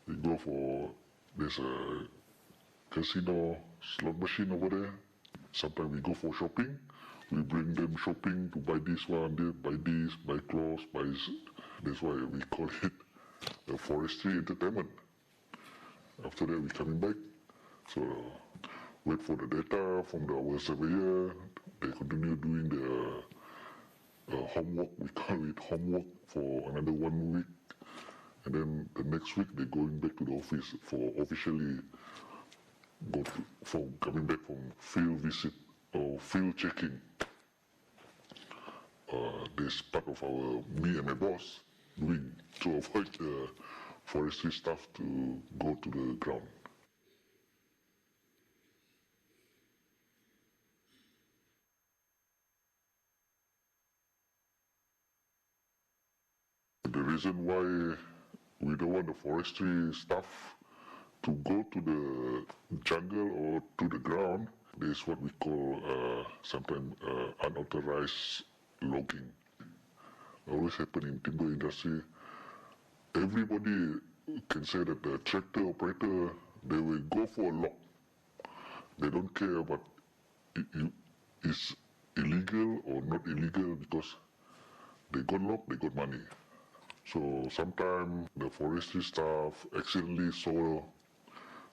We go for, there's a casino, slot machine over there. Sometimes we go for shopping. We bring them shopping to buy this one, buy this, buy clothes, buy this. That's why we call it a forestry entertainment. After that, we coming back. So wait for the data from our surveyor. They continue doing the homework. We call it homework for another 1 week. And then the next week, they're going back to the office for officially for coming back from field visit or field checking. This part of me and my boss doing to avoid the forestry staff to go to the ground. The reason why we don't want the forestry staff to go to the jungle or to the ground, this is what we call sometimes unauthorized logging. Always happen in timber industry. Everybody can say that the tractor operator, they will go for a log. They don't care about it's illegal or not illegal because they got log, they got money. So sometimes the forestry staff accidentally saw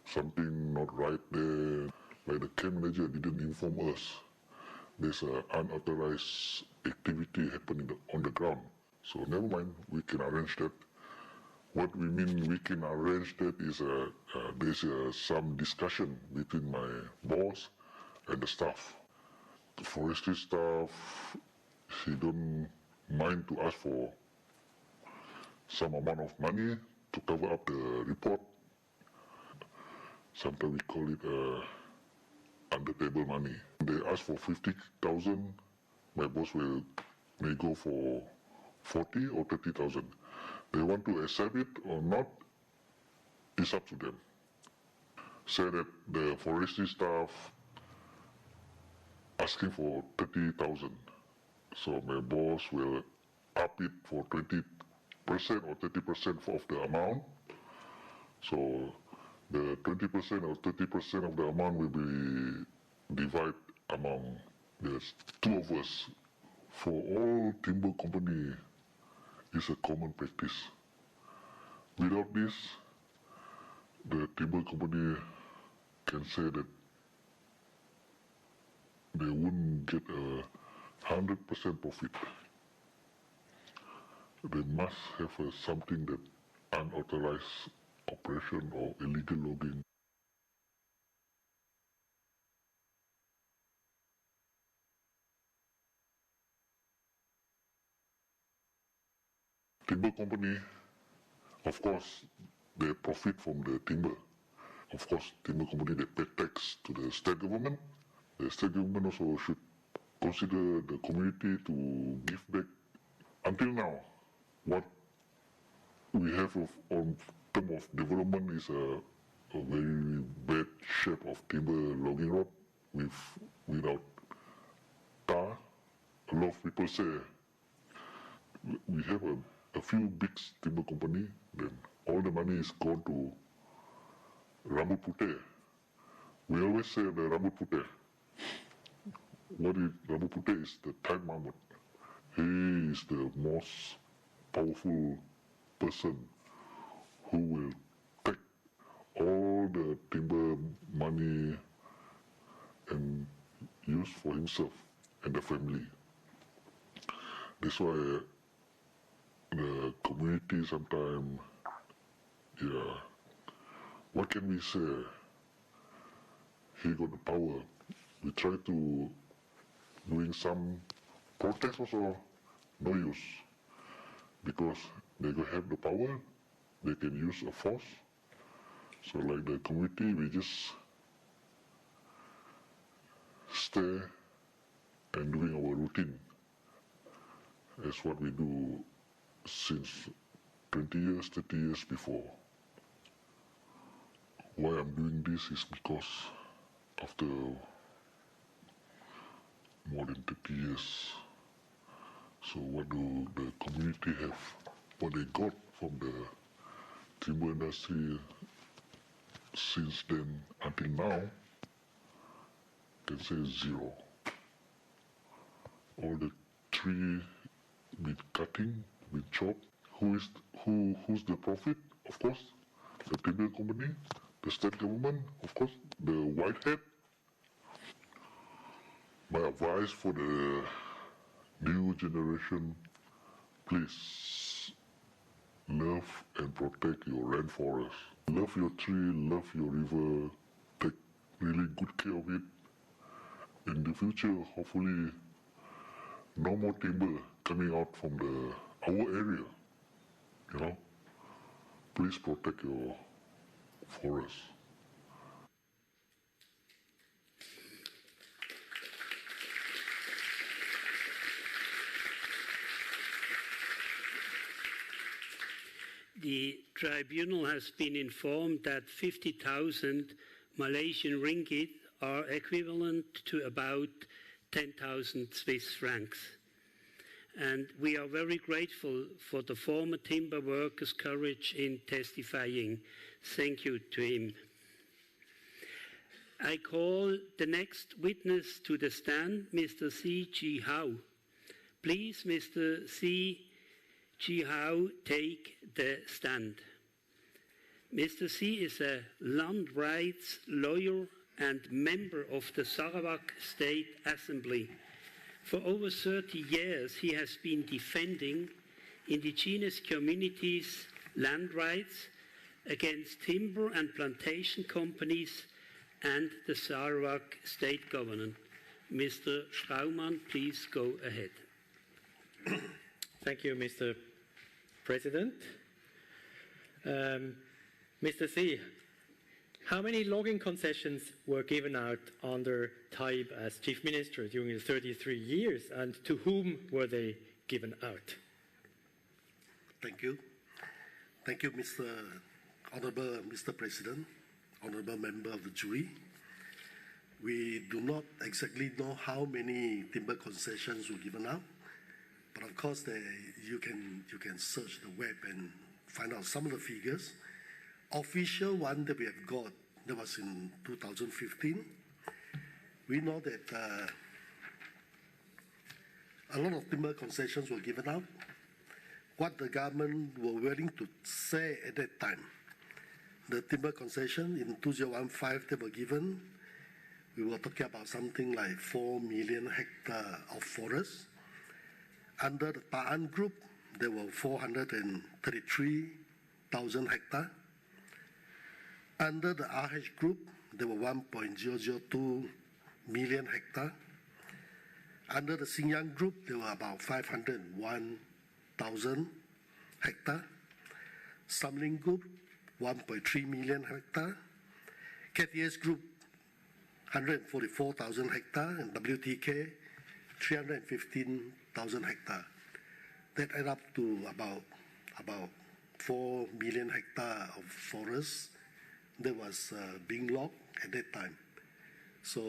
something not right there, like the camp manager didn't inform us. There's an unauthorized activity happening on the ground. So never mind, we can arrange that. What we mean we can arrange that is there's some discussion between my boss and the staff. The forestry staff, he don't mind to ask for some amount of money to cover up the report. Sometimes we call it under table money. They ask for 50,000, my boss may go for 40 or 30,000. They want to accept it or not, it's up to them. Say that the forestry staff asking for 30,000. So my boss will up it for 20% or 30% of the amount. So the 20% or 30% of the amount will be divided among the two of us. For all timber company, it's a common practice. Without this, the timber company can say that they wouldn't get 100% profit. They must have something that unauthorized operation or illegal logging. Timber company, of course, they profit from the timber. Of course, timber company, they pay tax to the state government. The state government also should consider the community to give back. Until now, what we have on terms of development is a very bad shape of timber logging road without tar. A lot of people say we have a few big timber company, then all the money is gone to Rambut Putih. We always say the Rambut Putih. What is Rambut Putih is the Taib Mahmud. He is the most powerful person who will take all the timber money and use for himself and the family. That's why the community sometimes, what can we say? He got the power. We try to doing some protest also, no use. Because they have the power, they can use a force. So like the community, we just stay and doing our routine. That's what we do since 20 years, 30 years before. Why I'm doing this is because after more than 30 years, so what do the community have? What they got from the timber industry since then until now, can say zero. All the tree been cutting, been chopped. Who's the profit? Of course, the timber company. the state government, of course, the white hat. My advice for the new generation, please love and protect your rainforest. Love your tree, love your river, take really good care of it. In the future, hopefully, no more timber coming out from our area, you know. Please protect your forest. The tribunal has been informed that 50,000 Malaysian ringgit are equivalent to about 10,000 Swiss francs. And we are very grateful for the former timber worker's courage in testifying. Thank you to him. I call the next witness to the stand, Mr. C. Ji Hao. Please, Mr. C. Ji Hao, take the stand. Mr. C is a land rights lawyer and member of the Sarawak State Assembly. For over 30 years, he has been defending indigenous communities' land rights against timber and plantation companies and the Sarawak state government. Mr. Schraumann, please go ahead. Thank you, Mr. President. Mr. C, how many logging concessions were given out under Taib as Chief Minister during the 33 years, and to whom were they given out? Thank you. Thank you, Honourable Mr. President, Honourable Member of the jury. We do not exactly know how many timber concessions were given out, but of course you can search the web and find out some of the figures. Official one that we have got, that was in 2015. We know that a lot of timber concessions were given out. What the government were willing to say at that time, the timber concession in 2015 that were given, we were talking about something like 4 million hectares of forest. Under the Ta'an group, there were 433,000 hectares. Under the RH group, there were 1.002 million hectares. Under the Xinjiang group, there were about 501,000 hectares. Samling group, 1.3 million hectares. KTS group, 144,000 hectares, and WTK, 315,000 hectares. That add up to about 4 million hectares of forest that was being logged at that time. So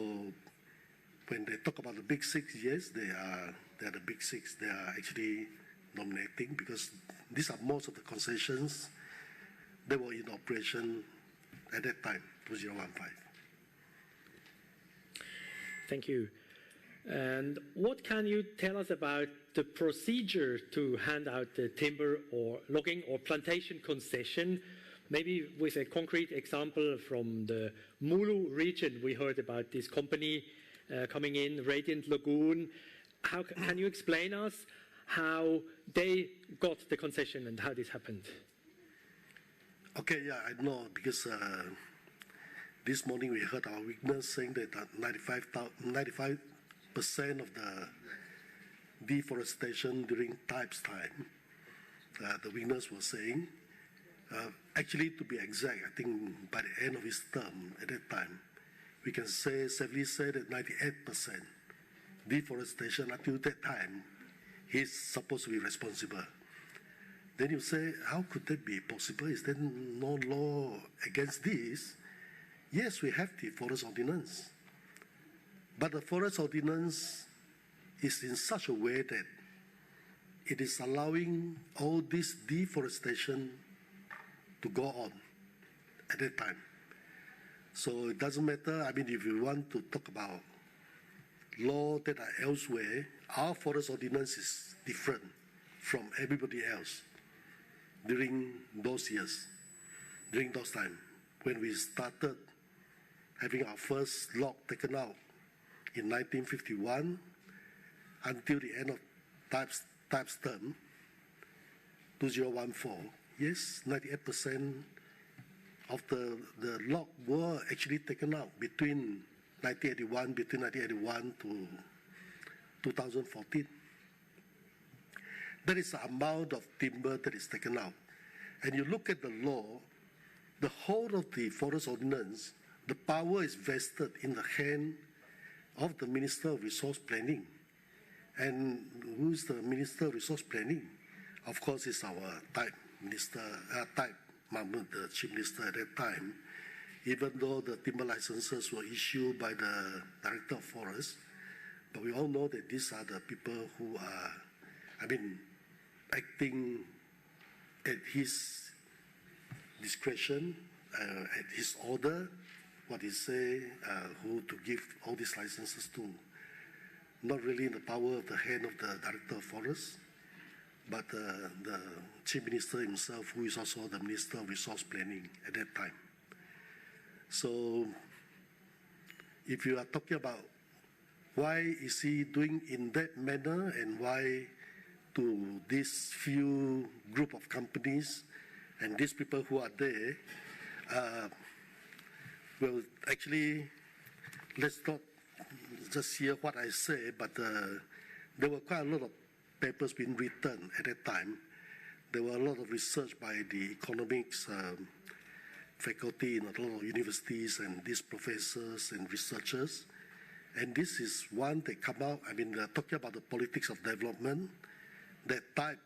when they talk about the big six, yes, they are the big six. They are actually nominating because these are most of the concessions that were in operation at that time, 2015. Thank you. And what can you tell us about the procedure to hand out the timber or logging or plantation concession? Maybe with a concrete example from the Mulu region, we heard about this company coming in, Radiant Lagoon. How can you explain us how they got the concession and how this happened? Okay, yeah, I know because this morning we heard our witness saying that 95% of the deforestation during Taib's time, the witness was saying. Actually, to be exact, I think by the end of his term at that time, we can safely say that 98% deforestation until that time, he's supposed to be responsible. Then you say, how could that be possible? Is there no law against this? Yes, we have the forest ordinance. But the forest ordinance is in such a way that it is allowing all this deforestation to go on at that time. So it doesn't matter, I mean, if you want to talk about law that are elsewhere, our forest ordinance is different from everybody else during those years, during those times. when we started having our first log taken out in 1951 until the end of Taib's term, 2014, yes, 98% of the log were actually taken out between 1981 to 2014. That is the amount of timber that is taken out. And you look at the law, the whole of the forest ordinance, the power is vested in the hand of the Minister of Resource Planning. And who is the Minister of Resource Planning? Of course, it's our Taib Minister, Taib Mahmud, the Chief Minister at that time. Even though the timber licenses were issued by the Director of Forests, but we all know that these are the people who are, acting at his discretion, at his order, what he say, who to give all these licenses to. Not really in the power of the hand of the Director of Forests, but the Chief Minister himself, who is also the Minister of Resource Planning at that time. So, if you are talking about why is he doing in that manner and why to this few group of companies and these people who are there, well, actually, let's not just hear what I say, but there were quite a lot of papers being written at that time. There were a lot of research by the economics faculty in a lot of universities and these professors and researchers. And this is one that come out, they're talking about the politics of development that Taib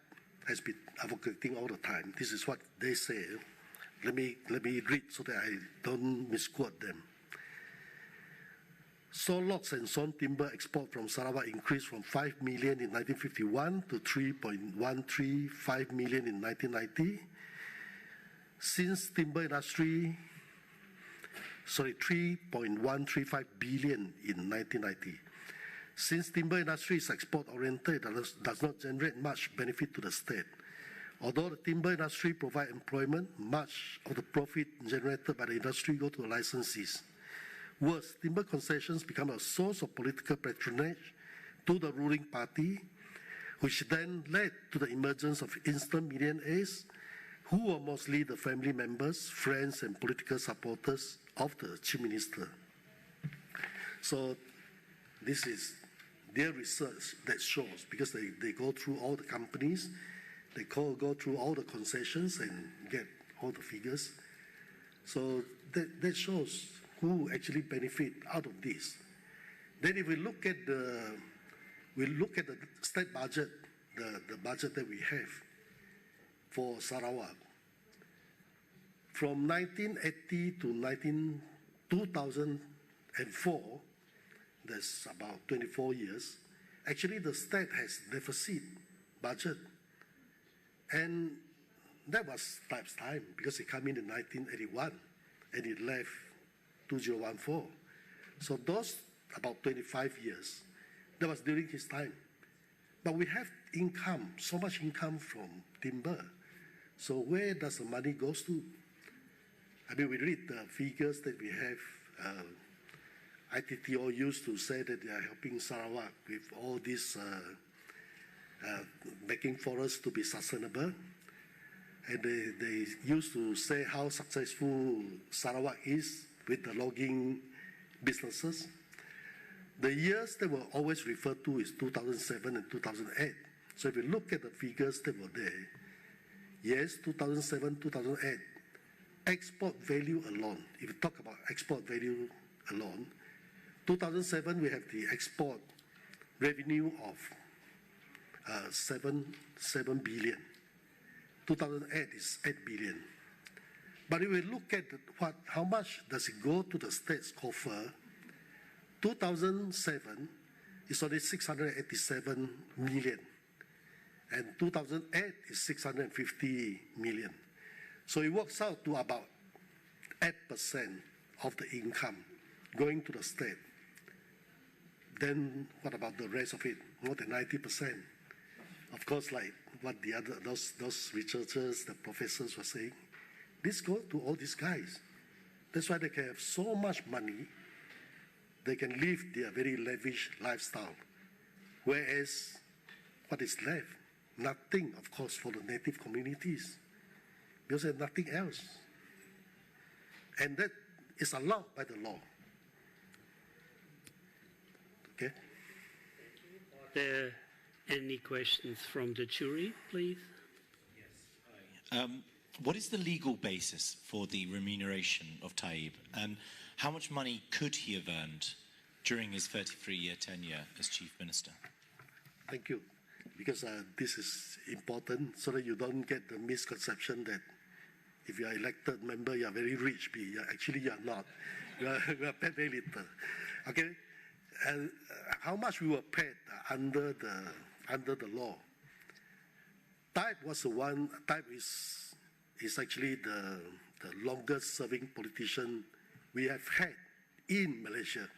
has been advocating all the time. This is what they say. Let me read so that I don't misquote them. Saw logs and sawn timber export from Sarawak increased from 5 million in 1951 to 3.135 million in 1990. Since timber industry, 3.135 billion in 1990. Since timber industry is export-oriented, it does not generate much benefit to the state. Although the timber industry provides employment, much of the profit generated by the industry go to the licensees. Worse, timber concessions become a source of political patronage to the ruling party, which then led to the emergence of instant millionaires, who were mostly the family members, friends, and political supporters of the Chief Minister. So this is their research that shows, because they go through all the companies, they go through all the concessions and get all the figures. So that shows who actually benefit out of this. Then if we look at the state budget, the budget that we have for Sarawak, from 1980 to 2004, that's about 24 years, actually the state has deficit budget. And that was Taib's time, because he came in 1981 and he left 2014. So those about 25 years, that was during his time. But we have income, so much income from timber. So where does the money go to? We read the figures that we have. ITTO used to say that they are helping Sarawak with all this, making forests to be sustainable. And they used to say how successful Sarawak is with the logging businesses. The years that were always referred to is 2007 and 2008. So if you look at the figures that were there, yes, 2007, 2008, export value alone, if you talk about export value alone, 2007 we have the export revenue of 7 billion. 2008 is 8 billion. But if we look at how much does it go to the state's coffer, 2007 is only 687 million, and 2008 is 650 million. So it works out to about 8% of the income going to the state. Then what about the rest of it? More than 90%. Of course, like what those researchers, the professors were saying, this goes to all these guys. That's why they can have so much money, they can live their very lavish lifestyle. Whereas, what is left? Nothing, of course, for the native communities, because there's nothing else. And that is allowed by the law. Okay? Are there any questions from the jury, please? What is the legal basis for the remuneration of Taib, and how much money could he have earned during his 33-year tenure as Chief Minister? Thank you. Because this is important so that you don't get the misconception that if you are elected member, you are very rich. Actually, you are not. You are paid very little. Okay? And how much we were paid under the law? Taib was the one. Taib is actually the longest serving politician we have had in Malaysia.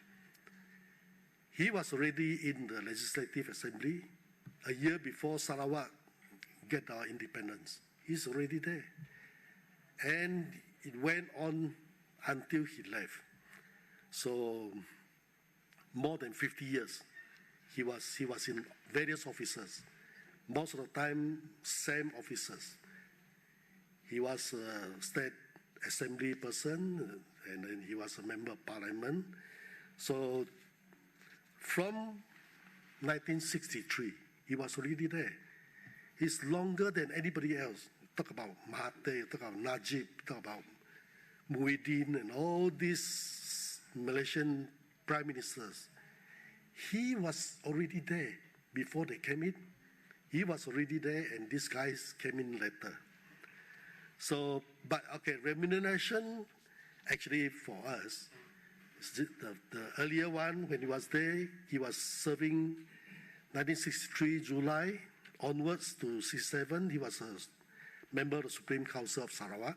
He was already in the Legislative Assembly a year before Sarawak get our independence. He's already there. And it went on until he left. So more than 50 years, he was in various offices. Most of the time, same officers. He was a state assembly person, and then he was a member of parliament. So from 1963, he was already there. He's longer than anybody else. Talk about Mahathir, talk about Najib, talk about Muhyiddin, and all these Malaysian prime ministers. He was already there before they came in. He was already there, and these guys came in later. So, but okay, remuneration, actually for us, the earlier one, when he was there, he was serving 1963 July onwards to 67. He was a member of the Supreme Council of Sarawak.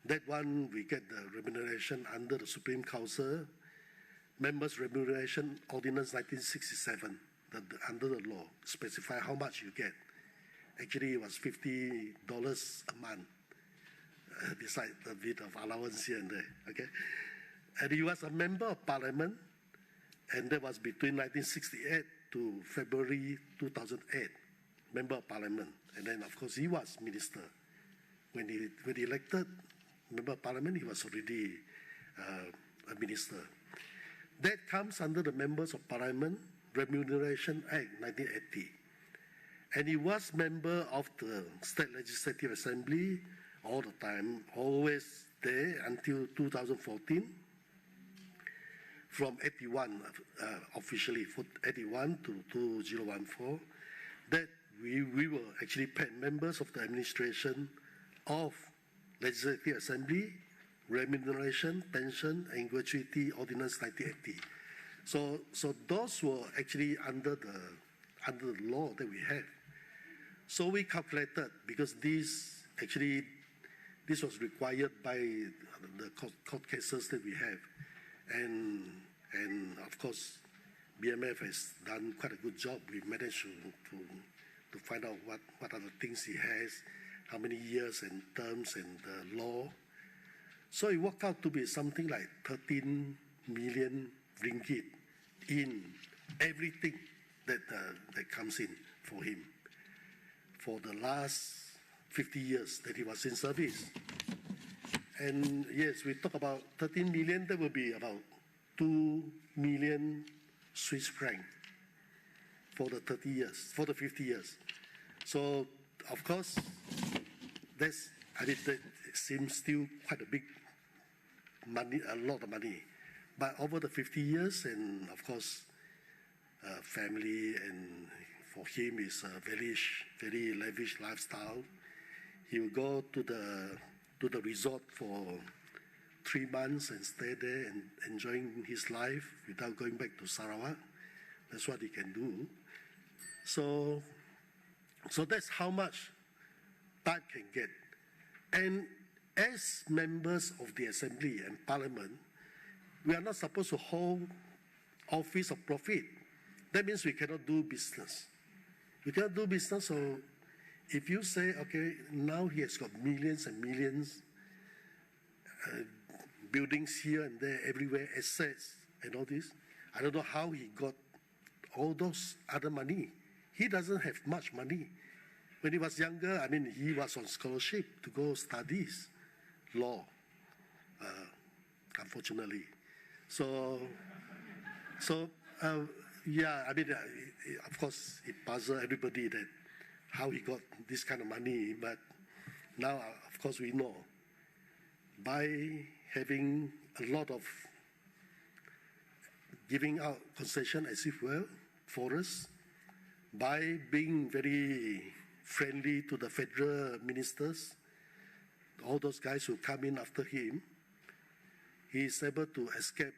That one, we get the remuneration under the Supreme Council, Members Remuneration Ordinance 1967, under the law, specify how much you get. Actually, it was $50 a month, besides a bit of allowance here and there, okay? And he was a member of parliament, and that was between 1968 to February 2008, member of parliament. And then, of course, he was minister. When he elected member of parliament, he was already a minister. That comes under the Members of Parliament Remuneration Act 1980. And he was member of the State Legislative Assembly all the time, always there until 2014. From 81, officially, 81 to 2014, that we were actually paid members of the administration of Legislative Assembly, Remuneration, Pension, and Gratuity Ordinance 1980. So those were actually under the law that we have. So we calculated, because this was required by the court cases that we have. And of course, BMF has done quite a good job. We managed to find out what are the things he has, how many years and terms and the law. So it worked out to be something like 13 million ringgit in everything that comes in for him for the last 50 years that he was in service. And yes, we talk about 13 million, that will be about 2 million Swiss franc for the 30 years, for the 50 years. So, of course, that seems still quite a big money, a lot of money. But over the 50 years, and of course, family, and for him is a very lavish lifestyle. He will go to the resort for 3 months and stay there and enjoying his life without going back to Sarawak. That's what he can do. So that's how much Taib can get. And as members of the Assembly and Parliament, we are not supposed to hold office of profit. That means we cannot do business. We cannot do business, so if you say, okay, now he has got millions and millions, buildings here and there, everywhere, assets and all this. I don't know how he got all those other money. He doesn't have much money. When he was younger, I mean, he was on scholarship to go studies law, unfortunately. Yeah, I mean, of course, it puzzled everybody that how he got this kind of money, but now, of course, we know. By having a lot of giving out concession as if well, forests, by being very friendly to the federal ministers, all those guys who come in after him, he is able to escape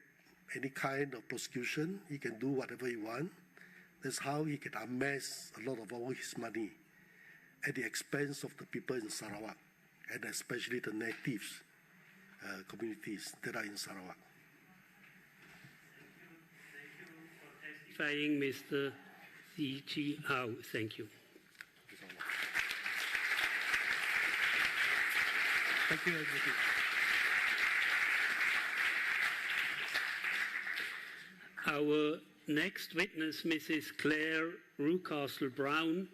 any kind of prosecution. He can do whatever he wants. That's how he can amass a lot of all his money at the expense of the people in Sarawak, and especially the natives communities that are in Sarawak. Testifying, Mr. C.G. Howe. Thank you. Thank you, Executive. Our next witness, Mrs. Claire Rucastle-Brown,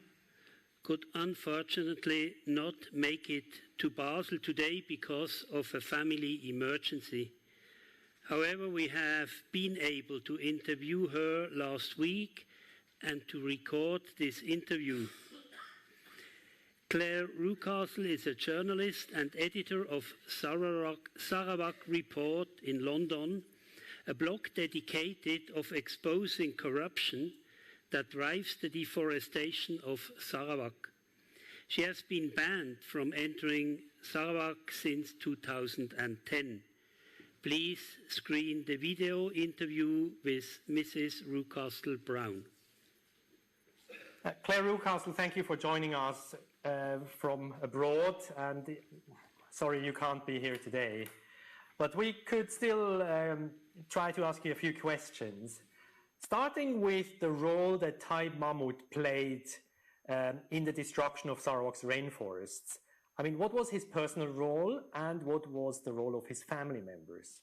could unfortunately not make it to Basel today because of a family emergency. However, we have been able to interview her last week and to record this interview. Claire Rucastle is a journalist and editor of Sarawak Report in London, a blog dedicated of exposing corruption that drives the deforestation of Sarawak. She has been banned from entering Sarawak since 2010. Please screen the video interview with Mrs. Rucastle-Brown. Claire Rucastle, thank you for joining us from abroad, and sorry you can't be here today. But we could still try to ask you a few questions, starting with the role that Taib Mahmud played in the destruction of Sarawak's rainforests. I mean, what was his personal role and what was the role of his family members?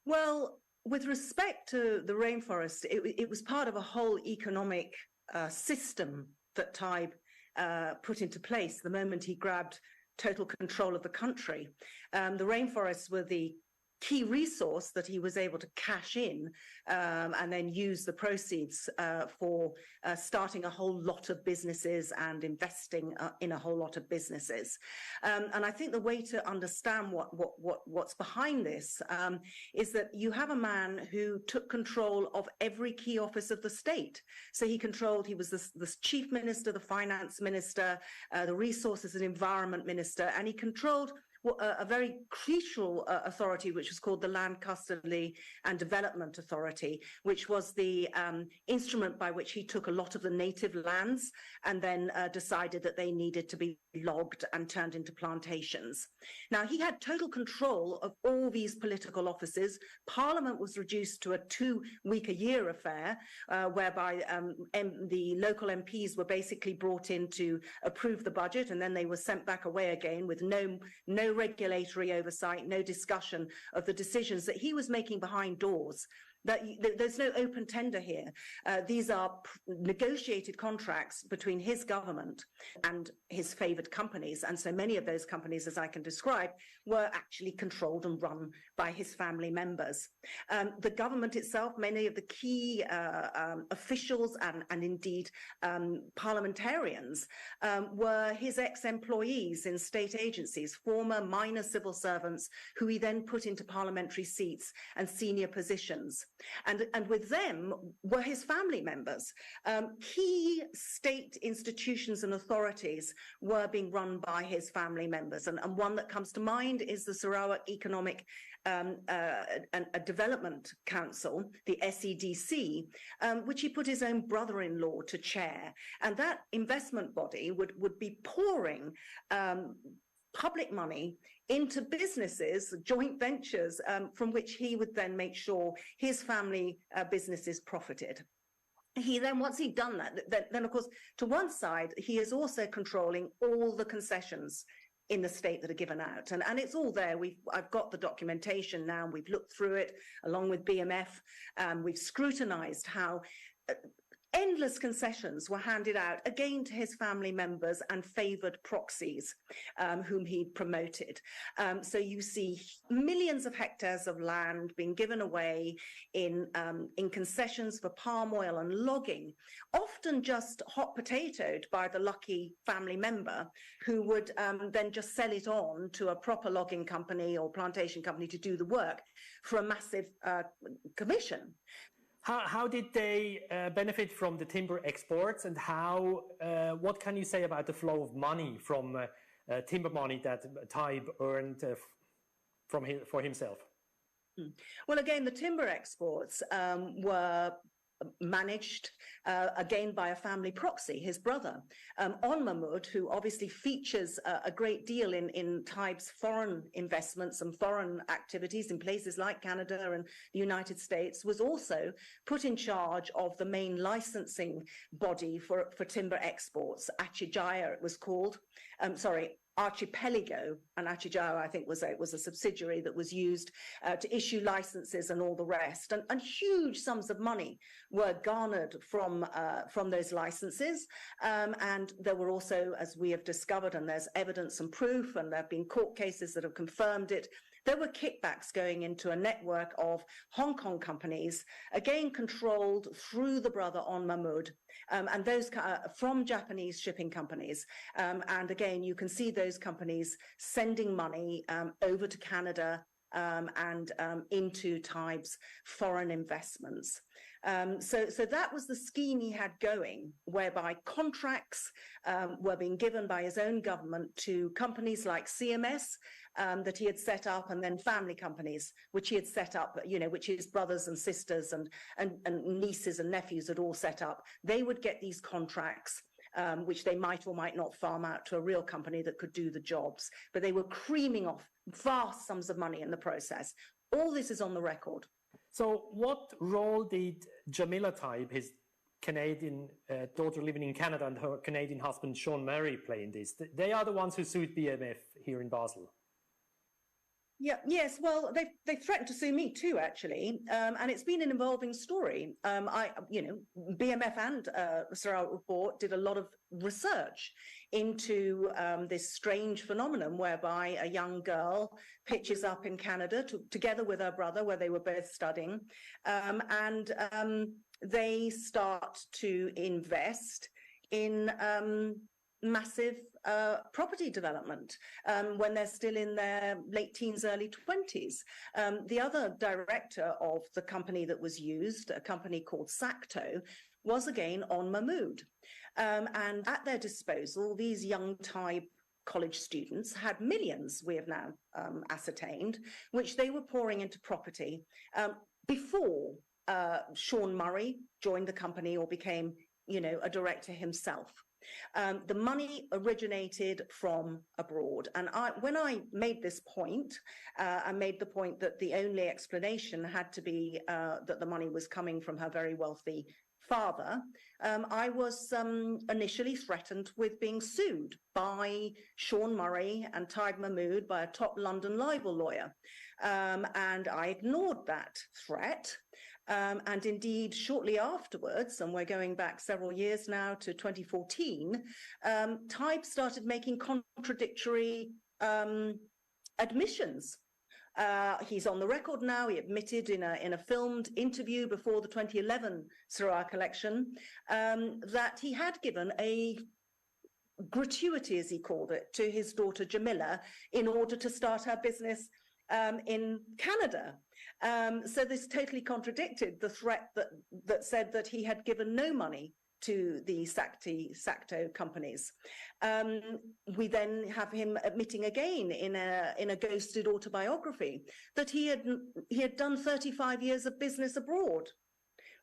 Well, with respect to the rainforest, it was part of a whole economic system that Taib put into place the moment he grabbed total control of the country. The rainforests were the key resource that he was able to cash in and then use the proceeds for starting a whole lot of businesses and investing in a whole lot of businesses. And I think the way to understand what's behind this is that you have a man who took control of every key office of the state. So he was the chief minister, the finance minister, the resources and environment minister, and he controlled a very crucial authority, which was called the Land Custody and Development Authority, which was the instrument by which he took a lot of the native lands and then decided that they needed to be logged and turned into plantations. Now, he had total control of all these political offices. Parliament was reduced to a 2-week-a-year affair, whereby the local MPs were basically brought in to approve the budget, and then they were sent back away again with no regulatory oversight, no discussion of the decisions that he was making behind doors. There's no open tender here. These are negotiated contracts between his government and his favoured companies. And so many of those companies, as I can describe, were actually controlled and run by his family members. The government itself, many of the key officials and indeed parliamentarians were his ex-employees in state agencies, former minor civil servants who he then put into parliamentary seats and senior positions. And with them were his family members. Key state institutions and authorities were being run by his family members. And one that comes to mind is the Sarawak Economic Development Council, the SEDC, which he put his own brother-in-law to chair. And that investment body would be pouring public money into businesses, joint ventures, from which he would then make sure his family businesses profited. He then, once he'd done that, then of course, to one side, he is also controlling all the concessions in the state that are given out. And it's all there. I've got the documentation now. We've looked through it along with BMF. We've scrutinized how endless concessions were handed out again to his family members and favored proxies whom he promoted. So you see millions of hectares of land being given away in concessions for palm oil and logging, often just hot potatoed by the lucky family member who would then just sell it on to a proper logging company or plantation company to do the work for a massive commission. How did they benefit from the timber exports, and what can you say about the flow of money from timber money that Taib earned for himself? Well, again, the timber exports were managed again by a family proxy, his brother, On Mahmud, who obviously features a great deal in Taib's foreign investments and foreign activities in places like Canada and the United States, was also put in charge of the main licensing body for timber exports. Achijaya, it was called. Archipelago, and Achijaya, I think, was a subsidiary that was used to issue licenses and all the rest. And huge sums of money were garnered from those licenses. And there were also, as we have discovered, and there's evidence and proof, and there have been court cases that have confirmed it, there were kickbacks going into a network of Hong Kong companies, again controlled through the brother On Mahmud, and those from Japanese shipping companies. And again, you can see those companies sending money over to Canada and into Taib's foreign investments. So that was the scheme he had going, whereby contracts were being given by his own government to companies like CMS that he had set up, and then family companies which he had set up, which his brothers and sisters and nieces and nephews had all set up. They would get these contracts, which they might or might not farm out to a real company that could do the jobs. But they were creaming off vast sums of money in the process. All this is on the record. So what role did Jamila Taib, his Canadian daughter living in Canada, and her Canadian husband Sean Murray play in this? They are the ones who sued BMF here in Basel. Yeah, yes, well, they threatened to sue me too, actually, and it's been an involving story. BMF and Sarawak Report did a lot of research into this strange phenomenon whereby a young girl pitches up in Canada together with her brother, where they were both studying, and they start to invest in massive property development when they're still in their late teens, early 20s. The other director of the company that was used, a company called Sacto, was again On Mahmud. And at their disposal, these young Taib college students had millions, we have now ascertained, which they were pouring into property before Sean Murray joined the company or became, a director himself. The money originated from abroad. And when I made this point, I made the point that the only explanation had to be that the money was coming from her very wealthy father. I was initially threatened with being sued by Sean Murray and Taib Mahmud, by a top London libel lawyer. And I ignored that threat. And indeed, shortly afterwards, and we're going back several years now to 2014, Taib started making contradictory admissions. He's on the record now. He admitted in a filmed interview before the 2011 Sarawak election that he had given a gratuity, as he called it, to his daughter Jamila in order to start her business in Canada. So this totally contradicted the threat that said that he had given no money to the Sacto companies. We then have him admitting again in a ghosted autobiography that he had done 35 years of business abroad.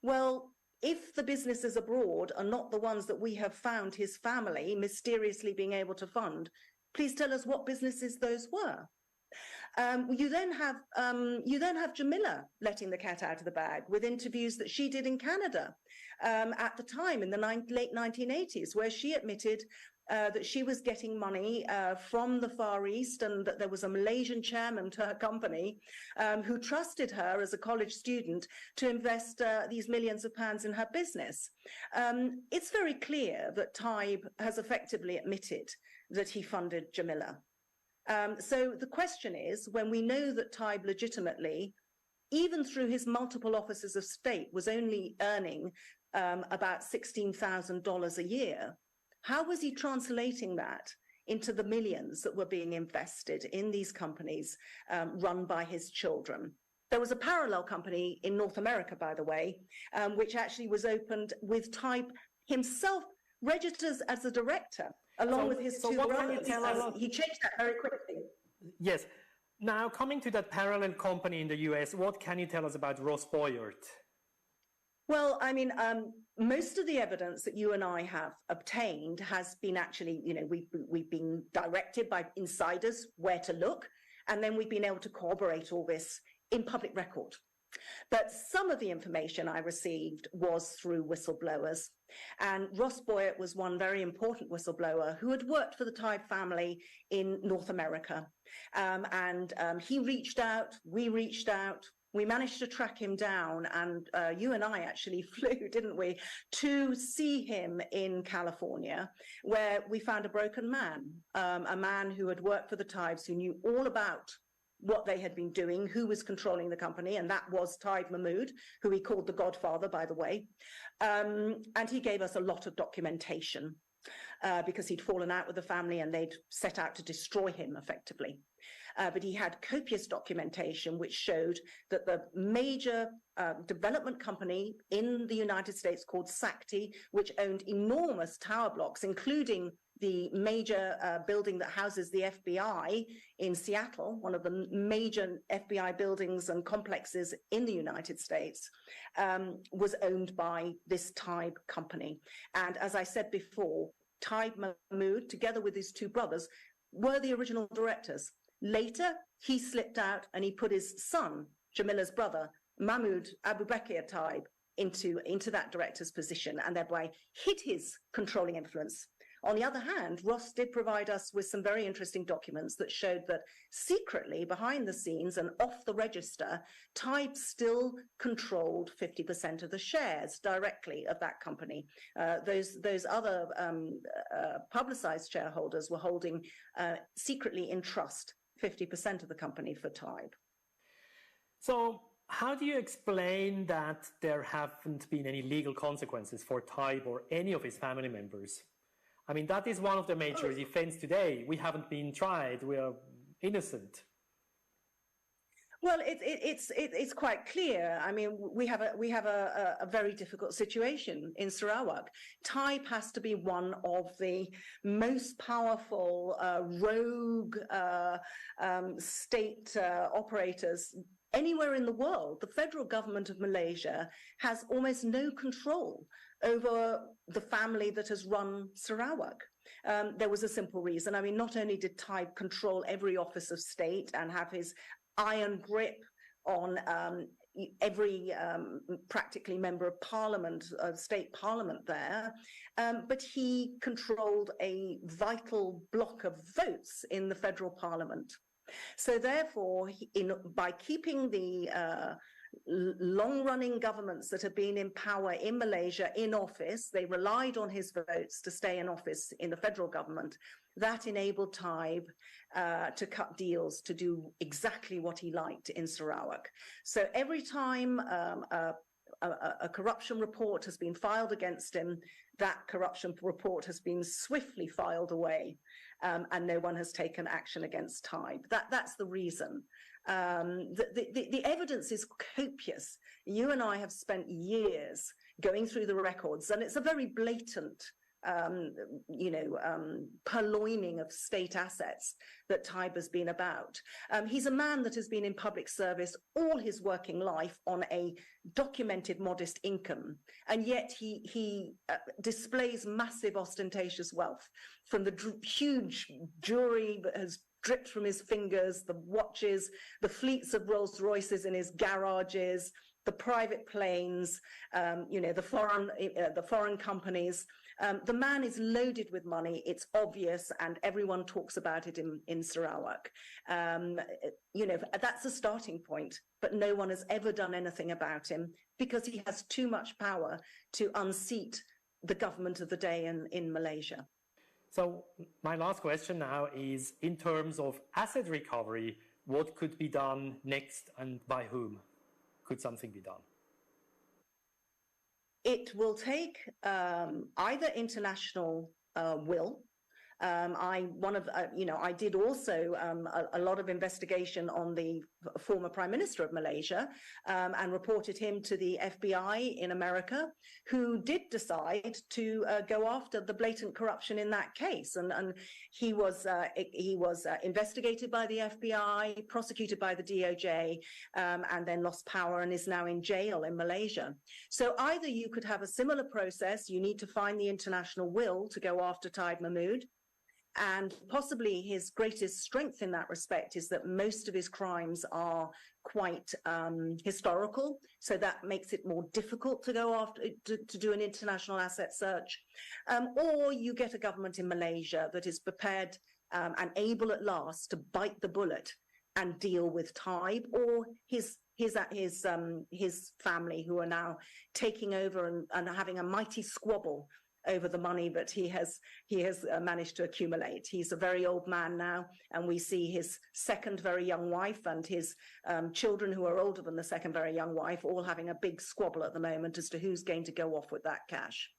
Well, if the businesses abroad are not the ones that we have found his family mysteriously being able to fund, please tell us what businesses those were. You then have Jamila letting the cat out of the bag with interviews that she did in Canada at the time in the late 1980s, where she admitted that she was getting money from the Far East, and that there was a Malaysian chairman to her company who trusted her as a college student to invest these millions of pounds in her business. It's very clear that Taib has effectively admitted that he funded Jamila. So the question is, when we know that Taib legitimately, even through his multiple offices of state, was only earning about $16,000 a year, how was he translating that into the millions that were being invested in these companies run by his children? There was a parallel company in North America, by the way, which actually was opened with Taib himself registered as a director, along with his two brothers. He changed that very quickly. Yes. Now, coming to that parallel company in the US, what can you tell us about Ross Boyert? Well, I mean, most of the evidence that you and I have obtained has been actually, you know, we've been directed by insiders where to look, and then we've been able to corroborate all this in public record. But some of the information I received was through whistleblowers. And Ross Boyert was one very important whistleblower who had worked for the Taib family in North America. He reached out, we reached out, we managed to track him down, and you and I actually flew, didn't we, to see him in California, where we found a broken man, a man who had worked for the Taibs, who knew all about what they had been doing, who was controlling the company, and that was Taib Mahmud, who he called the Godfather, by the way. And he gave us a lot of documentation because he'd fallen out with the family and they'd set out to destroy him effectively. But he had copious documentation which showed that the major development company in the United States called Sakti, which owned enormous tower blocks, including the major building that houses the FBI in Seattle, one of the major FBI buildings and complexes in the United States, was owned by this Taib company. And as I said before, Taib Mahmud, together with his two brothers, were the original directors. Later, he slipped out and he put his son, Jamila's brother, Mahmud Abu Bakr Taib, into that director's position, and thereby hid his controlling influence. On the other hand, Ross did provide us with some very interesting documents that showed that secretly, behind the scenes and off the register, Taib still controlled 50% of the shares directly of that company. Those other publicized shareholders were holding secretly in trust 50% of the company for Taib. So how do you explain that there haven't been any legal consequences for Taib or any of his family members? I mean, that is one of the major defense today. We haven't been tried. We are innocent. Well, it's quite clear. I mean, we have a very difficult situation in Sarawak. Taib has to be one of the most powerful rogue state operators anywhere in the world. The federal government of Malaysia has almost no control over the family that has run Sarawak. There was a simple reason. I mean, not only did Taib control every office of state and have his iron grip on every practically member of parliament, state parliament there, but he controlled a vital block of votes in the federal parliament. So therefore, by keeping the long-running governments that have been in power in Malaysia in office, they relied on his votes to stay in office in the federal government. That enabled Taib to cut deals to do exactly what he liked in Sarawak. So every time a corruption report has been filed against him, that corruption report has been swiftly filed away, and no one has taken action against Taib. That's the reason. The evidence is copious. You and I have spent years going through the records, and it's a very blatant purloining of state assets that Taib has been about. He's a man that has been in public service all his working life on a documented modest income, and yet he displays massive ostentatious wealth, from the huge jewelry that has dripped from his fingers, the watches, the fleets of Rolls Royces in his garages, the private planes, the foreign companies, The man is loaded with money. It's obvious, and everyone talks about it in Sarawak. You know, that's a starting point, but no one has ever done anything about him because he has too much power to unseat the government of the day in Malaysia. So my last question now is, in terms of asset recovery, what could be done next and by whom? Could something be done? It will take either international will. I did also a lot of investigation on the former Prime Minister of Malaysia and reported him to the FBI in America, who did decide to go after the blatant corruption in that case. And he was investigated by the FBI, prosecuted by the DOJ, and then lost power and is now in jail in Malaysia. So either you could have a similar process, you need to find the international will to go after Taib Mahmud. And possibly his greatest strength in that respect is that most of his crimes are quite historical, so that makes it more difficult to go after to do an international asset search. Or you get a government in Malaysia that is prepared and able at last to bite the bullet and deal with Taib or his family, who are now taking over and having a mighty squabble over the money that he has managed to accumulate. He's a very old man now, and we see his second very young wife and his children, who are older than the second very young wife, all having a big squabble at the moment as to who's going to go off with that cash.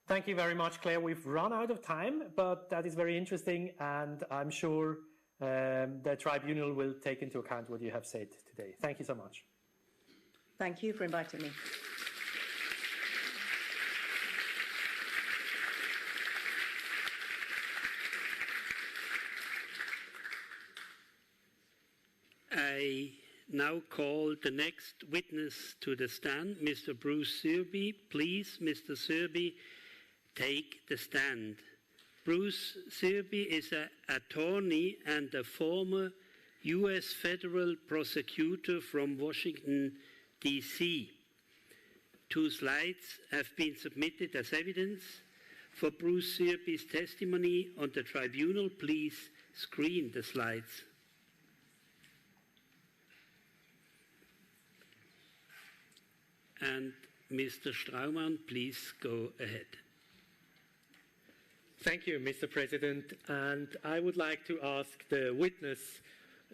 Thank you very much, Claire. We've run out of time, but that is very interesting, and I'm sure the tribunal will take into account what you have said today. Thank you so much. Thank you for inviting me. I now call the next witness to the stand, Mr. Bruce Serby. Please, Mr. Serby, take the stand. Bruce Serby is an attorney and a former U.S. federal prosecutor from Washington, D.C. 2 slides have been submitted as evidence for Bruce Serby's testimony on the tribunal. Please screen the slides. And Mr. Straumann, please go ahead. Thank you, Mr. President. And I would like to ask the witness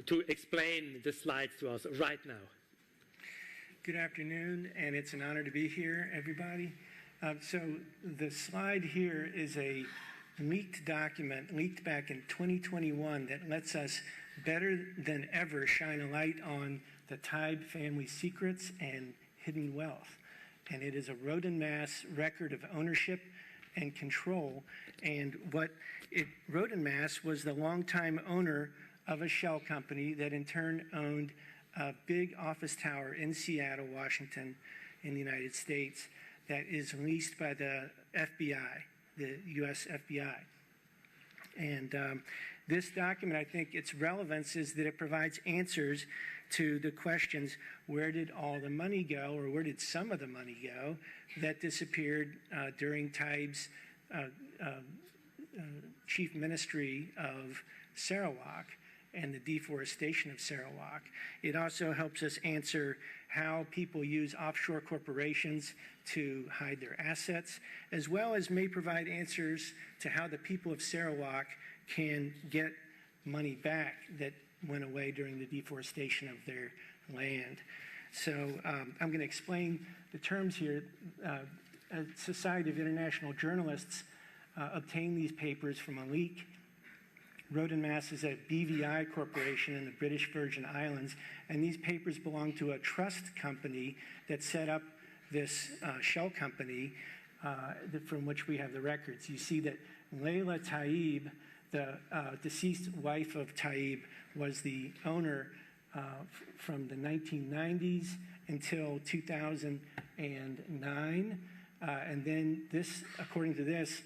to explain the slides to us right now. Good afternoon, and it's an honor to be here, everybody. So the slide here is a leaked document, leaked back in 2021, that lets us better than ever shine a light on the Taib family secrets and hidden wealth. And it is a road and mass record of ownership and control. And what Road and Mass was the longtime owner of a shell company that in turn owned a big office tower in Seattle, Washington, in the United States, that is leased by the FBI, the US FBI. And this document, I think its relevance is that it provides answers to the questions: where did all the money go, or where did some of the money go that disappeared during Taib's chief ministry of Sarawak and the deforestation of Sarawak. It also helps us answer how people use offshore corporations to hide their assets, as well as may provide answers to how the people of Sarawak can get money back that went away during the deforestation of their land. So I'm going to explain the terms here. A Society of International Journalists obtained these papers from a leak. Road and Mass is a BVI corporation in the British Virgin Islands, and these papers belong to a trust company that set up this shell company from which we have the records. You see that Layla Taib, the deceased wife of Taib, was the owner from the 1990s until 2009. And then this, according to this,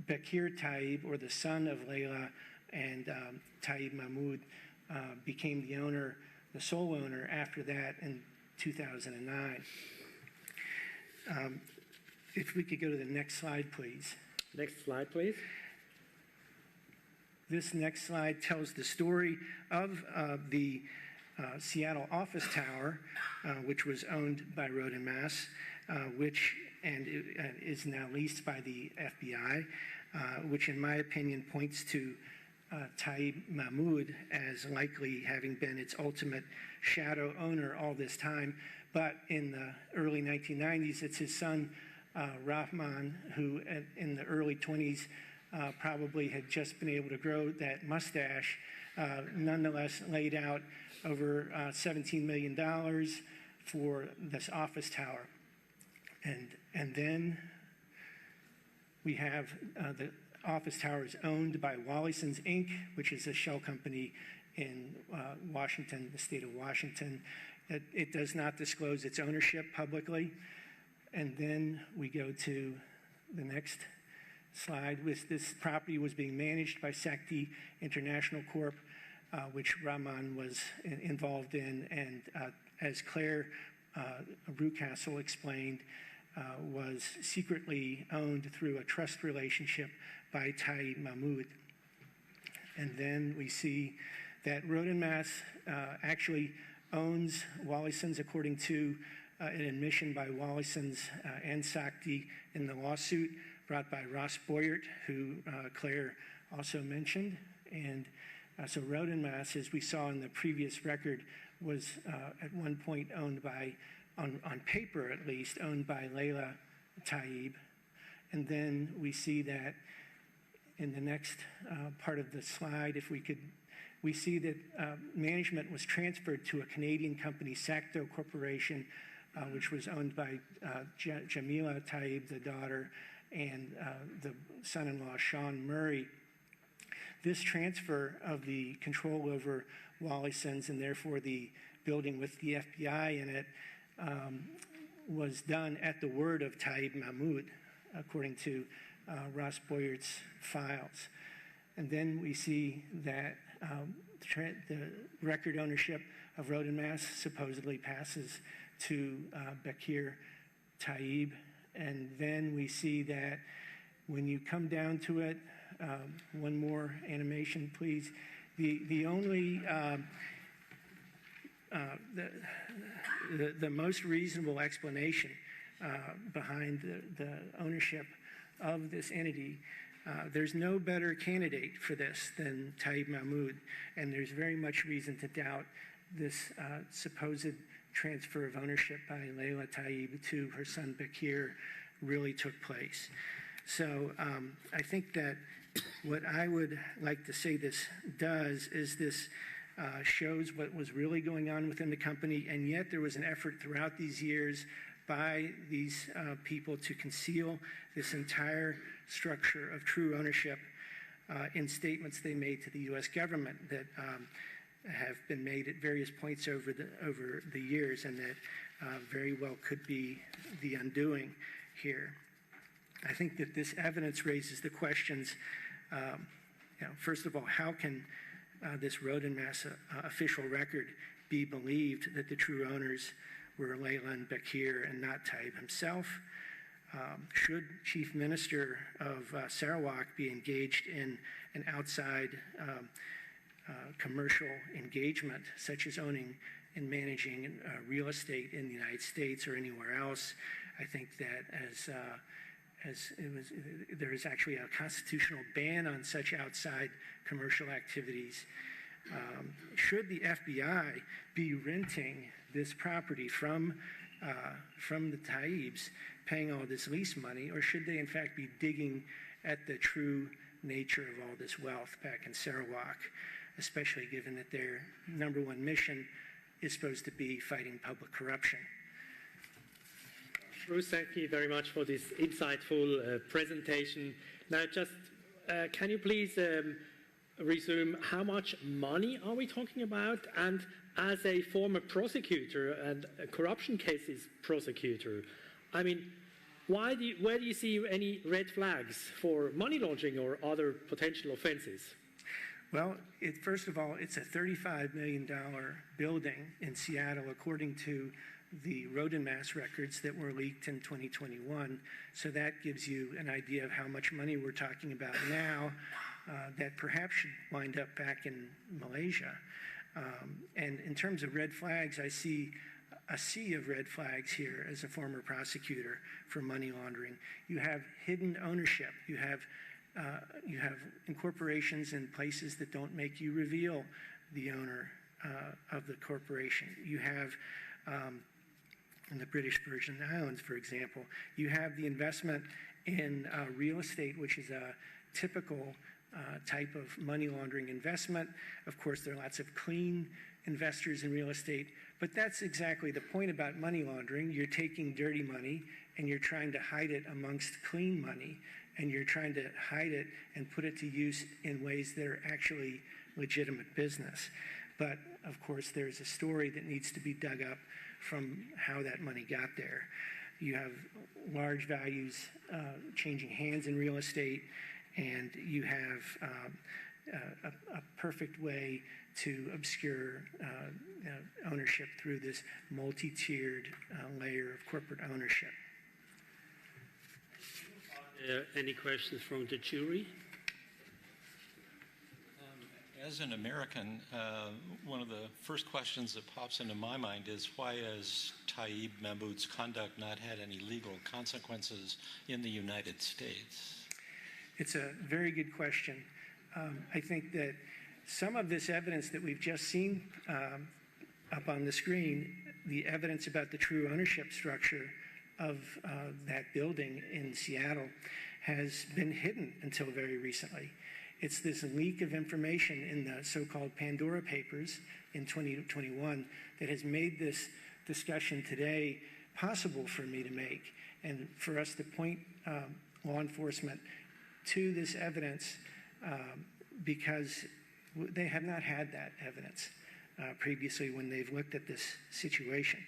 Bakir Taib, or the son of Layla and Taib Mahmud, became the owner, the sole owner, after that in 2009. If we could go to the next slide, please. Next slide, please. This next slide tells the story of the Seattle office tower, which was owned by Road and Mass, which is now leased by the FBI, which in my opinion points to Taib Mahmud as likely having been its ultimate shadow owner all this time. But in the early 1990s, it's his son, Rahman, who in the early 20s probably had just been able to grow that mustache, nonetheless laid out over $17 million for this office tower. And then we have the office tower is owned by Wallisons, Inc., which is a shell company in Washington, the state of Washington. It does not disclose its ownership publicly. And then we go to the next slide. This property was being managed by Sakti International Corp., which Rahman was involved in, and as Claire Rucastle explained, was secretly owned through a trust relationship by Taib Mahmud. And then we see that Road and Mass actually owns Wallisons, according to an admission by Wallisons and Sakti in the lawsuit brought by Ross Boyert, who Claire also mentioned. And so Road and Mass, as we saw in the previous record, was at one point owned by, on paper at least, owned by Layla Taib. And then we see that in the next part of the slide, if we could, we see that management was transferred to a Canadian company, Sacto Corporation, which was owned by Jamila Taib, the daughter, and the son-in-law, Sean Murray. This transfer of the control over Wallisons, and therefore the building with the FBI in it, was done at the word of Taib Mahmud, according to Ross Boyert's files. And then we see that the record ownership of Road and Mass supposedly passes to Bakir Taib. And then we see that when you come down to it, one more animation, please. The only, the most reasonable explanation behind the ownership of this entity, there's no better candidate for this than Taib Mahmud, and there's very much reason to doubt this supposed transfer of ownership by Layla Taib to her son Bakir really took place. So I think that what I would like to say this does is this shows what was really going on within the company, and yet there was an effort throughout these years by these people to conceal this entire structure of true ownership in statements they made to the U.S. government that have been made at various points over the years, and that very well could be the undoing here. I think that this evidence raises the questions, first of all, how can this Road and Mass official record be believed that the true owners were Layla and Bakir and not Taib himself? Should Chief Minister of Sarawak be engaged in an outside commercial engagement, such as owning and managing real estate in the United States or anywhere else? I think that there is actually a constitutional ban on such outside commercial activities. Should the FBI be renting this property from the Taibs, paying all this lease money, or should they in fact be digging at the true nature of all this wealth back in Sarawak, especially given that their number one mission is supposed to be fighting public corruption? Bruce, thank you very much for this insightful presentation. Now, just can you please resume how much money are we talking about? And as a former prosecutor and a corruption cases prosecutor, I mean, where do you see any red flags for money laundering or other potential offenses? Well, first of all, it's a $35 million building in Seattle, according to the road and mass records that were leaked in 2021. So that gives you an idea of how much money we're talking about now that perhaps should wind up back in Malaysia. And in terms of red flags, I see a sea of red flags here as a former prosecutor for money laundering. You have hidden ownership. You have incorporations in places that don't make you reveal the owner of the corporation. You have, in the British Virgin Islands, for example, you have the investment in real estate, which is a typical type of money laundering investment. Of course, there are lots of clean investors in real estate, but that's exactly the point about money laundering. You're taking dirty money and you're trying to hide it amongst clean money, and you're trying to hide it and put it to use in ways that are actually legitimate business. But of course, there's a story that needs to be dug up from how that money got there. You have large values changing hands in real estate, and you have a perfect way to obscure ownership through this multi-tiered layer of corporate ownership. Are there any questions from the jury? As an American, one of the first questions that pops into my mind is, why has Taib Mahmud's conduct not had any legal consequences in the United States? It's a very good question. I think that some of this evidence that we've just seen up on the screen, the evidence about the true ownership structure of that building in Seattle, has been hidden until very recently. It's this leak of information in the so-called Pandora Papers in 2021 that has made this discussion today possible for me to make, and for us to point law enforcement to this evidence because they have not had that evidence previously when they've looked at this situation.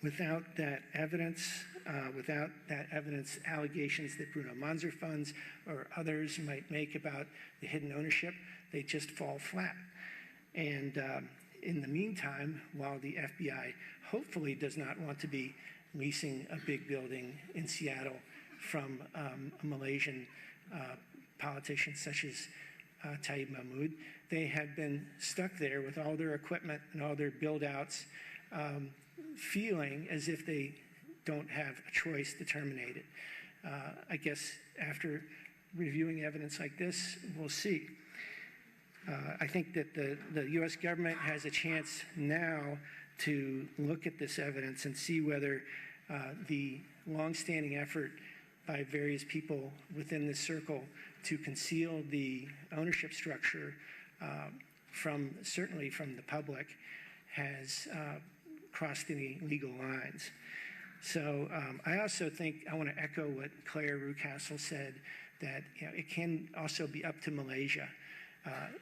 Without that evidence, allegations that Bruno Manzer funds or others might make about the hidden ownership, they just fall flat. And in the meantime, while the FBI hopefully does not want to be leasing a big building in Seattle from a Malaysian politician such as Taib Mahmud, they have been stuck there with all their equipment and all their build-outs, feeling as if they don't have a choice to terminate it. I guess after reviewing evidence like this, we'll see. I think that the U.S. government has a chance now to look at this evidence and see whether the longstanding effort by various people within this circle to conceal the ownership structure certainly from the public has crossed any legal lines. So I also think I want to echo what Claire Rucastle said, that it can also be up to Malaysia.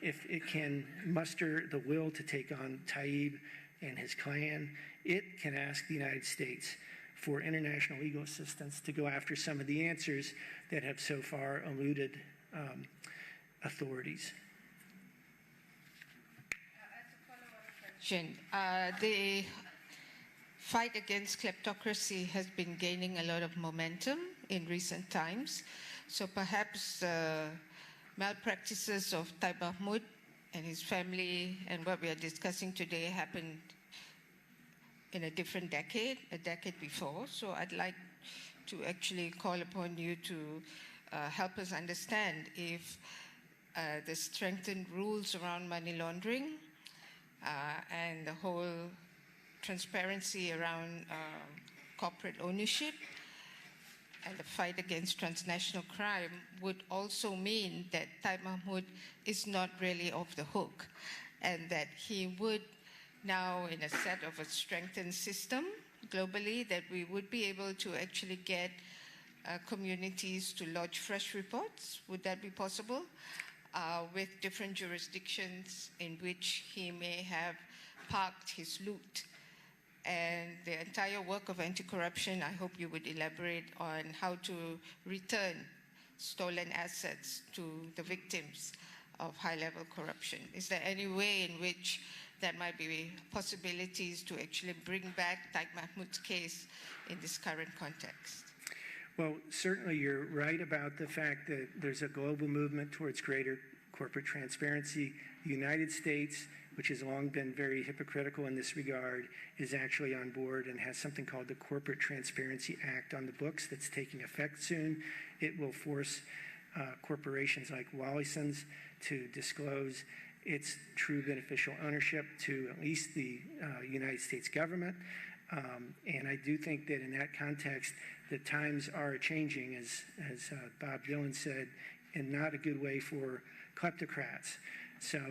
If it can muster the will to take on Taib and his clan, it can ask the United States for international legal assistance to go after some of the answers that have so far eluded authorities. The fight against kleptocracy has been gaining a lot of momentum in recent times. So perhaps malpractices of Taib Mahmud and his family and what we are discussing today happened in a different decade, a decade before. So I'd like to actually call upon you to help us understand if the strengthened rules around money laundering and the whole transparency around corporate ownership and the fight against transnational crime would also mean that Taib Mahmud is not really off the hook, and that he would now, in a set of a strengthened system globally, that we would be able to actually get communities to lodge fresh reports. Would that be possible? With different jurisdictions in which he may have parked his loot. And the entire work of anti-corruption, I hope you would elaborate on how to return stolen assets to the victims of high-level corruption. Is there any way in which there might be possibilities to actually bring back Taib Mahmud's case in this current context? Well, certainly you're right about the fact that there's a global movement towards greater corporate transparency. The United States, which has long been very hypocritical in this regard, is actually on board and has something called the Corporate Transparency Act on the books that's taking effect soon. It will force corporations like Wallisons to disclose its true beneficial ownership to at least the United States government. And I do think that in that context, the times are changing, as Bob Dylan said, in not a good way for kleptocrats. So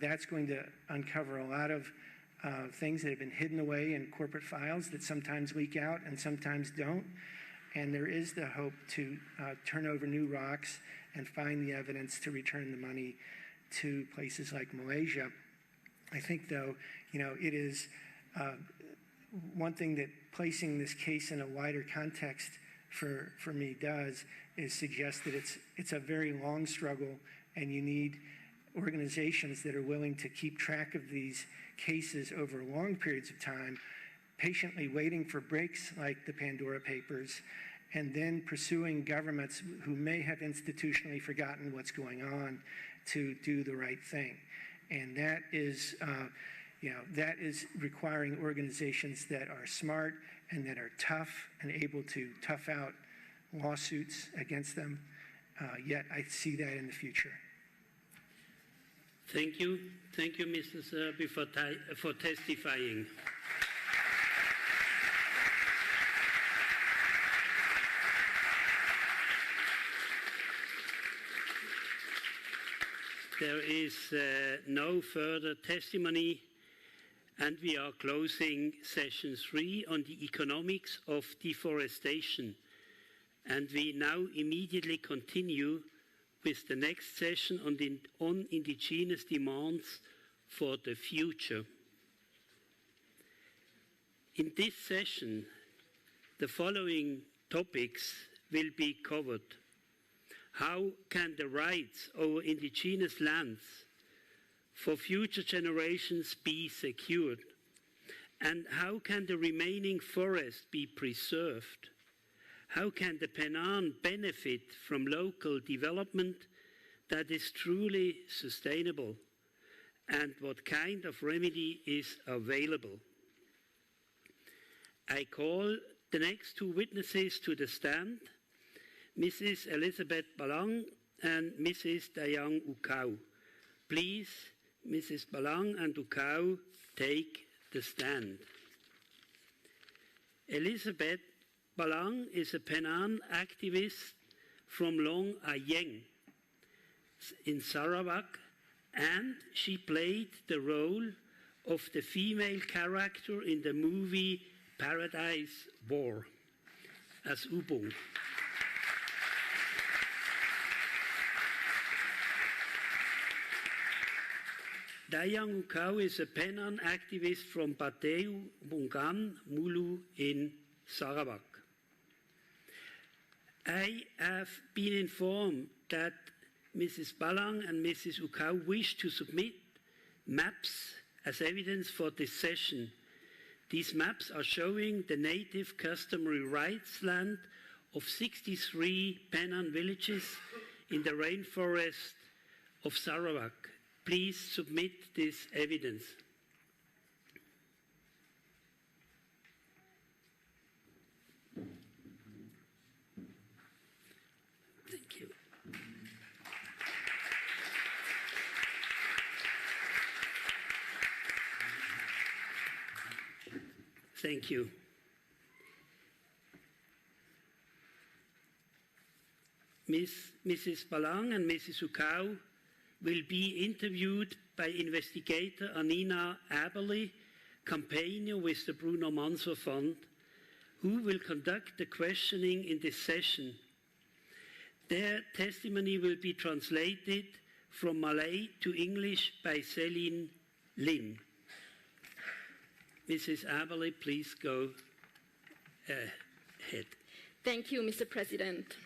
that's going to uncover a lot of things that have been hidden away in corporate files that sometimes leak out and sometimes don't. And there is the hope to turn over new rocks and find the evidence to return the money to places like Malaysia. I think, though, it is one thing that placing this case in a wider context for me does is suggest that it's a very long struggle, and you need organizations that are willing to keep track of these cases over long periods of time, patiently waiting for breaks like the Pandora Papers, and then pursuing governments who may have institutionally forgotten what's going on to do the right thing. And that is, that is requiring organizations that are smart and that are tough and able to tough out lawsuits against them. Yet I see that in the future. Thank you. Thank you, Mr. Serbi, for testifying. There is no further testimony, and we are closing session 3 on the economics of deforestation. And we now immediately continue with the next session on indigenous demands for the future. In this session, the following topics will be covered. How can the rights over indigenous lands for future generations be secured? And how can the remaining forest be preserved? How can the Penang benefit from local development that is truly sustainable? And what kind of remedy is available? I call the next 2 witnesses to the stand, Mrs. Elizabeth Balang and Mrs. Dayang Ukau. Please, Mrs. Balang and Ukau, take the stand. Elizabeth Balang is a Penang activist from Long Ayeng in Sarawak, and she played the role of the female character in the movie Paradise War as Ubung. Dayang Ukau is a Penang activist from Pateu, Bungan, Mulu in Sarawak. I have been informed that Mrs. Balang and Mrs. Ukau wish to submit maps as evidence for this session. These maps are showing the native customary rights land of 63 Penang villages in the rainforest of Sarawak. Please submit this evidence. Thank you. Thank you. Mrs. Balang and Mrs. Ukau will be interviewed by investigator Anina Aberley, campaigner with the Bruno Manso Fund, who will conduct the questioning in this session. Their testimony will be translated from Malay to English by Celine Lim. Mrs. Aberley, please go ahead. Thank you, Mr. President.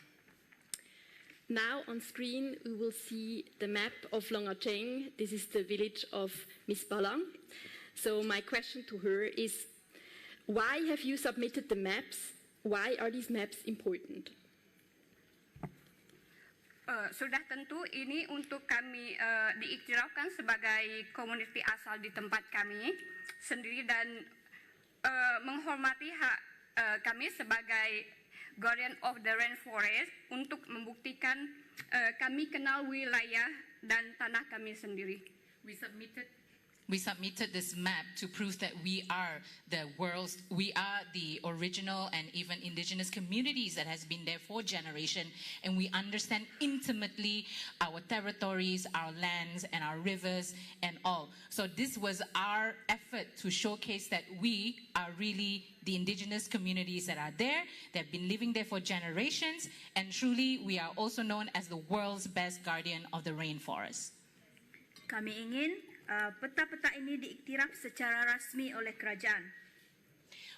Now on screen we will see the map of Long Aceng. This is the village of Miss Balang. So my question to her is, why have you submitted the maps? Why are these maps important? Sudah tentu ini untuk kami diiktirafkan sebagai komuniti asal di tempat kami sendiri dan menghormati hak kami sebagai guardian of the rainforest untuk membuktikan kami kenal wilayah dan tanah kami sendiri. We submitted this map to prove that we are the original and even indigenous communities that has been there for generations, and we understand intimately our territories, our lands, and our rivers, and all. So this was our effort to showcase that we are really the indigenous communities that are there. They've been living there for generations, and truly we are also known as the world's best guardian of the rainforest. Kami ingin peta-peta ini diiktiraf secara rasmi oleh kerajaan.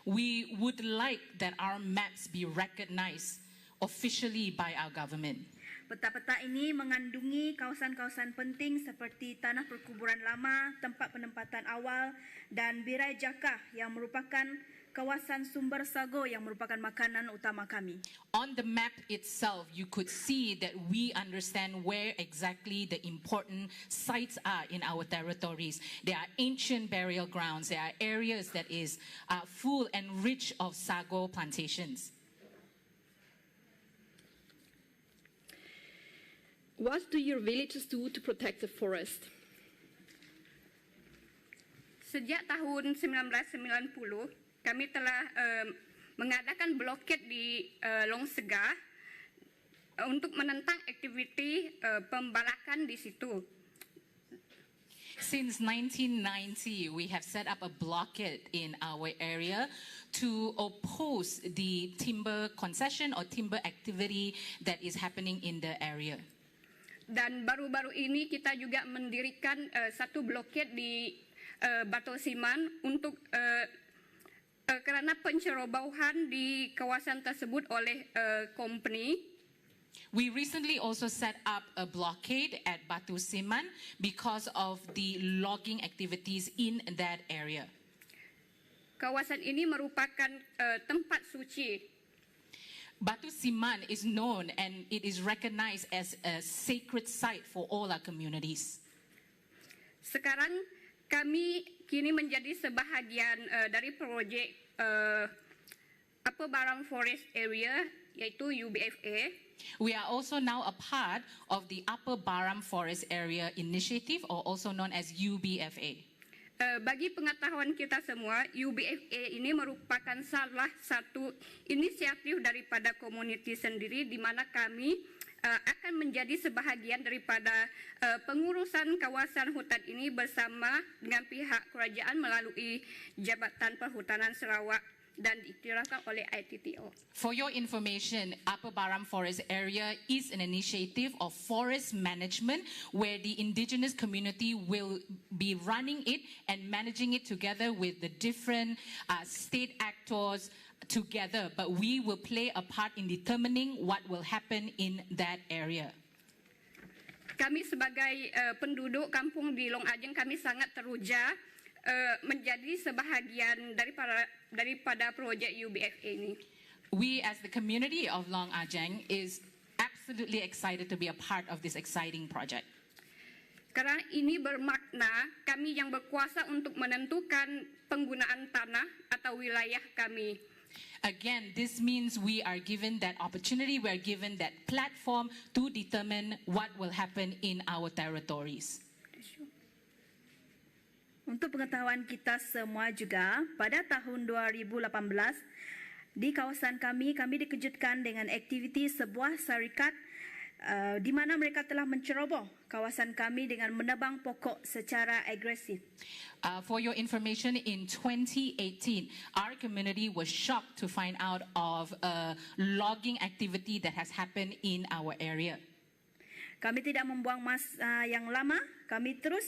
We would like that our maps be recognized officially by our government. Peta-peta ini mengandungi kawasan-kawasan penting seperti tanah perkuburan lama, tempat penempatan awal, dan Birai Jakah yang merupakan kawasan sumber sago yang merupakan makanan utama kami. On the map itself, you could see that we understand where exactly the important sites are in our territories. There are ancient burial grounds. There are areas that is full and rich of sago plantations. What do your villagers do to protect the forest? Sejak tahun 1990, kami telah mengadakan blokade di Long Segah untuk menentang aktiviti pembalakan di situ. Since 1990, we have set up a blockade in our area to oppose the timber concession or timber activity that is happening in the area. Dan baru-baru ini kita juga mendirikan satu blokade di Batu Siman untuk karena pencerobauan di kawasan tersebut oleh company. We recently also set up a blockade at Batu Siman because of the logging activities in that area. Kawasan ini merupakan tempat suci. Batu Siman is known and it is recognized as a sacred site for all our communities. Sekarang kami kini menjadi sebahagian dari proyek Upper Baram Forest Area, yaitu UBFA. We are also now a part of the Upper Baram Forest Area Initiative, or also known as UBFA. Bagi pengetahuan kita semua, UBFA ini merupakan salah satu inisiatif daripada komuniti sendiri di mana kami akan menjadi sebahagian daripada pengurusan kawasan hutan ini bersama dengan pihak kerajaan melalui Jabatan Perhutanan Sarawak dan diiktirafkan oleh ITTO. For your information, Upper Baram Forest Area is an initiative of forest management where the indigenous community will be running it and managing it together with the different state actors together, but we will play a part in determining what will happen in that area. Kami sebagai penduduk kampung di Long Aceng, kami sangat teruja menjadi sebahagian daripada projek UBFA ini. We as the community of Long Aceng is absolutely excited to be a part of this exciting project. Karena ini bermakna kami yang berkuasa untuk menentukan penggunaan tanah atau wilayah kami. Again, this means we are given that opportunity, we are given that platform to determine what will happen in our territories. Untuk pengetahuan kita semua juga, pada tahun 2018, di kawasan kami dikejutkan dengan aktiviti sebuah syarikat di mana mereka telah menceroboh kawasan kami dengan menebang pokok secara agresif. For your information, in 2018, our community was shocked to find out of a logging activity that has happened in our area. Kami tidak membuang masa yang lama, kami terus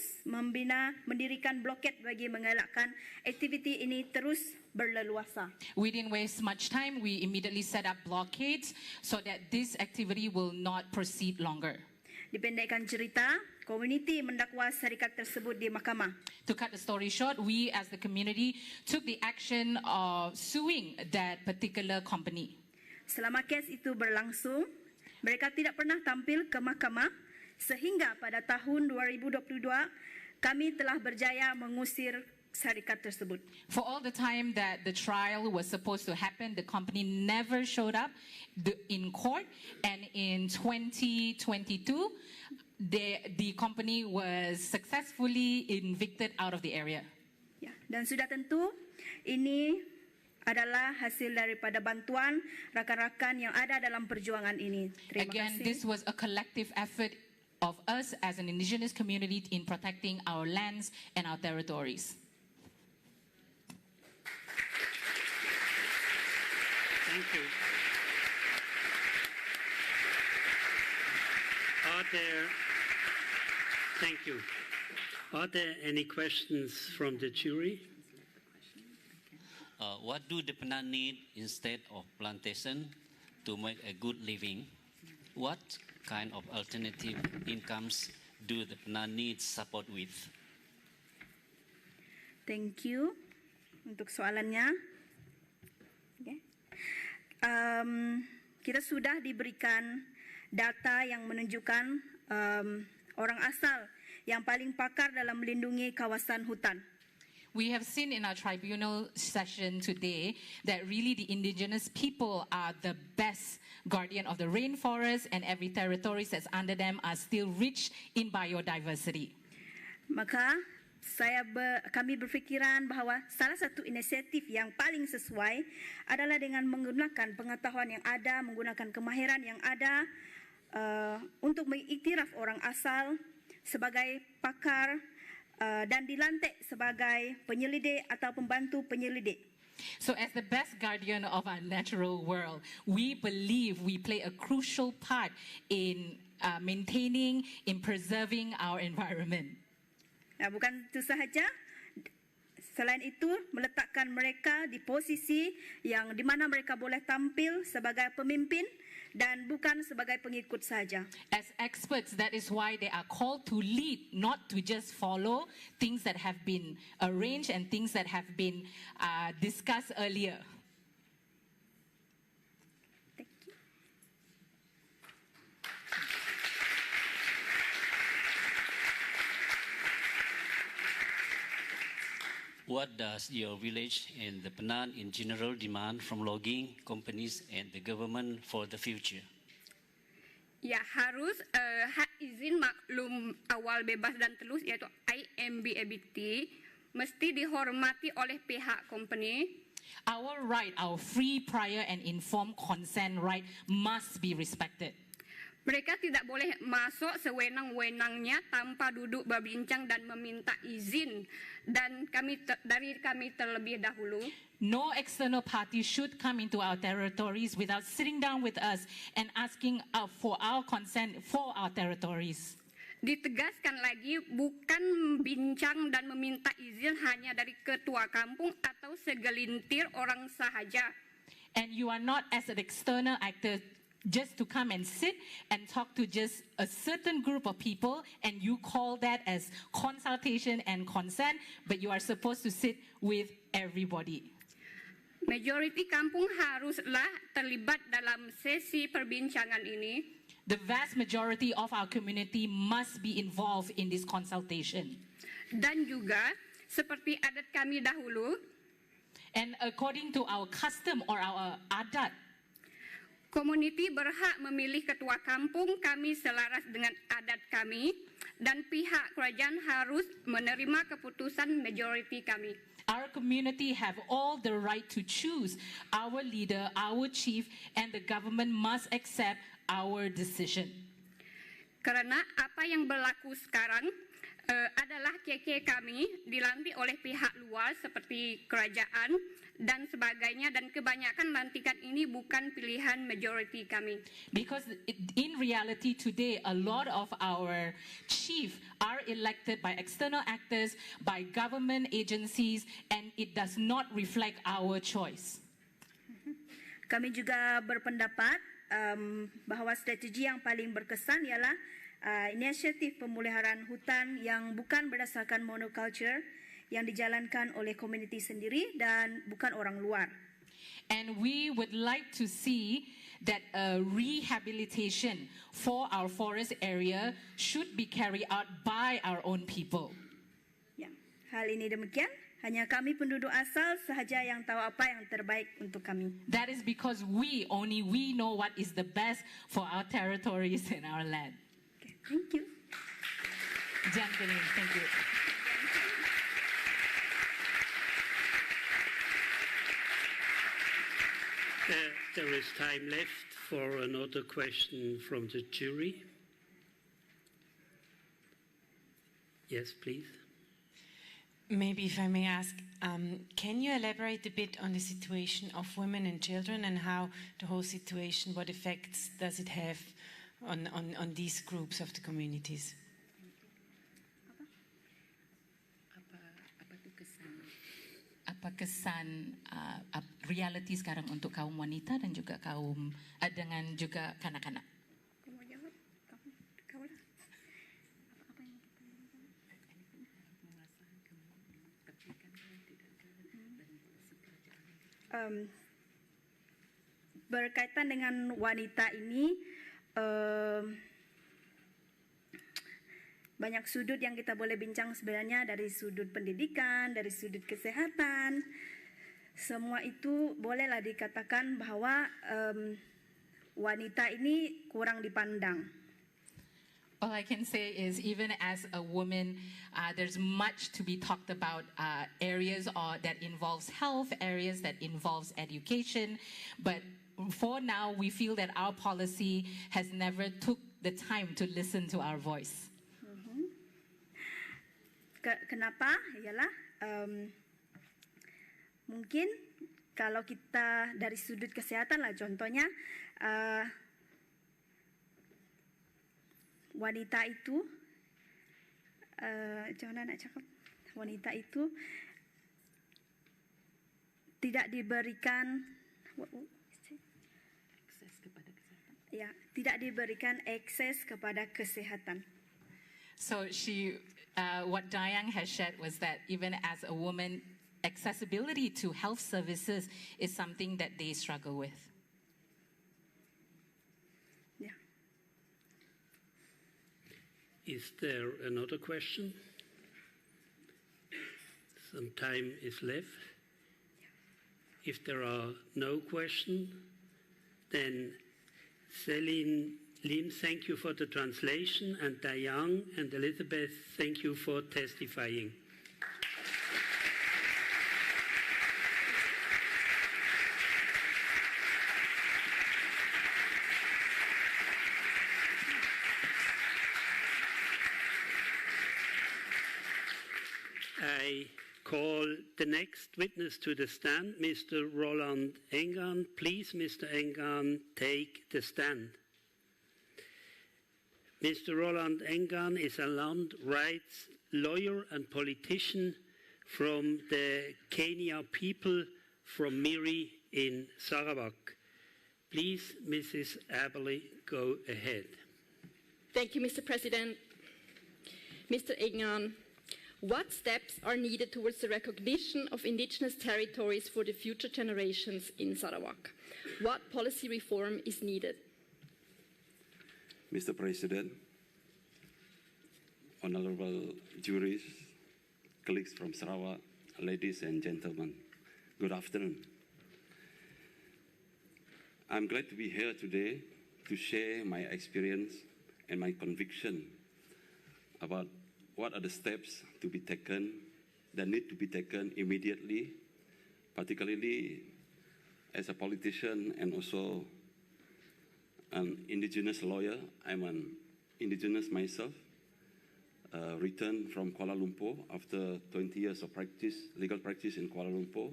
mendirikan bloket bagi mengelakkan aktiviti ini terus berleluasa. We didn't waste much time. We immediately set up blockades so that this activity will not proceed longer. Dipendekkan cerita, komuniti mendakwa syarikat tersebut di mahkamah. To cut the story short, we as the community took the action of suing that particular company. Selama kes itu berlangsung, mereka tidak pernah tampil ke mahkamah sehingga pada tahun 2022 kami telah berjaya mengusir syarikat tersebut. For all the time that the trial was supposed to happen, the company never showed up in court, and in 2022 the company was successfully evicted out of the area. Ya, dan sudah tentu ini adalah hasil daripada bantuan rakan-rakan yang ada dalam perjuangan ini. Terima Again, kasih. this was a collective effort of us as an indigenous community in protecting our lands and our territories. Thank you. Thank you. Are there any questions from the jury? What do the Penan need instead of plantation to make a good living? What kind of alternative incomes do the Penan need support with? Thank you untuk soalannya. Okay. Kita sudah diberikan data yang menunjukkan orang asal yang paling pakar dalam melindungi kawasan hutan. We have seen in our tribunal session today that really the indigenous people are the best guardian of the rainforest, and every territory that's under them are still rich in biodiversity. Maka kami berfikiran bahawa salah satu inisiatif yang paling sesuai adalah dengan menggunakan pengetahuan yang ada, menggunakan kemahiran yang ada untuk mengiktiraf orang asal sebagai pakar dan dilantik sebagai penyelidik atau pembantu penyelidik. So as the best guardian of our natural world, we believe we play a crucial part in maintaining, in preserving our environment. Nah, bukan itu sahaja, selain itu meletakkan mereka di posisi yang di mana mereka boleh tampil sebagai pemimpin dan bukan sebagai pengikut saja. As experts, that is why they are called to lead, not to just follow things that have been arranged and things that have been discussed earlier. What does your village and the Penan in general demand from logging companies and the government for the future? Ya, harus hak izin maklum awal bebas dan telus yaitu IMBABT mesti dihormati oleh pihak company. Our right, our free, prior and informed consent right must be respected. Mereka tidak boleh masuk sewenang-wenangnya tanpa duduk berbincang dan meminta izin dan dari kami terlebih dahulu. No external party should come into our territories without sitting down with us and asking for our consent for our territories. Ditegaskan lagi, bukan bincang dan meminta izin hanya dari ketua kampung atau segelintir orang sahaja. And you are not as an external actor just to come and sit and talk to just a certain group of people, and you call that as consultation and consent, but you are supposed to sit with everybody. Majoriti kampung haruslah terlibat dalam sesi perbincangan ini. The vast majority of our community must be involved in this consultation. Dan juga seperti adat kami dahulu, and according to our custom or our adat, komuniti berhak memilih ketua kampung kami selaras dengan adat kami, dan pihak kerajaan harus menerima keputusan majoriti kami. Our community have all the right to choose our leader, our chief, and the government must accept our decision. Karena apa yang berlaku sekarang adalah KK kami dilantik oleh pihak luar seperti kerajaan dan sebagainya, dan kebanyakan lantikan ini bukan pilihan majority kami. Because in reality today, a lot of our chief are elected by external actors, by government agencies, and it does not reflect our choice. Kami juga berpendapat bahawa strategi yang paling berkesan ialah inisiatif pemeliharaan hutan yang bukan berdasarkan monoculture, yang dijalankan oleh komuniti sendiri dan bukan orang luar. And we would like to see that a rehabilitation for our forest area should be carried out by our own people. Ya, hal ini demikian. Hanya kami penduduk asal sahaja yang tahu apa yang terbaik untuk kami. That is because only we know what is the best for our territories and our land. Okay, thank you. Thank you. There is time left for another question from the jury. Yes, please. Maybe if I may ask, can you elaborate a bit on the situation of women and children and how the whole situation, what effects does it have on these groups of the communities? Apa kesan reality sekarang untuk kaum wanita dan juga kaum dengan juga kanak-kanak? Berkaitan dengan wanita ini, banyak sudut yang kita boleh bincang sebenarnya, dari sudut pendidikan, dari sudut kesehatan. Semua itu bolehlah dikatakan bahawa wanita ini kurang dipandang. All I can say is, even as a woman, there's much to be talked about, areas that involves health, areas that involves education. But for now, we feel that our policy has never took the time to listen to our voice. Kenapa? Ialah mungkin kalau kita dari sudut kesehatan lah, contohnya wanita itu, macam mana nak cakap, wanita itu tidak diberikan tidak diberikan akses kepada kesehatan. So what Dayang has shared was that even as a woman, accessibility to health services is something that they struggle with. Is there another question? Some time is left. If there are no questions, then Celine Lim, thank you for the translation, and Dayang and Elizabeth, thank you for testifying. I call the next witness to the stand, Mr. Roland Engan. Please, Mr. Engan, take the stand. Mr. Roland Engan is a land rights lawyer and politician from the Kenya people from Miri in Sarawak. Please, Mrs. Aberley, go ahead. Thank you, Mr. President. Mr. Engan, what steps are needed towards the recognition of indigenous territories for the future generations in Sarawak? What policy reform is needed? Mr. President, honorable juries, colleagues from Sarawak, ladies and gentlemen, good afternoon. I'm glad to be here today to share my experience and my conviction about what are the steps to be taken, that need to be taken immediately, particularly as a politician and also an indigenous lawyer. I'm an indigenous myself, returned from Kuala Lumpur after 20 years of practice, legal practice in Kuala Lumpur.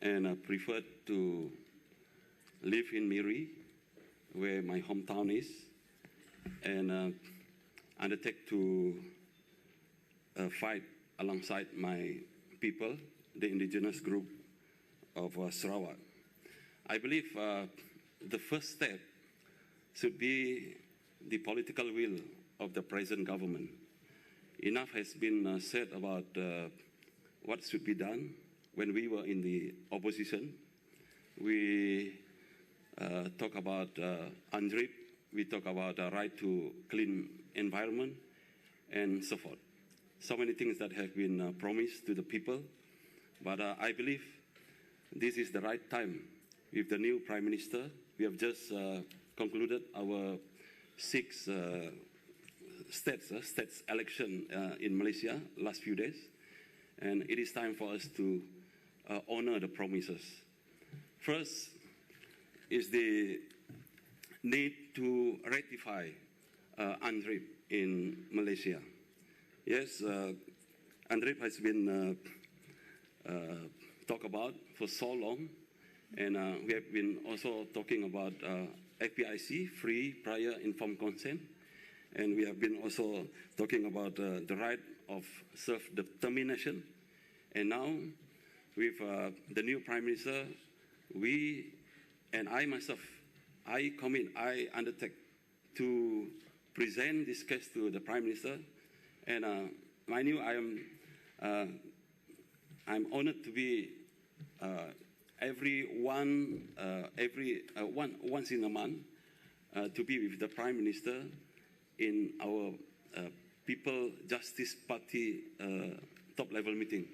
and preferred to live in Miri, where my hometown is, and undertake to fight alongside my people, the indigenous group of Sarawak. I believe the first step should be the political will of the present government. Enough has been said about what should be done. When we were in the opposition, we talk about UNDRIP, we talk about the right to clean environment, and so forth. So many things that have been promised to the people, but I believe this is the right time. With the new Prime Minister, we have just concluded our 6 states election in Malaysia last few days, and it is time for us to honor the promises. First is the need to ratify UNDRIP in Malaysia. Yes, UNDRIP has been talked about for so long, and we have been also talking about FPIC, free prior informed consent, and we have been also talking about the right of self-determination. And now, with the new Prime Minister, we, and I myself, I undertake to present this case to the Prime Minister, and mind you, I'm honored to be once in a month to be with the Prime Minister in our People Justice Party top-level meeting.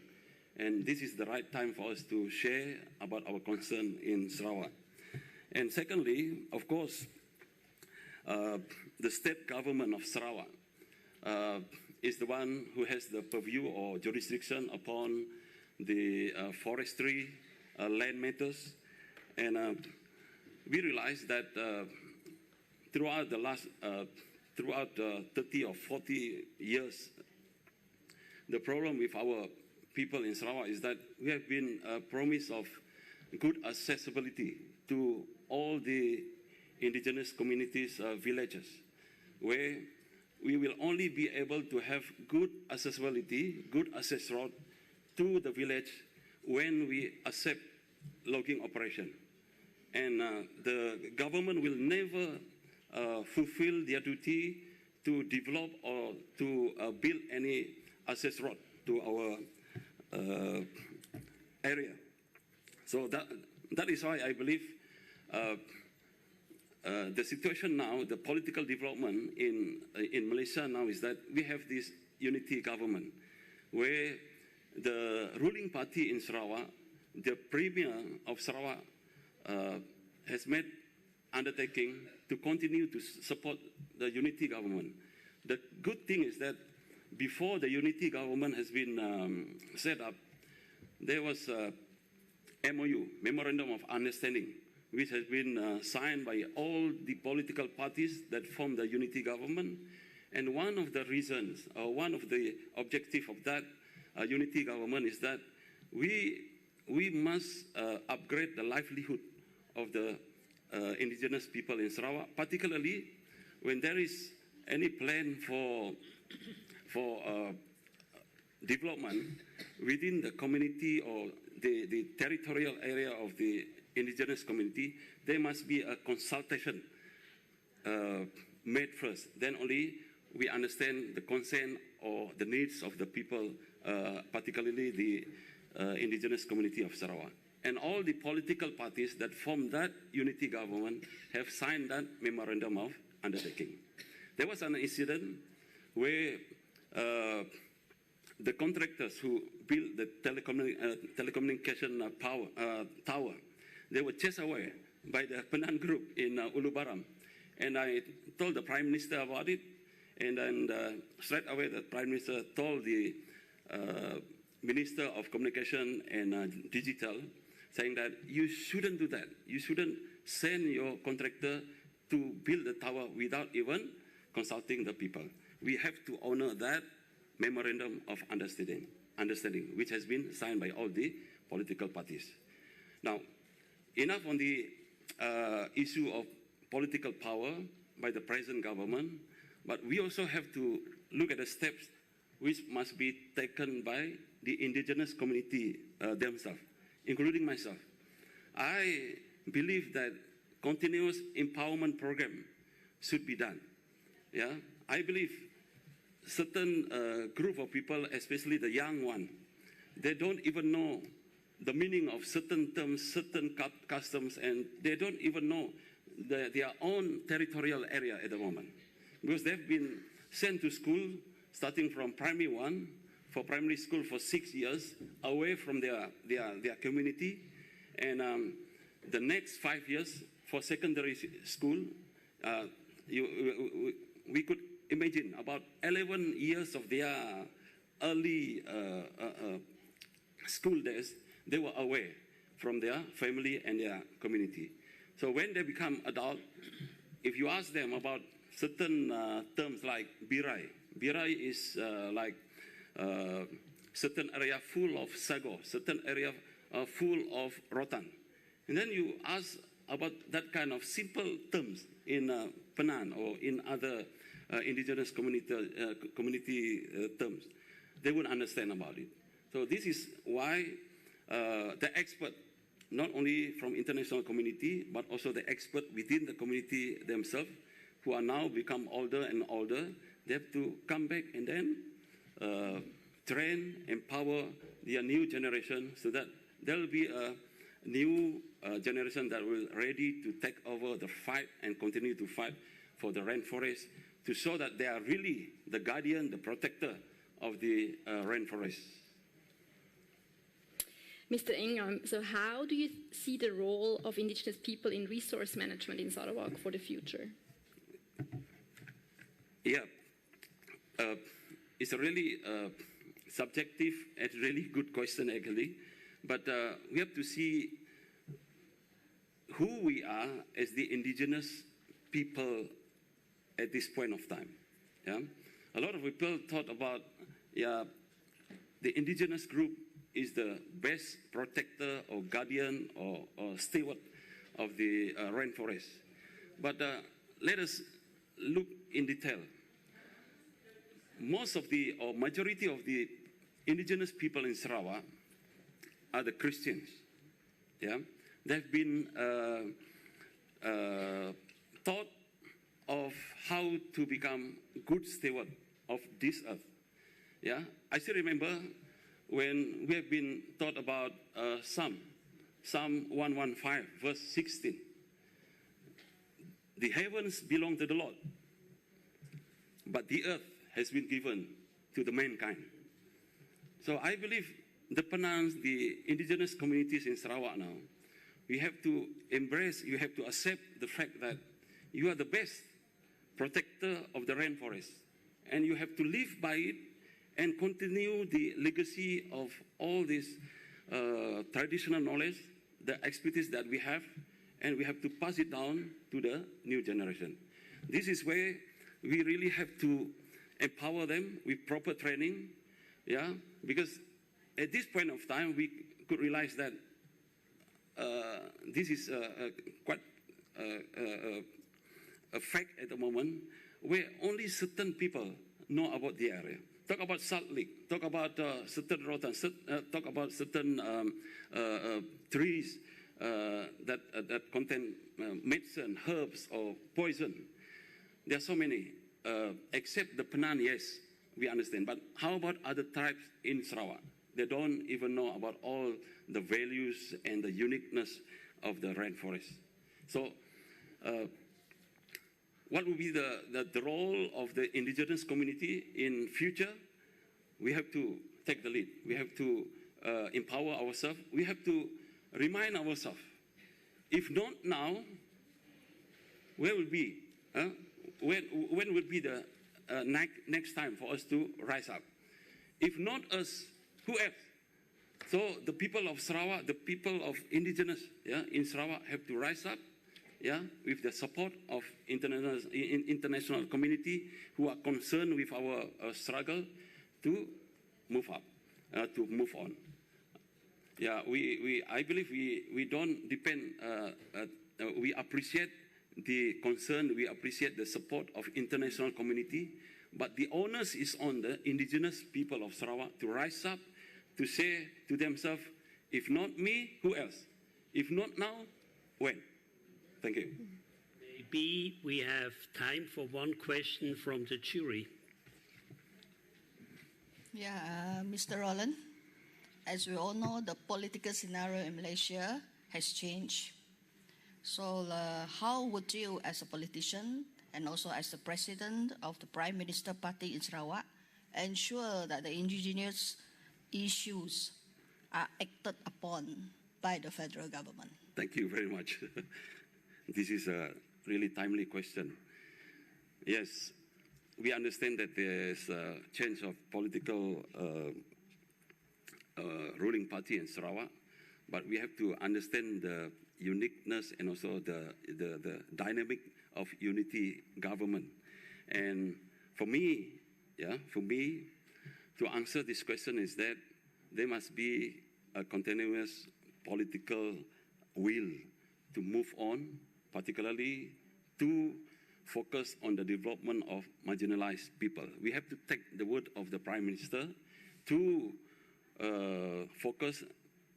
And this is the right time for us to share about our concern in Sarawak. And secondly, of course, the state government of Sarawak is the one who has the purview or jurisdiction upon the forestry land matters. And we realized that throughout 30 or 40 years, the problem with our people in Sarawak is that we have been promised of good accessibility to all the indigenous communities' villages, where we will only be able to have good accessibility, good access road to the village when we accept logging operation. And the government will never fulfill their duty to develop or to build any access road to our area. So that is why I believe the situation now, the political development in Malaysia now is that we have this unity government where the ruling party in Sarawak, the Premier of Sarawak, has made undertaking to continue to support the unity government. The good thing is that before the unity government has been set up, there was a MOU, Memorandum of Understanding, which has been signed by all the political parties that form the unity government. And one of the reasons, or one of the objectives of that unity government is that we must upgrade the livelihood of the indigenous people in Sarawak, particularly when there is any plan for development within the community or the territorial area of the indigenous community. There must be a consultation made first. Then only we understand the concern or the needs of the people, particularly the indigenous community of Sarawak. And all the political parties that form that unity government have signed that memorandum of undertaking. There was an incident where the contractors who built the telecommunication tower, they were chased away by the Penan group in Ulubaram. And I told the Prime Minister about it, and then straight away the Prime Minister told the Minister of Communication and Digital, saying that you shouldn't do that. You shouldn't send your contractor to build the tower without even consulting the people. We have to honor that memorandum of understanding, which has been signed by all the political parties. Now, enough on the issue of political power by the present government, but we also have to look at the steps which must be taken by the indigenous community themselves, including myself. I believe that continuous empowerment program should be done. Yeah, I believe certain group of people, especially the young one, they don't even know the meaning of certain terms, certain customs, and they don't even know their own territorial area at the moment, because they've been sent to school starting from primary one, for primary school for 6 years, away from their community, and the next 5 years for secondary school, we could imagine about 11 years of their early school days, they were away from their family and their community. So when they become adult, if you ask them about certain terms like birai, birai is like certain area full of sago, certain area full of rotan. And then you ask about that kind of simple terms in Penang or in other indigenous community terms, they wouldn't understand about it. So this is why the expert, not only from international community, but also the expert within the community themselves, who are now become older and older, they have to come back and then train, empower their new generation, so that there will be a new generation that will ready to take over the fight and continue to fight for the rainforest, to show that they are really the guardian, the protector of the rainforest. Mr. Ingham, so how do you see the role of indigenous people in resource management in Sarawak for the future? Yeah, it's a really subjective and really good question actually, but we have to see who we are as the indigenous people at this point of time. Yeah? A lot of people thought about the indigenous group is the best protector or guardian or steward of the rainforest. But let us look in detail. Most of the, or majority of the indigenous people in Sarawak are the Christians. Yeah? They've been taught of how to become good steward of this earth. Yeah? I still remember when we have been taught about Psalm 115, verse 16. The heavens belong to the Lord, but the earth has been given to the mankind. So I believe the Penang, the indigenous communities in Sarawak now, we have to embrace, you have to accept the fact that you are the best protector of the rainforest, and you have to live by it and continue the legacy of all this traditional knowledge, the expertise that we have, and we have to pass it down to the new generation. This is where we really have to empower them with proper training, yeah, because at this point of time, we could realize that this is quite a fact at the moment, where only certain people know about the area. Talk about salt lick, talk about certain rotan, talk about certain trees that contain medicine, herbs, or poison. There are so many. Except the Penang, yes, we understand. But how about other tribes in Sarawak? They don't even know about all the values and the uniqueness of the rainforest. So what will be the role of the indigenous community in future? We have to take the lead. We have to empower ourselves. We have to remind ourselves. If not now, where will be? When will be the next time for us to rise up? If not us, who else? So the people of Sarawak, the people of indigenous in Sarawak have to rise up, with the support of international community who are concerned with our struggle to move up, to move on. Yeah, I believe we don't depend, we appreciate the concern, we appreciate the support of international community, but the onus is on the indigenous people of Sarawak to rise up, to say to themselves, if not me, who else? If not now, when? Thank you. Maybe we have time for one question from the jury. Yeah, Mr. Roland, as we all know, the political scenario in Malaysia has changed. So how would you, as a politician and also as the president of the Prime Minister Party in Sarawak, ensure that the indigenous issues are acted upon by the federal government? Thank you very much. This is a really timely question. Yes, we understand that there's a change of political ruling party in Sarawak, but we have to understand the uniqueness and also the dynamic of unity government. And for me, to answer this question is that there must be a continuous political will to move on, particularly to focus on the development of marginalized people. We have to take the word of the Prime Minister to focus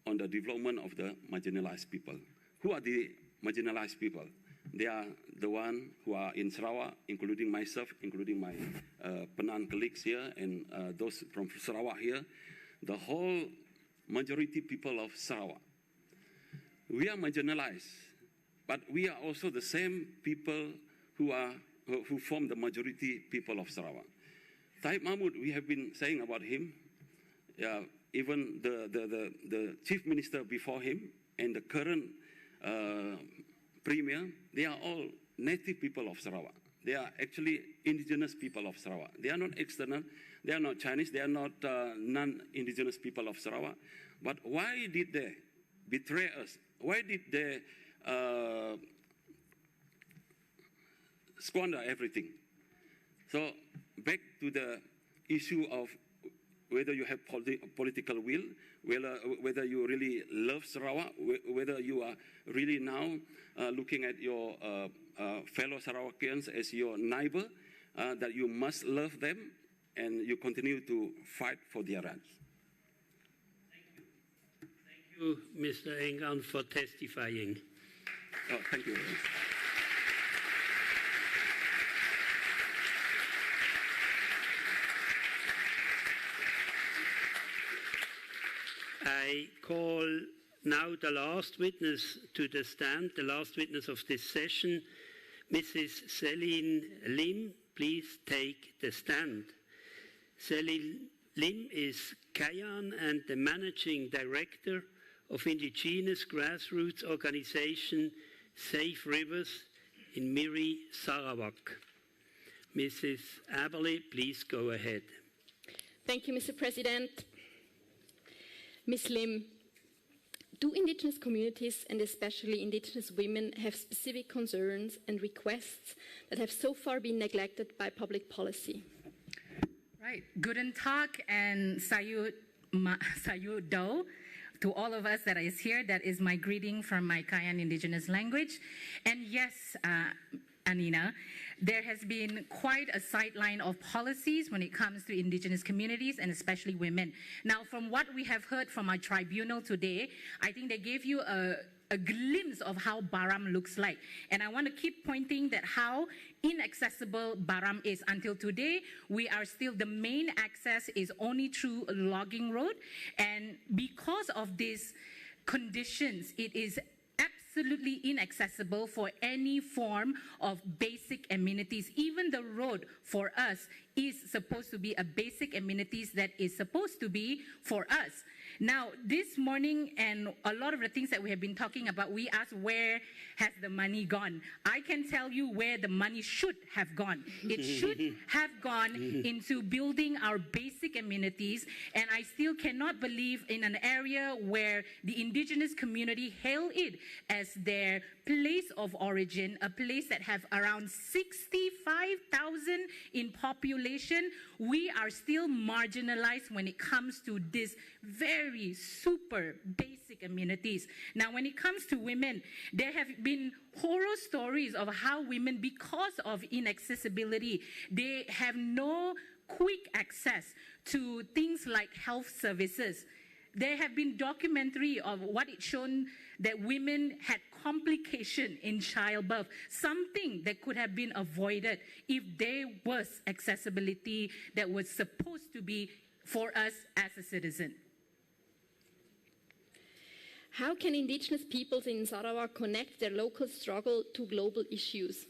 on the development of the marginalized people. Who are the marginalized people? They are the ones who are in Sarawak, including myself, including my Penang colleagues here, and those from Sarawak here, the whole majority people of Sarawak. We are marginalized, but we are also the same people who form the majority people of Sarawak. Taib Mahmud, we have been saying about him, even the chief minister before him and the current premier, they are all native people of Sarawak. They are actually indigenous people of Sarawak. They are not external, they are not Chinese, they are not non-indigenous people of Sarawak. But why did they betray us? Why did they squander everything? So back to the issue of whether you have political will, whether you really love Sarawak, whether you are really now looking at your fellow Sarawakians as your neighbor, that you must love them and you continue to fight for their rights. Thank you, Mr. Engan, for testifying. Oh, thank you. I call now the last witness to the stand, the last witness of this session, Mrs. Celine Lim. Please take the stand. Celine Lim is Kayan and the Managing Director of indigenous grassroots organization Safe Rivers in Miri, Sarawak. Mrs. Aberley, please go ahead. Thank you, Mr. President. Ms. Lim, do indigenous communities and especially indigenous women have specific concerns and requests that have so far been neglected by public policy? Right. Guten Tag and Sayur Do. To all of us that is here, that is my greeting from my Kayan indigenous language. And yes, Anina, there has been quite a sideline of policies when it comes to indigenous communities and especially women. Now, from what we have heard from our tribunal today, I think they gave you a glimpse of how Baram looks like. And I want to keep pointing that how inaccessible Baram is. Until today, we are still, the main access is only through a logging road. And because of these conditions, it is absolutely inaccessible for any form of basic amenities. Even the road for us is supposed to be a basic amenities that is supposed to be for us. Now, this morning and a lot of the things that we have been talking about, we asked where has the money gone? I can tell you where the money should have gone. It should have gone into building our basic amenities, and I still cannot believe in an area where the indigenous community hail it as their place of origin, a place that have around 65,000 in population. We are still marginalized when it comes to this very very super basic amenities. Now, when it comes to women, there have been horror stories of how women, because of inaccessibility, they have no quick access to things like health services. There have been documentary of what it shown that women had complication in childbirth, something that could have been avoided if there was accessibility that was supposed to be for us as a citizen. How can indigenous peoples in Sarawak connect their local struggle to global issues?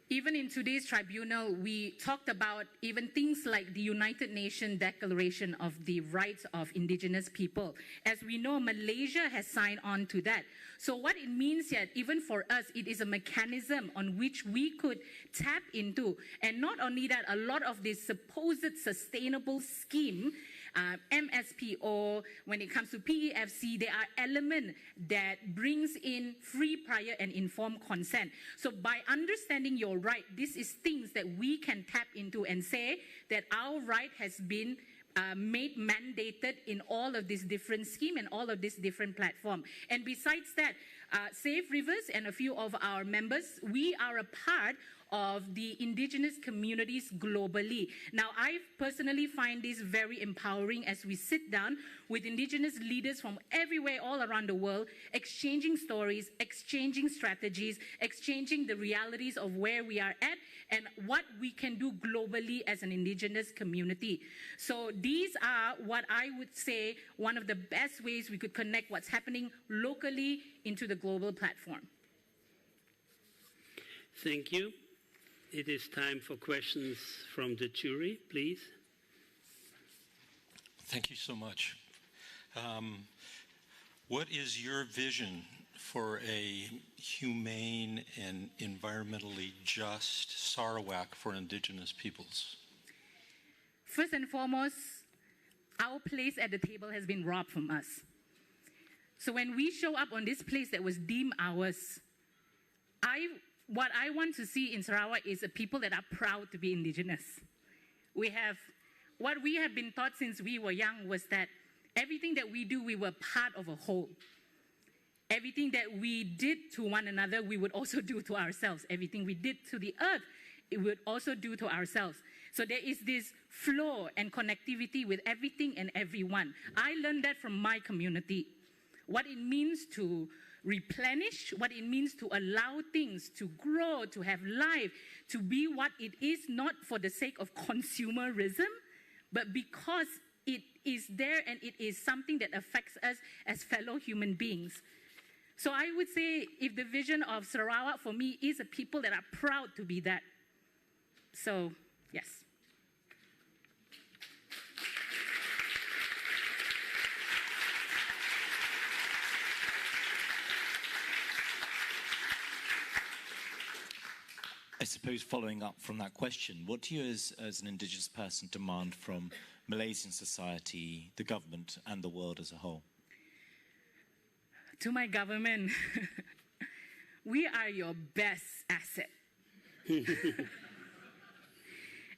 Even in today's tribunal, we talked about even things like the United Nations Declaration of the Rights of Indigenous People. As we know, Malaysia has signed on to that. So what it means yet, even for us, it is a mechanism on which we could tap into. And not only that, a lot of this supposed sustainable scheme, MSPO, when it comes to PEFC, there are elements that brings in free, prior, and informed consent. So by understanding your right, this is things that we can tap into and say that our right has been made mandated in all of these different schemes and all of these different platforms. And besides that, Safe Rivers and a few of our members, we are a part of the indigenous communities globally. Now, I personally find this very empowering as we sit down with indigenous leaders from everywhere all around the world, exchanging stories, exchanging strategies, exchanging the realities of where we are at and what we can do globally as an indigenous community. So these are what I would say one of the best ways we could connect what's happening locally into the global platform. Thank you. It is time for questions from the jury, please. Thank you so much. What is your vision for a humane and environmentally just Sarawak for indigenous peoples? First and foremost, our place at the table has been robbed from us. So when we show up on this place that was deemed ours, what I want to see in Sarawak is a people that are proud to be indigenous. What we have been taught since we were young was that everything that we do, we were part of a whole. Everything that we did to one another, we would also do to ourselves. Everything we did to the earth, it would also do to ourselves. So there is this flow and connectivity with everything and everyone. I learned that from my community. What it means to replenish, what it means to allow things to grow, to have life, to be what it is, not for the sake of consumerism, but because it is there and it is something that affects us as fellow human beings. So I would say if the vision of Sarawak for me is a people that are proud to be that. So, yes. I suppose following up from that question, what do you as an indigenous person demand from Malaysian society, the government and the world as a whole? To my government, we are your best asset.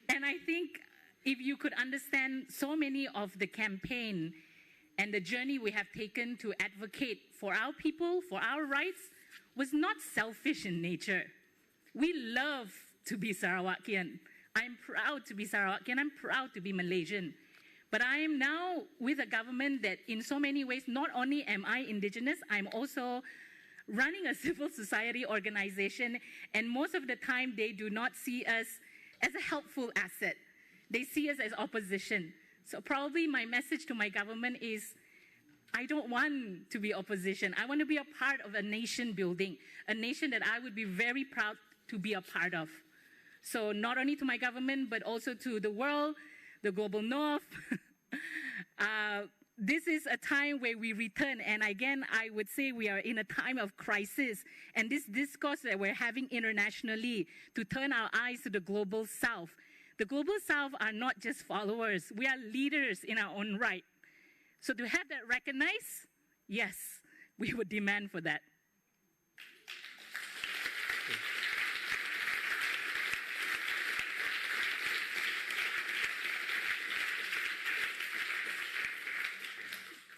And I think if you could understand so many of the campaign and the journey we have taken to advocate for our people, for our rights, was not selfish in nature. We love to be Sarawakian. I'm proud to be Sarawakian. I'm proud to be Malaysian. But I am now with a government that in so many ways, not only am I indigenous, I'm also running a civil society organization. And most of the time, they do not see us as a helpful asset. They see us as opposition. So probably my message to my government is, I don't want to be opposition. I want to be a part of a nation building, a nation that I would be very proud to be a part of. So not only to my government, but also to the world, the global north. This is a time where we return. And again, I would say we are in a time of crisis. And this discourse that we're having internationally to turn our eyes to the global south. The global south are not just followers. We are leaders in our own right. So to have that recognized, yes, we would demand for that.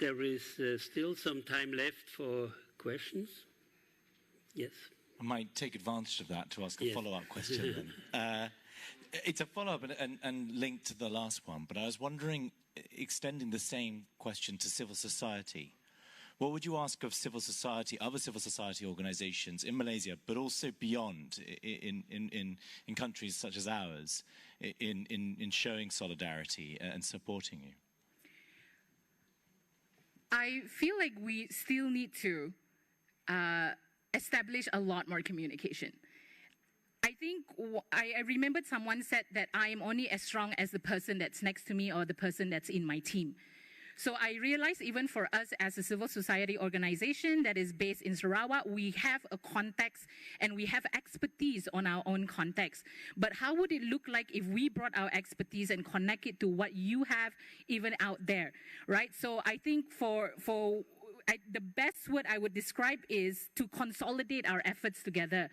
there is still some time left for questions. Yes. I might take advantage of that to ask a follow-up question then. It's a follow-up and linked to the last one, but I was wondering, extending the same question to civil society, what would you ask of civil society, other civil society organizations in Malaysia, but also beyond, in countries such as ours, in showing solidarity and supporting you? I feel like we still need to establish a lot more communication. I think I remembered someone said that I am only as strong as the person that's next to me or the person that's in my team. So I realize even for us as a civil society organization that is based in Sarawak, we have a context and we have expertise on our own context. But how would it look like if we brought our expertise and connect it to what you have even out there, right? So I think the best word I would describe is to consolidate our efforts together.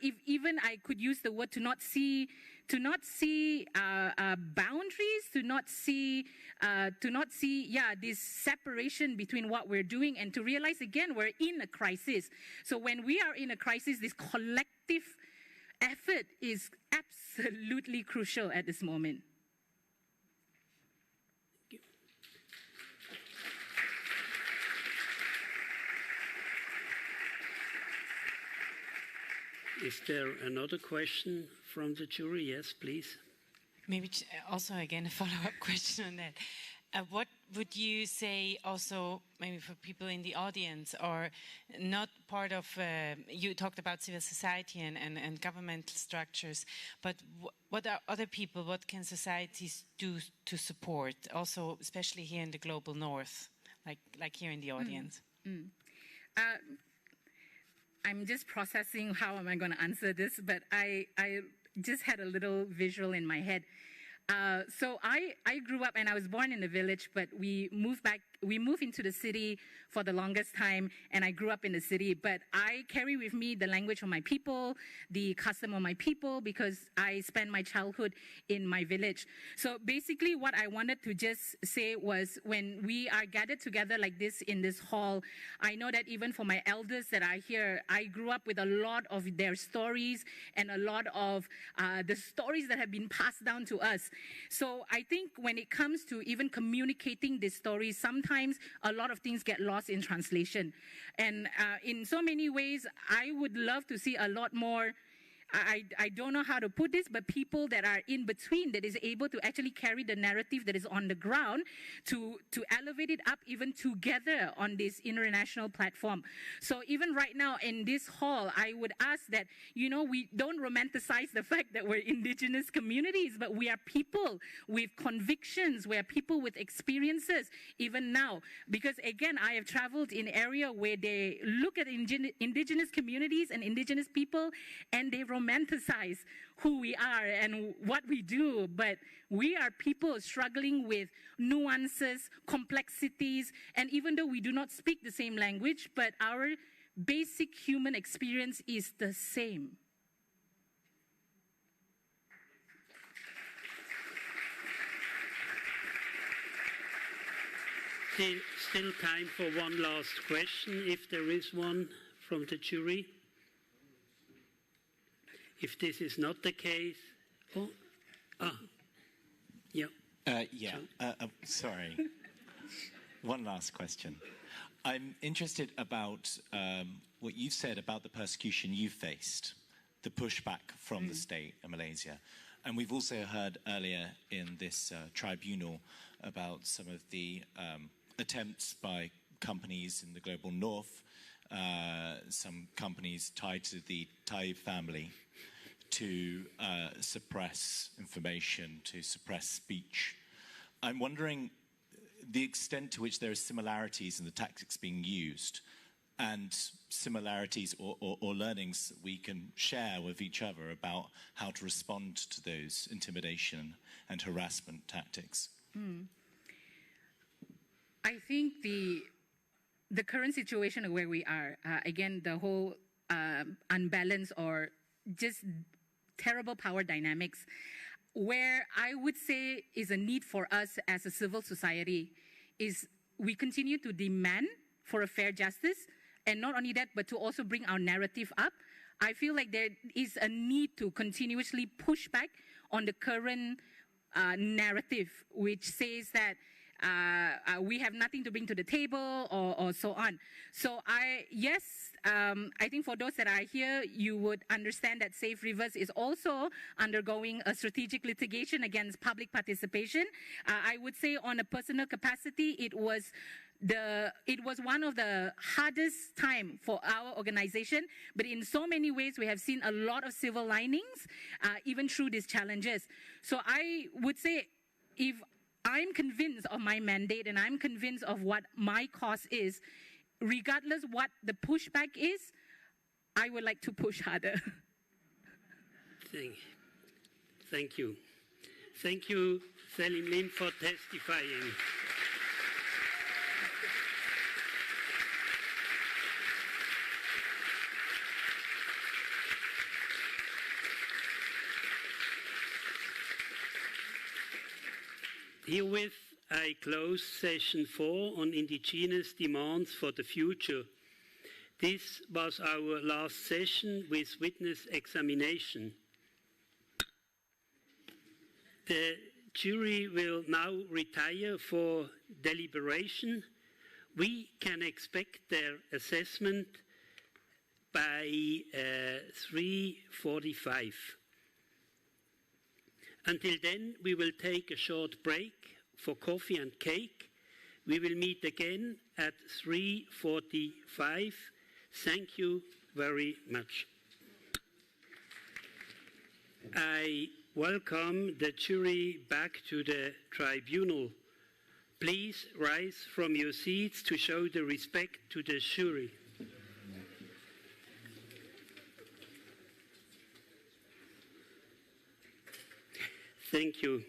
If even I could use the word to not see boundaries, to not see this separation between what we're doing, and to realize again we're in a crisis. So when we are in a crisis, this collective effort is absolutely crucial at this moment. Is there another question from the jury? Yes, please. Maybe also again a follow-up question on that. What would you say also maybe for people in the audience or not part of, you talked about civil society and governmental structures, but what are other people, what can societies do to support, also especially here in the global north, like here in the audience? I'm just processing how am I going to answer this, but I just had a little visual in my head. So I grew up and I was born in a village, but we moved into the city for the longest time, and I grew up in the city, but I carry with me the language of my people, the custom of my people, because I spent my childhood in my village. So basically what I wanted to just say was when we are gathered together like this in this hall, I know that even for my elders that are here, I grew up with a lot of their stories and a lot of the stories that have been passed down to us. So I think when it comes to even communicating these stories, sometimes a lot of things get lost in translation. And in so many ways, I would love to see a lot more, I don't know how to put this, but people that are in between that is able to actually carry the narrative that is on the ground to elevate it up even together on this international platform. So even right now in this hall, I would ask that, we don't romanticize the fact that we're indigenous communities, but we are people with convictions, we are people with experiences even now. Because again, I have traveled in area where they look at indigenous communities and indigenous people and they romanticize who we are and what we do, but we are people struggling with nuances, complexities, and even though we do not speak the same language, but our basic human experience is the same. Still time for one last question, if there is one from the jury. If this is not the case, sorry. One last question. I'm interested about what you've said about the persecution you faced, the pushback from the state in Malaysia. And we've also heard earlier in this tribunal about some of the attempts by companies in the global north, some companies tied to the Taib family, to suppress information, to suppress speech. I'm wondering the extent to which there are similarities in the tactics being used and similarities or learnings that we can share with each other about how to respond to those intimidation and harassment tactics. I think the current situation of where we are, again, the whole unbalance or just terrible power dynamics, where I would say is a need for us as a civil society is we continue to demand for a fair justice, and not only that, but to also bring our narrative up. I feel like there is a need to continuously push back on the current narrative, which says that we have nothing to bring to the table or so on. So I think for those that are here, you would understand that Safe Rivers is also undergoing a strategic litigation against public participation. I would say on a personal capacity, it was one of the hardest time for our organization, but in so many ways we have seen a lot of silver linings even through these challenges. So I would say, if I'm convinced of my mandate and I'm convinced of what my cause is, regardless what the pushback is, I would like to push harder. Thank you. Thank you, Selim Lim, for testifying. Herewith, I close session 4 on indigenous demands for the future. This was our last session with witness examination. The jury will now retire for deliberation. We can expect their assessment by 3:45. Until then, we will take a short break for coffee and cake. We will meet again at 3:45. Thank you very much. I welcome the jury back to the tribunal. Please rise from your seats to show the respect to the jury. Thank you.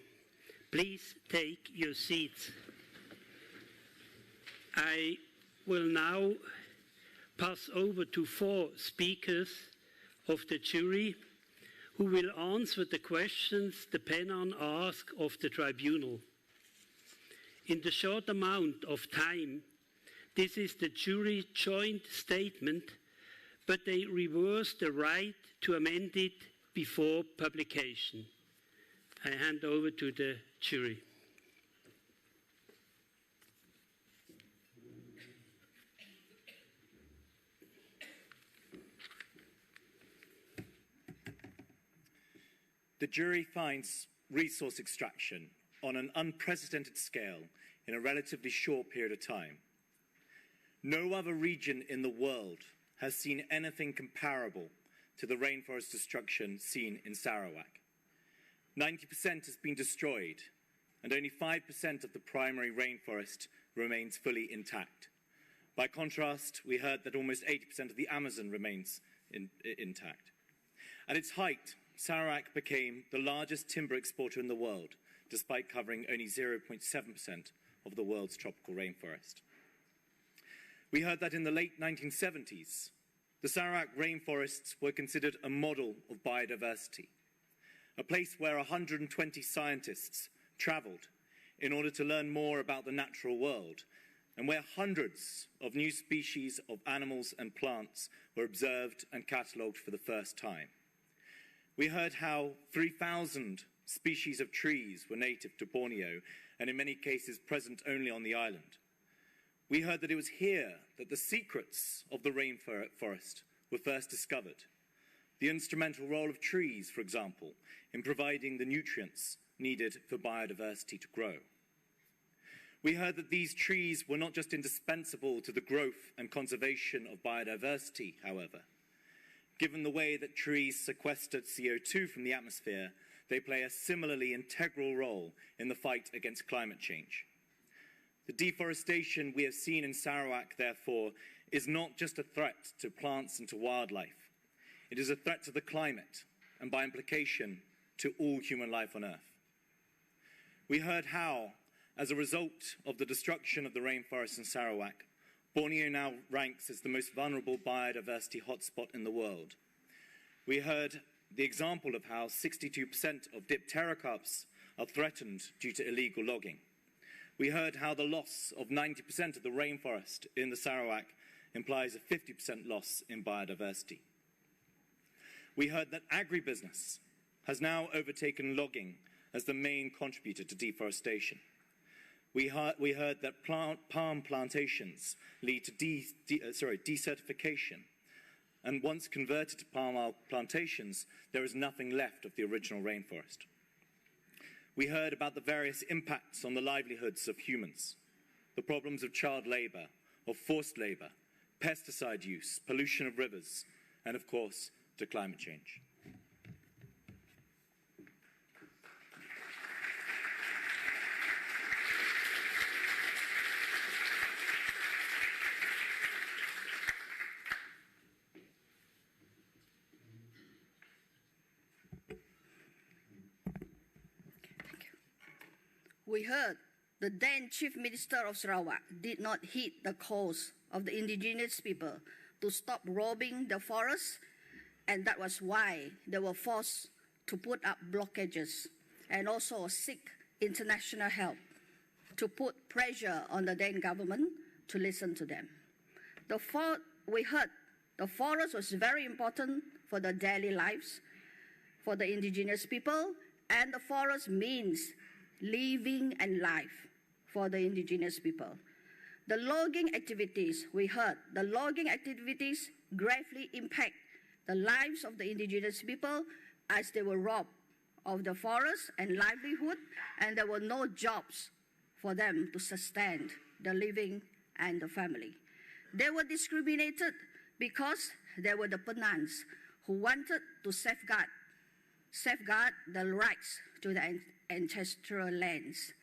Please take your seats. I will now pass over to 4 speakers of the jury who will answer the questions the Penan asked of the tribunal. In the short amount of time, this is the jury joint statement, but they reserve the right to amend it before publication. I hand over to the jury. The jury finds resource extraction on an unprecedented scale in a relatively short period of time. No other region in the world has seen anything comparable to the rainforest destruction seen in Sarawak. 90% has been destroyed, and only 5% of the primary rainforest remains fully intact. By contrast, we heard that almost 80% of the Amazon remains intact. At its height, Sarawak became the largest timber exporter in the world, despite covering only 0.7% of the world's tropical rainforest. We heard that in the late 1970s, the Sarawak rainforests were considered a model of biodiversity, a place where 120 scientists travelled in order to learn more about the natural world, and where hundreds of new species of animals and plants were observed and catalogued for the first time. We heard how 3,000 species of trees were native to Borneo, and in many cases present only on the island. We heard that it was here that the secrets of the rainforest were first discovered. The instrumental role of trees, for example, in providing the nutrients needed for biodiversity to grow. We heard that these trees were not just indispensable to the growth and conservation of biodiversity, however. Given the way that trees sequestered CO2 from the atmosphere, they play a similarly integral role in the fight against climate change. The deforestation we have seen in Sarawak, therefore, is not just a threat to plants and to wildlife. It is a threat to the climate, and by implication, to all human life on Earth. We heard how, as a result of the destruction of the rainforest in Sarawak, Borneo now ranks as the most vulnerable biodiversity hotspot in the world. We heard the example of how 62% of dipterocarps are threatened due to illegal logging. We heard how the loss of 90% of the rainforest in the Sarawak implies a 50% loss in biodiversity. We heard that agribusiness has now overtaken logging as the main contributor to deforestation. We heard that palm plantations lead to desertification, and once converted to palm oil plantations, there is nothing left of the original rainforest. We heard about the various impacts on the livelihoods of humans, the problems of child labour, of forced labour, pesticide use, pollution of rivers, and of course, to climate change. We heard the then Chief Minister of Sarawak did not heed the calls of the indigenous people to stop robbing the forests, and that was why they were forced to put up blockages and also seek international help to put pressure on the then government to listen to them. We heard the forest was very important for the daily lives for the indigenous people, and the forest means living and life for the indigenous people. The logging activities, we heard, the logging activities gravely impact the lives of the indigenous people as they were robbed of the forest and livelihood, and there were no jobs for them to sustain the living and the family. They were discriminated because they were the Penans who wanted to safeguard the rights to the ancestral lands.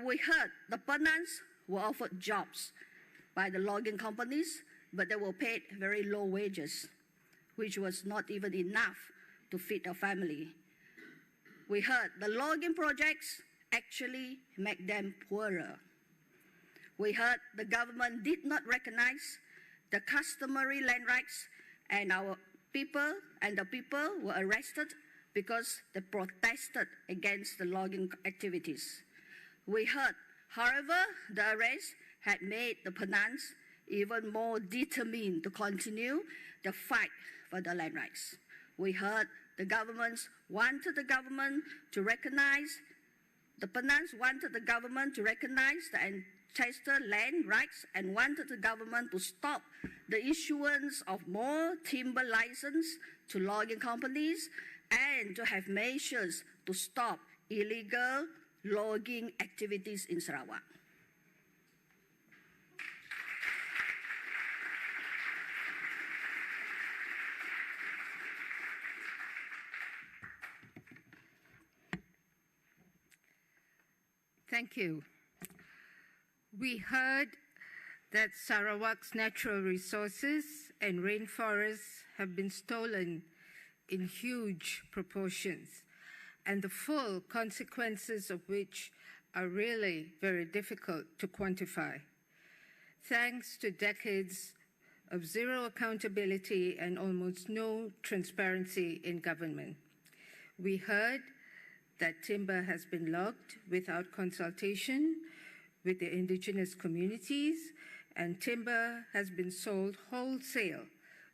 We heard the Penans were offered jobs by the logging companies, but they were paid very low wages, which was not even enough to feed a family. We heard the logging projects actually make them poorer. We heard the government did not recognize the customary land rights, and the people were arrested because they protested against the logging activities. We heard, however, the arrest had made the Penans even more determined to continue the fight for the land rights. We heard the Penans wanted the government to recognize the ancestral land rights and wanted the government to stop the issuance of more timber license to logging companies and to have measures to stop illegal logging activities in Sarawak. Thank you. We heard that Sarawak's natural resources and rainforests have been stolen in huge proportions, and the full consequences of which are really very difficult to quantify. Thanks to decades of zero accountability and almost no transparency in government. We heard that timber has been logged without consultation with the indigenous communities, and timber has been sold wholesale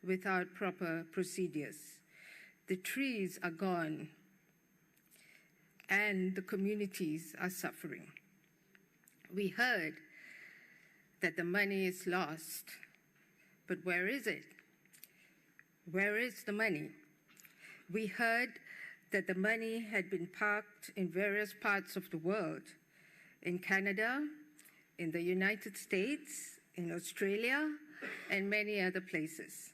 without proper procedures. The trees are gone, and the communities are suffering. We heard that the money is lost, but where is it? Where is the money? We heard that the money had been parked in various parts of the world, in Canada, in the United States, in Australia, and many other places.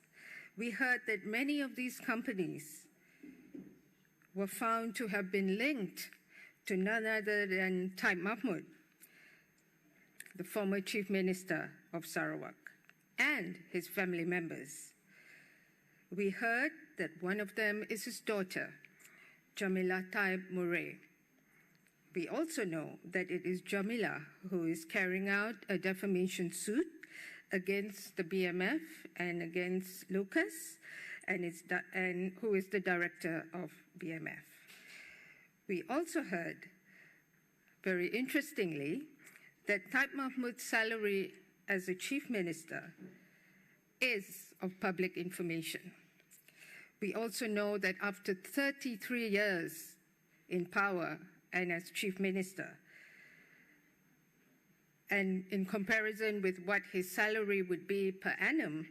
We heard that many of these companies were found to have been linked to none other than Taib Mahmud, the former Chief Minister of Sarawak, and his family members. We heard that one of them is his daughter, Jamila Taib Mahmud. We also know that it is Jamila who is carrying out a defamation against the BMF and against Lucas, and who is the director of BMF. We also heard, very interestingly, that Taib Mahmud's salary as a chief minister is of public information. We also know that after 33 years in power and as chief minister, and in comparison with what his salary would be per annum,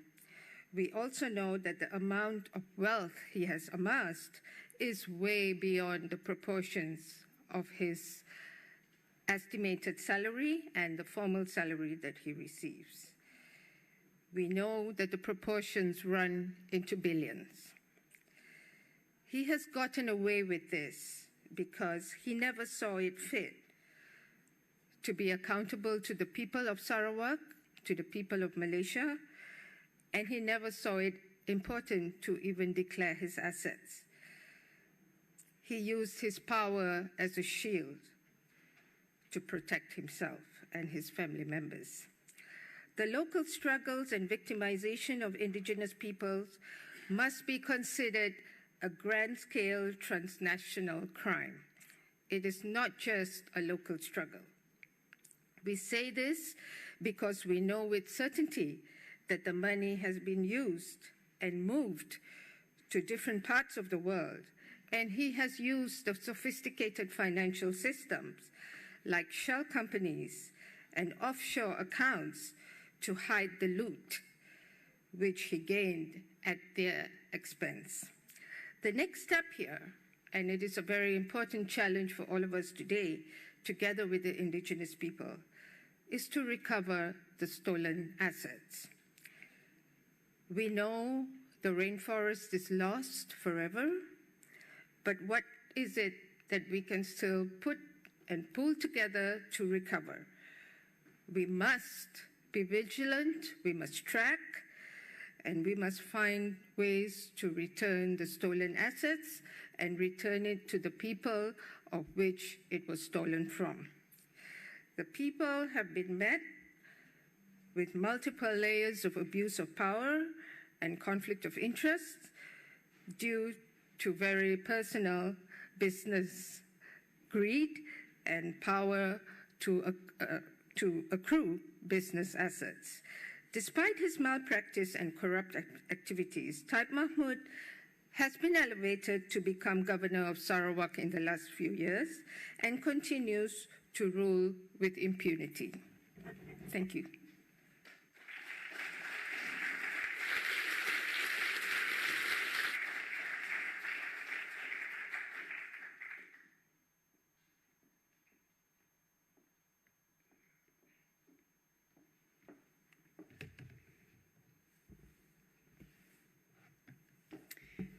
we also know that the amount of wealth he has amassed is way beyond the proportions of his estimated salary and the formal salary that he receives. We know that the proportions run into billions. He has gotten away with this because he never saw it fit to be accountable to the people of Sarawak, to the people of Malaysia, and he never saw it important to even declare his assets. He used his power as a shield to protect himself and his family members. The local struggles and victimization of indigenous peoples must be considered a grand-scale transnational crime. It is not just a local struggle. We say this because we know with certainty that the money has been used and moved to different parts of the world, and he has used the sophisticated financial systems like shell companies and offshore accounts to hide the loot, which he gained at their expense. The next step here, and it is a very important challenge for all of us today, together with the indigenous people, is to recover the stolen assets. We know the rainforest is lost forever, but what is it that we can still put and pull together to recover? We must be vigilant, we must track, and we must find ways to return the stolen assets and return it to the people of which it was stolen from. The people have been met with multiple layers of abuse of power and conflict of interest due to very personal business greed and power to accrue business assets. Despite his malpractice and corrupt activities, Taib Mahmud has been elevated to become governor of Sarawak in the last few years and continues to rule with impunity. Thank you.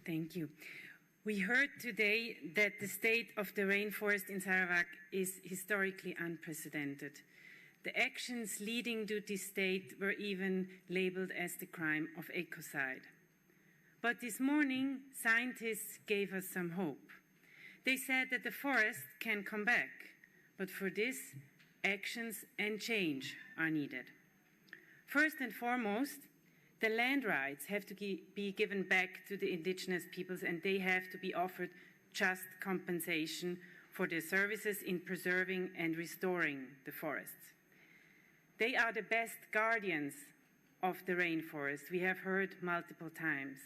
Thank you. We heard today that the state of the rainforest in Sarawak is historically unprecedented. The actions leading to this state were even labeled as the crime of ecocide. But this morning, scientists gave us some hope. They said that the forest can come back, but for this, actions and change are needed. First and foremost, the land rights have to be given back to the indigenous peoples, and they have to be offered just compensation for their services in preserving and restoring the forests. They are the best guardians of the rainforest, we have heard multiple times.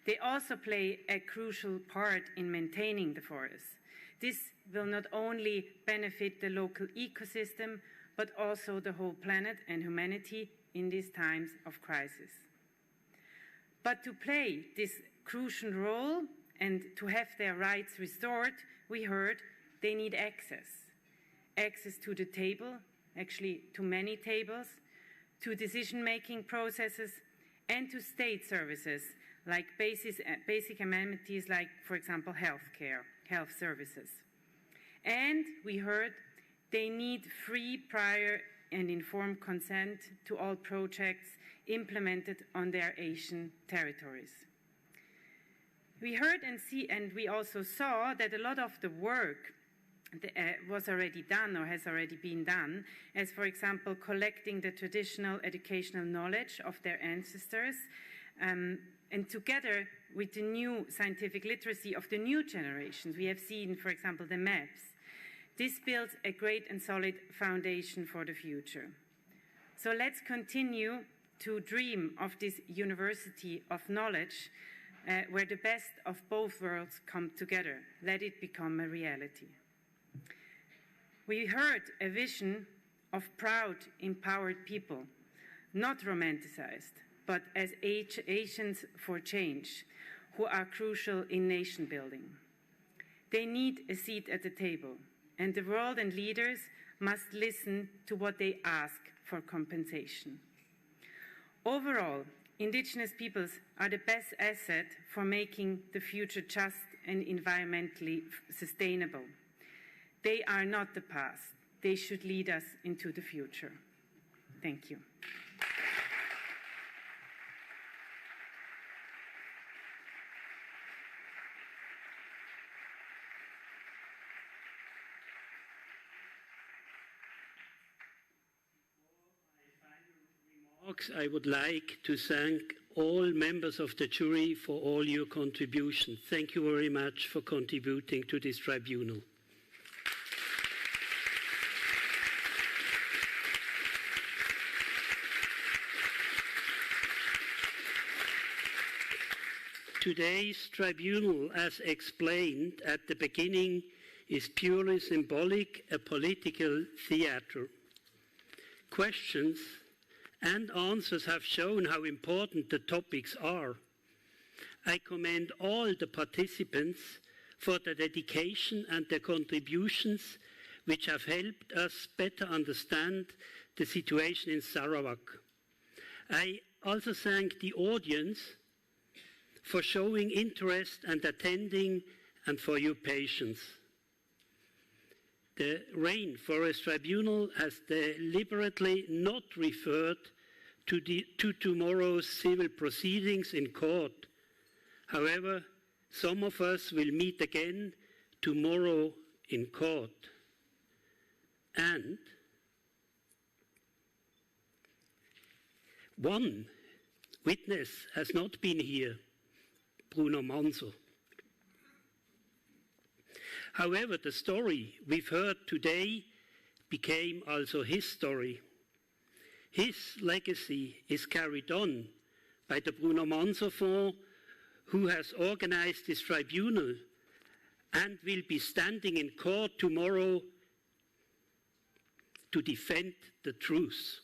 They also play a crucial part in maintaining the forests. This will not only benefit the local ecosystem, but also the whole planet and humanity in these times of crisis. But to play this crucial role and to have their rights restored, we heard they need access. Access to the table, actually to many tables, to decision-making processes, and to state services like basic amenities like, for example, healthcare, health services. And we heard they need free, prior, and informed consent to all projects implemented on their Asian territories. We heard and we also saw that a lot of the work was already done or has already been done, as for example, collecting the traditional educational knowledge of their ancestors, and together with the new scientific literacy of the new generations. We have seen, for example, the maps. This builds a great and solid foundation for the future. So let's continue to dream of this university of knowledge where the best of both worlds come together. Let it become a reality. We heard a vision of proud, empowered people, not romanticized, but as agents for change, who are crucial in nation building. They need a seat at the table, and the world and leaders must listen to what they ask for compensation. Overall, Indigenous peoples are the best asset for making the future just and environmentally sustainable. They are not the past. They should lead us into the future. Thank you. I would like to thank all members of the jury for all your contributions. Thank you very much for contributing to this tribunal. Today's tribunal, as explained at the beginning, is purely symbolic, a political theatre. Questions and answers have shown how important the topics are. I commend all the participants for their dedication and their contributions, which have helped us better understand the situation in Sarawak. I also thank the audience for showing interest and attending, and for your patience. The Rainforest Tribunal has deliberately not referred to tomorrow's civil proceedings in court. However, some of us will meet again tomorrow in court. And one witness has not been here, Bruno Manso. However, the story we've heard today became also his story. His legacy is carried on by the Bruno Manso Fund, who has organized this tribunal and will be standing in court tomorrow to defend the truth.